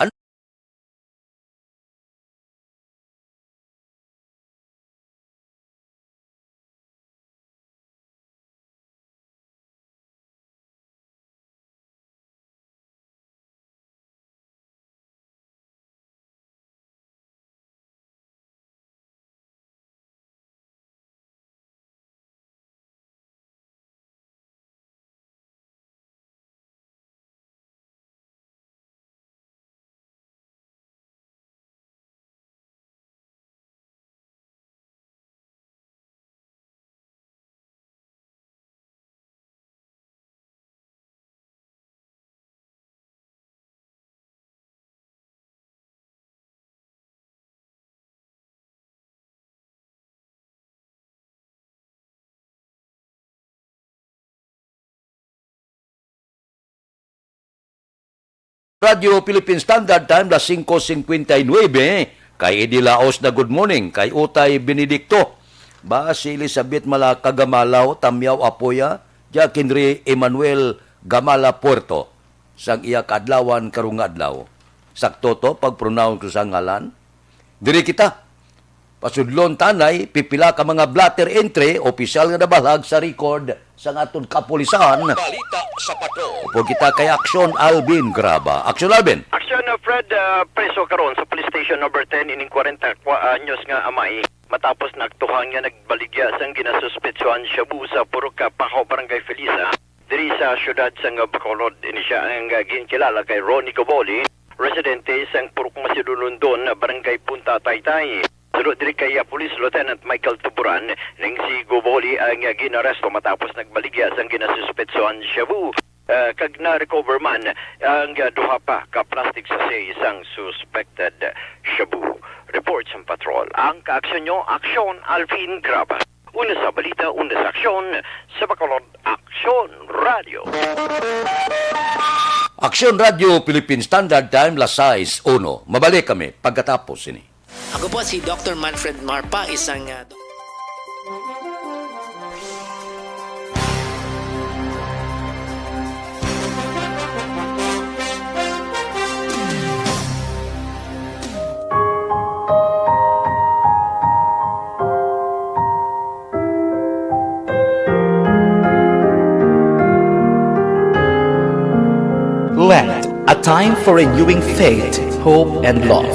Radio Philippine Standard Time, las 5:59. Kay Eddie Laos na good morning. Kay Utay Benedicto. Ba si Elizabeth Malaka Gamalaw, Tamyaw Apoya, Jacinre Emmanuel Gamala Puerto. Sang iya kadlawan karong adlaw. Sakto to pag-pronounce ko sa ngalan. Diri kita. Pasudlon tanay, pipila ka mga blatter entry, opisyal nga nabalag sa record sa aton kapulisan. Balita sa pato. Upo kita kay Aksyon Alvin Graba. Aksyon Alvin. Aksyon Fred, preso karon sa police station number 10 ining 40 anyos nga amay. Matapos nagtuhang nga nagbaligya sang ginasuspetsuhan shabu sa Puruka, Paho, Barangay Felisa. Diri sa syudad sang Bacolod, ini siya ang ginkilala kay Ronnie Goboli, residente sang Puruk Masidulundon, Barangay Punta, Taytay. Sunod diri kay Police Lieutenant Michael Tuburan, ning si Goboli ang ginaresto matapos nagbaligya sang ginasuspetsuhan shabu. Kag na-recover man ang duha pa ka plastic sachet isang suspected shabu. Report sa patrol. Ang kaaksyon nyo, Aksyon Alvin Graba. Una sa balita, una sa aksyon, sa Bacolod, Aksyon Radio. Aksyon Radio Philippine Standard Time, las 6:01. Mabalik kami pagkatapos ini. Ako po si Dr. Manfred Marpa, isang Lent, a time for renewing faith, hope, and love.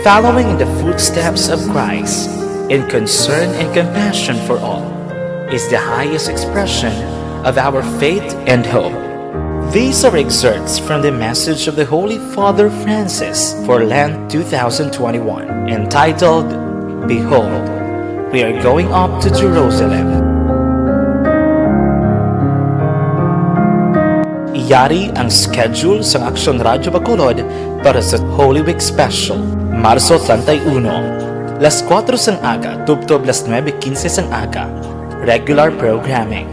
Following in the footsteps of Christ, in concern and compassion for all, is the highest expression of our faith and hope. These are excerpts from the message of the Holy Father Francis for Lent 2021, entitled, Behold, we are going up to Jerusalem. Iyari ang schedule sa Aksyon Radyo Bacolod para sa Holy Week Special, Marso 31. Las 4 sang aga, tubtob las 9:15 sang aga, regular programming.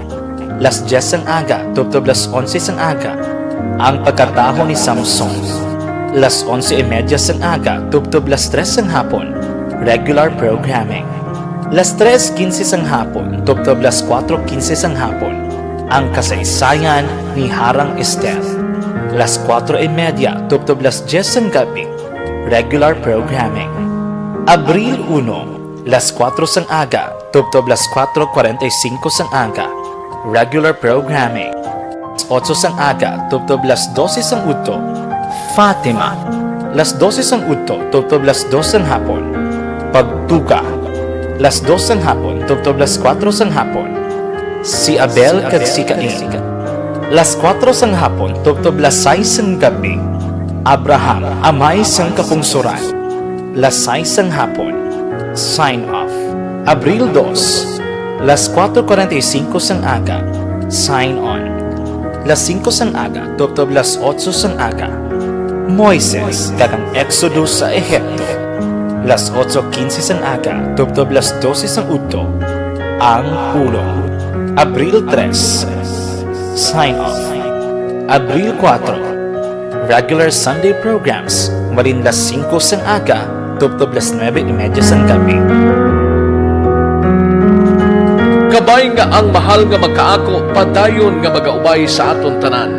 Las 10 sang aga, tubtob las 11 sang aga, ang pagkataho ni Samson. Las 11:30 sang aga, tubtob las 3 sang hapon, regular programming. Las 3:15 sang hapon, tubtob las 4:15 sang hapon, ang kasaysayan ni Harang Estel. Las 4:30, tubtob las 10 sang gabi, regular programming. Abril 1, las 4 sang aga, tubtob las 4:45 sang aga, regular programming. Las 8 sang aga, tubtob las 12 sang udto, Fatima. Las 12 sang udto, tubtob las 2 sang hapon, Pagtuga. Las 2 sang hapon, tubtob las 4 sang hapon, si Abel kag si Cain. Las 4 sang hapon, tubtob las 6 sang gabi, Abraham, amay sang kapungsuran. Las 6 sang hapon, sign off. Abril 2, las 4:45 sang aga, sign on. Las 5 sang aga, tubtob las 8 sang aga, Moises kag ang Exodus sa Ehipto. Las 8:15 sang aga, tubtob las 12 sang udto, ang pulong. Abril 3, sign off. Abril 4, regular Sunday programs, malin las 5 sang aga, tubtob las 9:30 sang gabi. Kabay nga ang mahal nga magkaako, padayon nga magaubay sa aton tanan.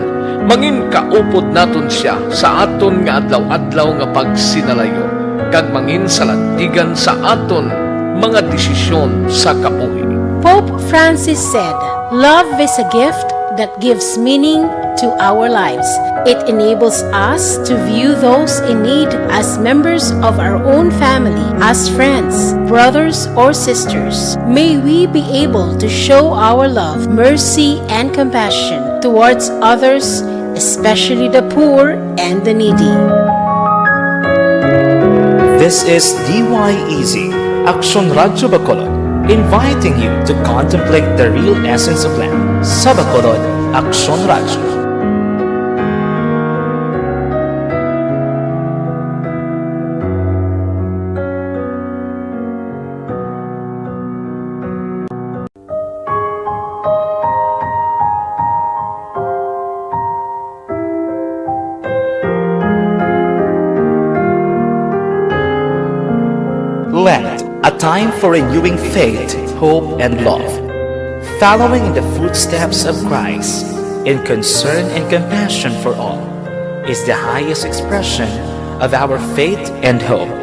Mangin kaupod naton siya sa aton nga adlaw-adlaw nga pagsinalayo, kag mangin salantigan sa aton mga desisyon sa kabuhi. Pope Francis said, "Love is a gift that gives meaning to our lives. It enables us to view those in need as members of our own family, as friends, brothers, or sisters. May we be able to show our love, mercy, and compassion towards others, especially the poor and the needy." This is DYEZ, Aksyon Radyo Bacolod, inviting you to contemplate the real essence of Lent. Sa Bacolod, Aksyon Radyo. time for renewing faith, hope, and love. Following in the footsteps of Christ in concern and compassion for all is the highest expression of our faith and hope.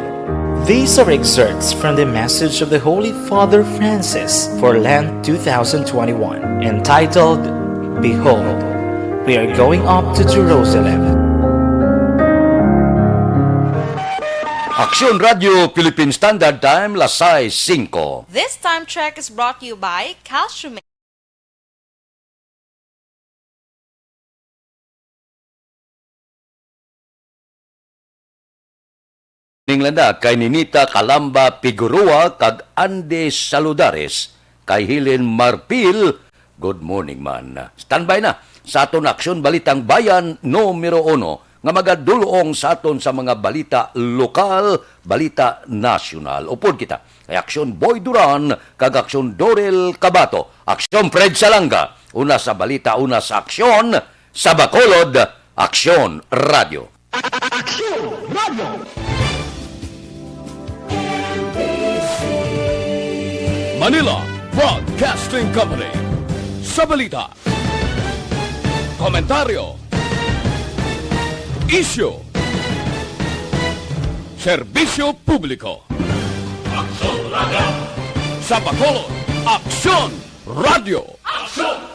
These are excerpts from the message of the Holy Father Francis for Lent 2021, entitled, Behold, we are going up to Jerusalem. Aksyon Radio Philippine Standard Time, las 6:05. This time check is brought to you by Calcium. Ninglanda kay Ninita Calamba Pigurua kag Andy Saludares kay Helen Marpil. Good morning man. Standby na sa aton aksyon balitang bayan numero 1 nga magadulong sa aton sa mga balita lokal, balita nasyonal. Upod kita kay Aksyon Boy Duran kag Aksyon Dorel Cabato, Aksyon Fred Salanga. Una sa balita, una sa aksyon sa Bacolod, Aksyon Radio. Aksyon Radio. Manila Broadcasting Company. Sa balita, komentaryo, issue, serbisyo publiko. Aksyon Radio. Sa Bacolod, Aksyon Radio. Aksyon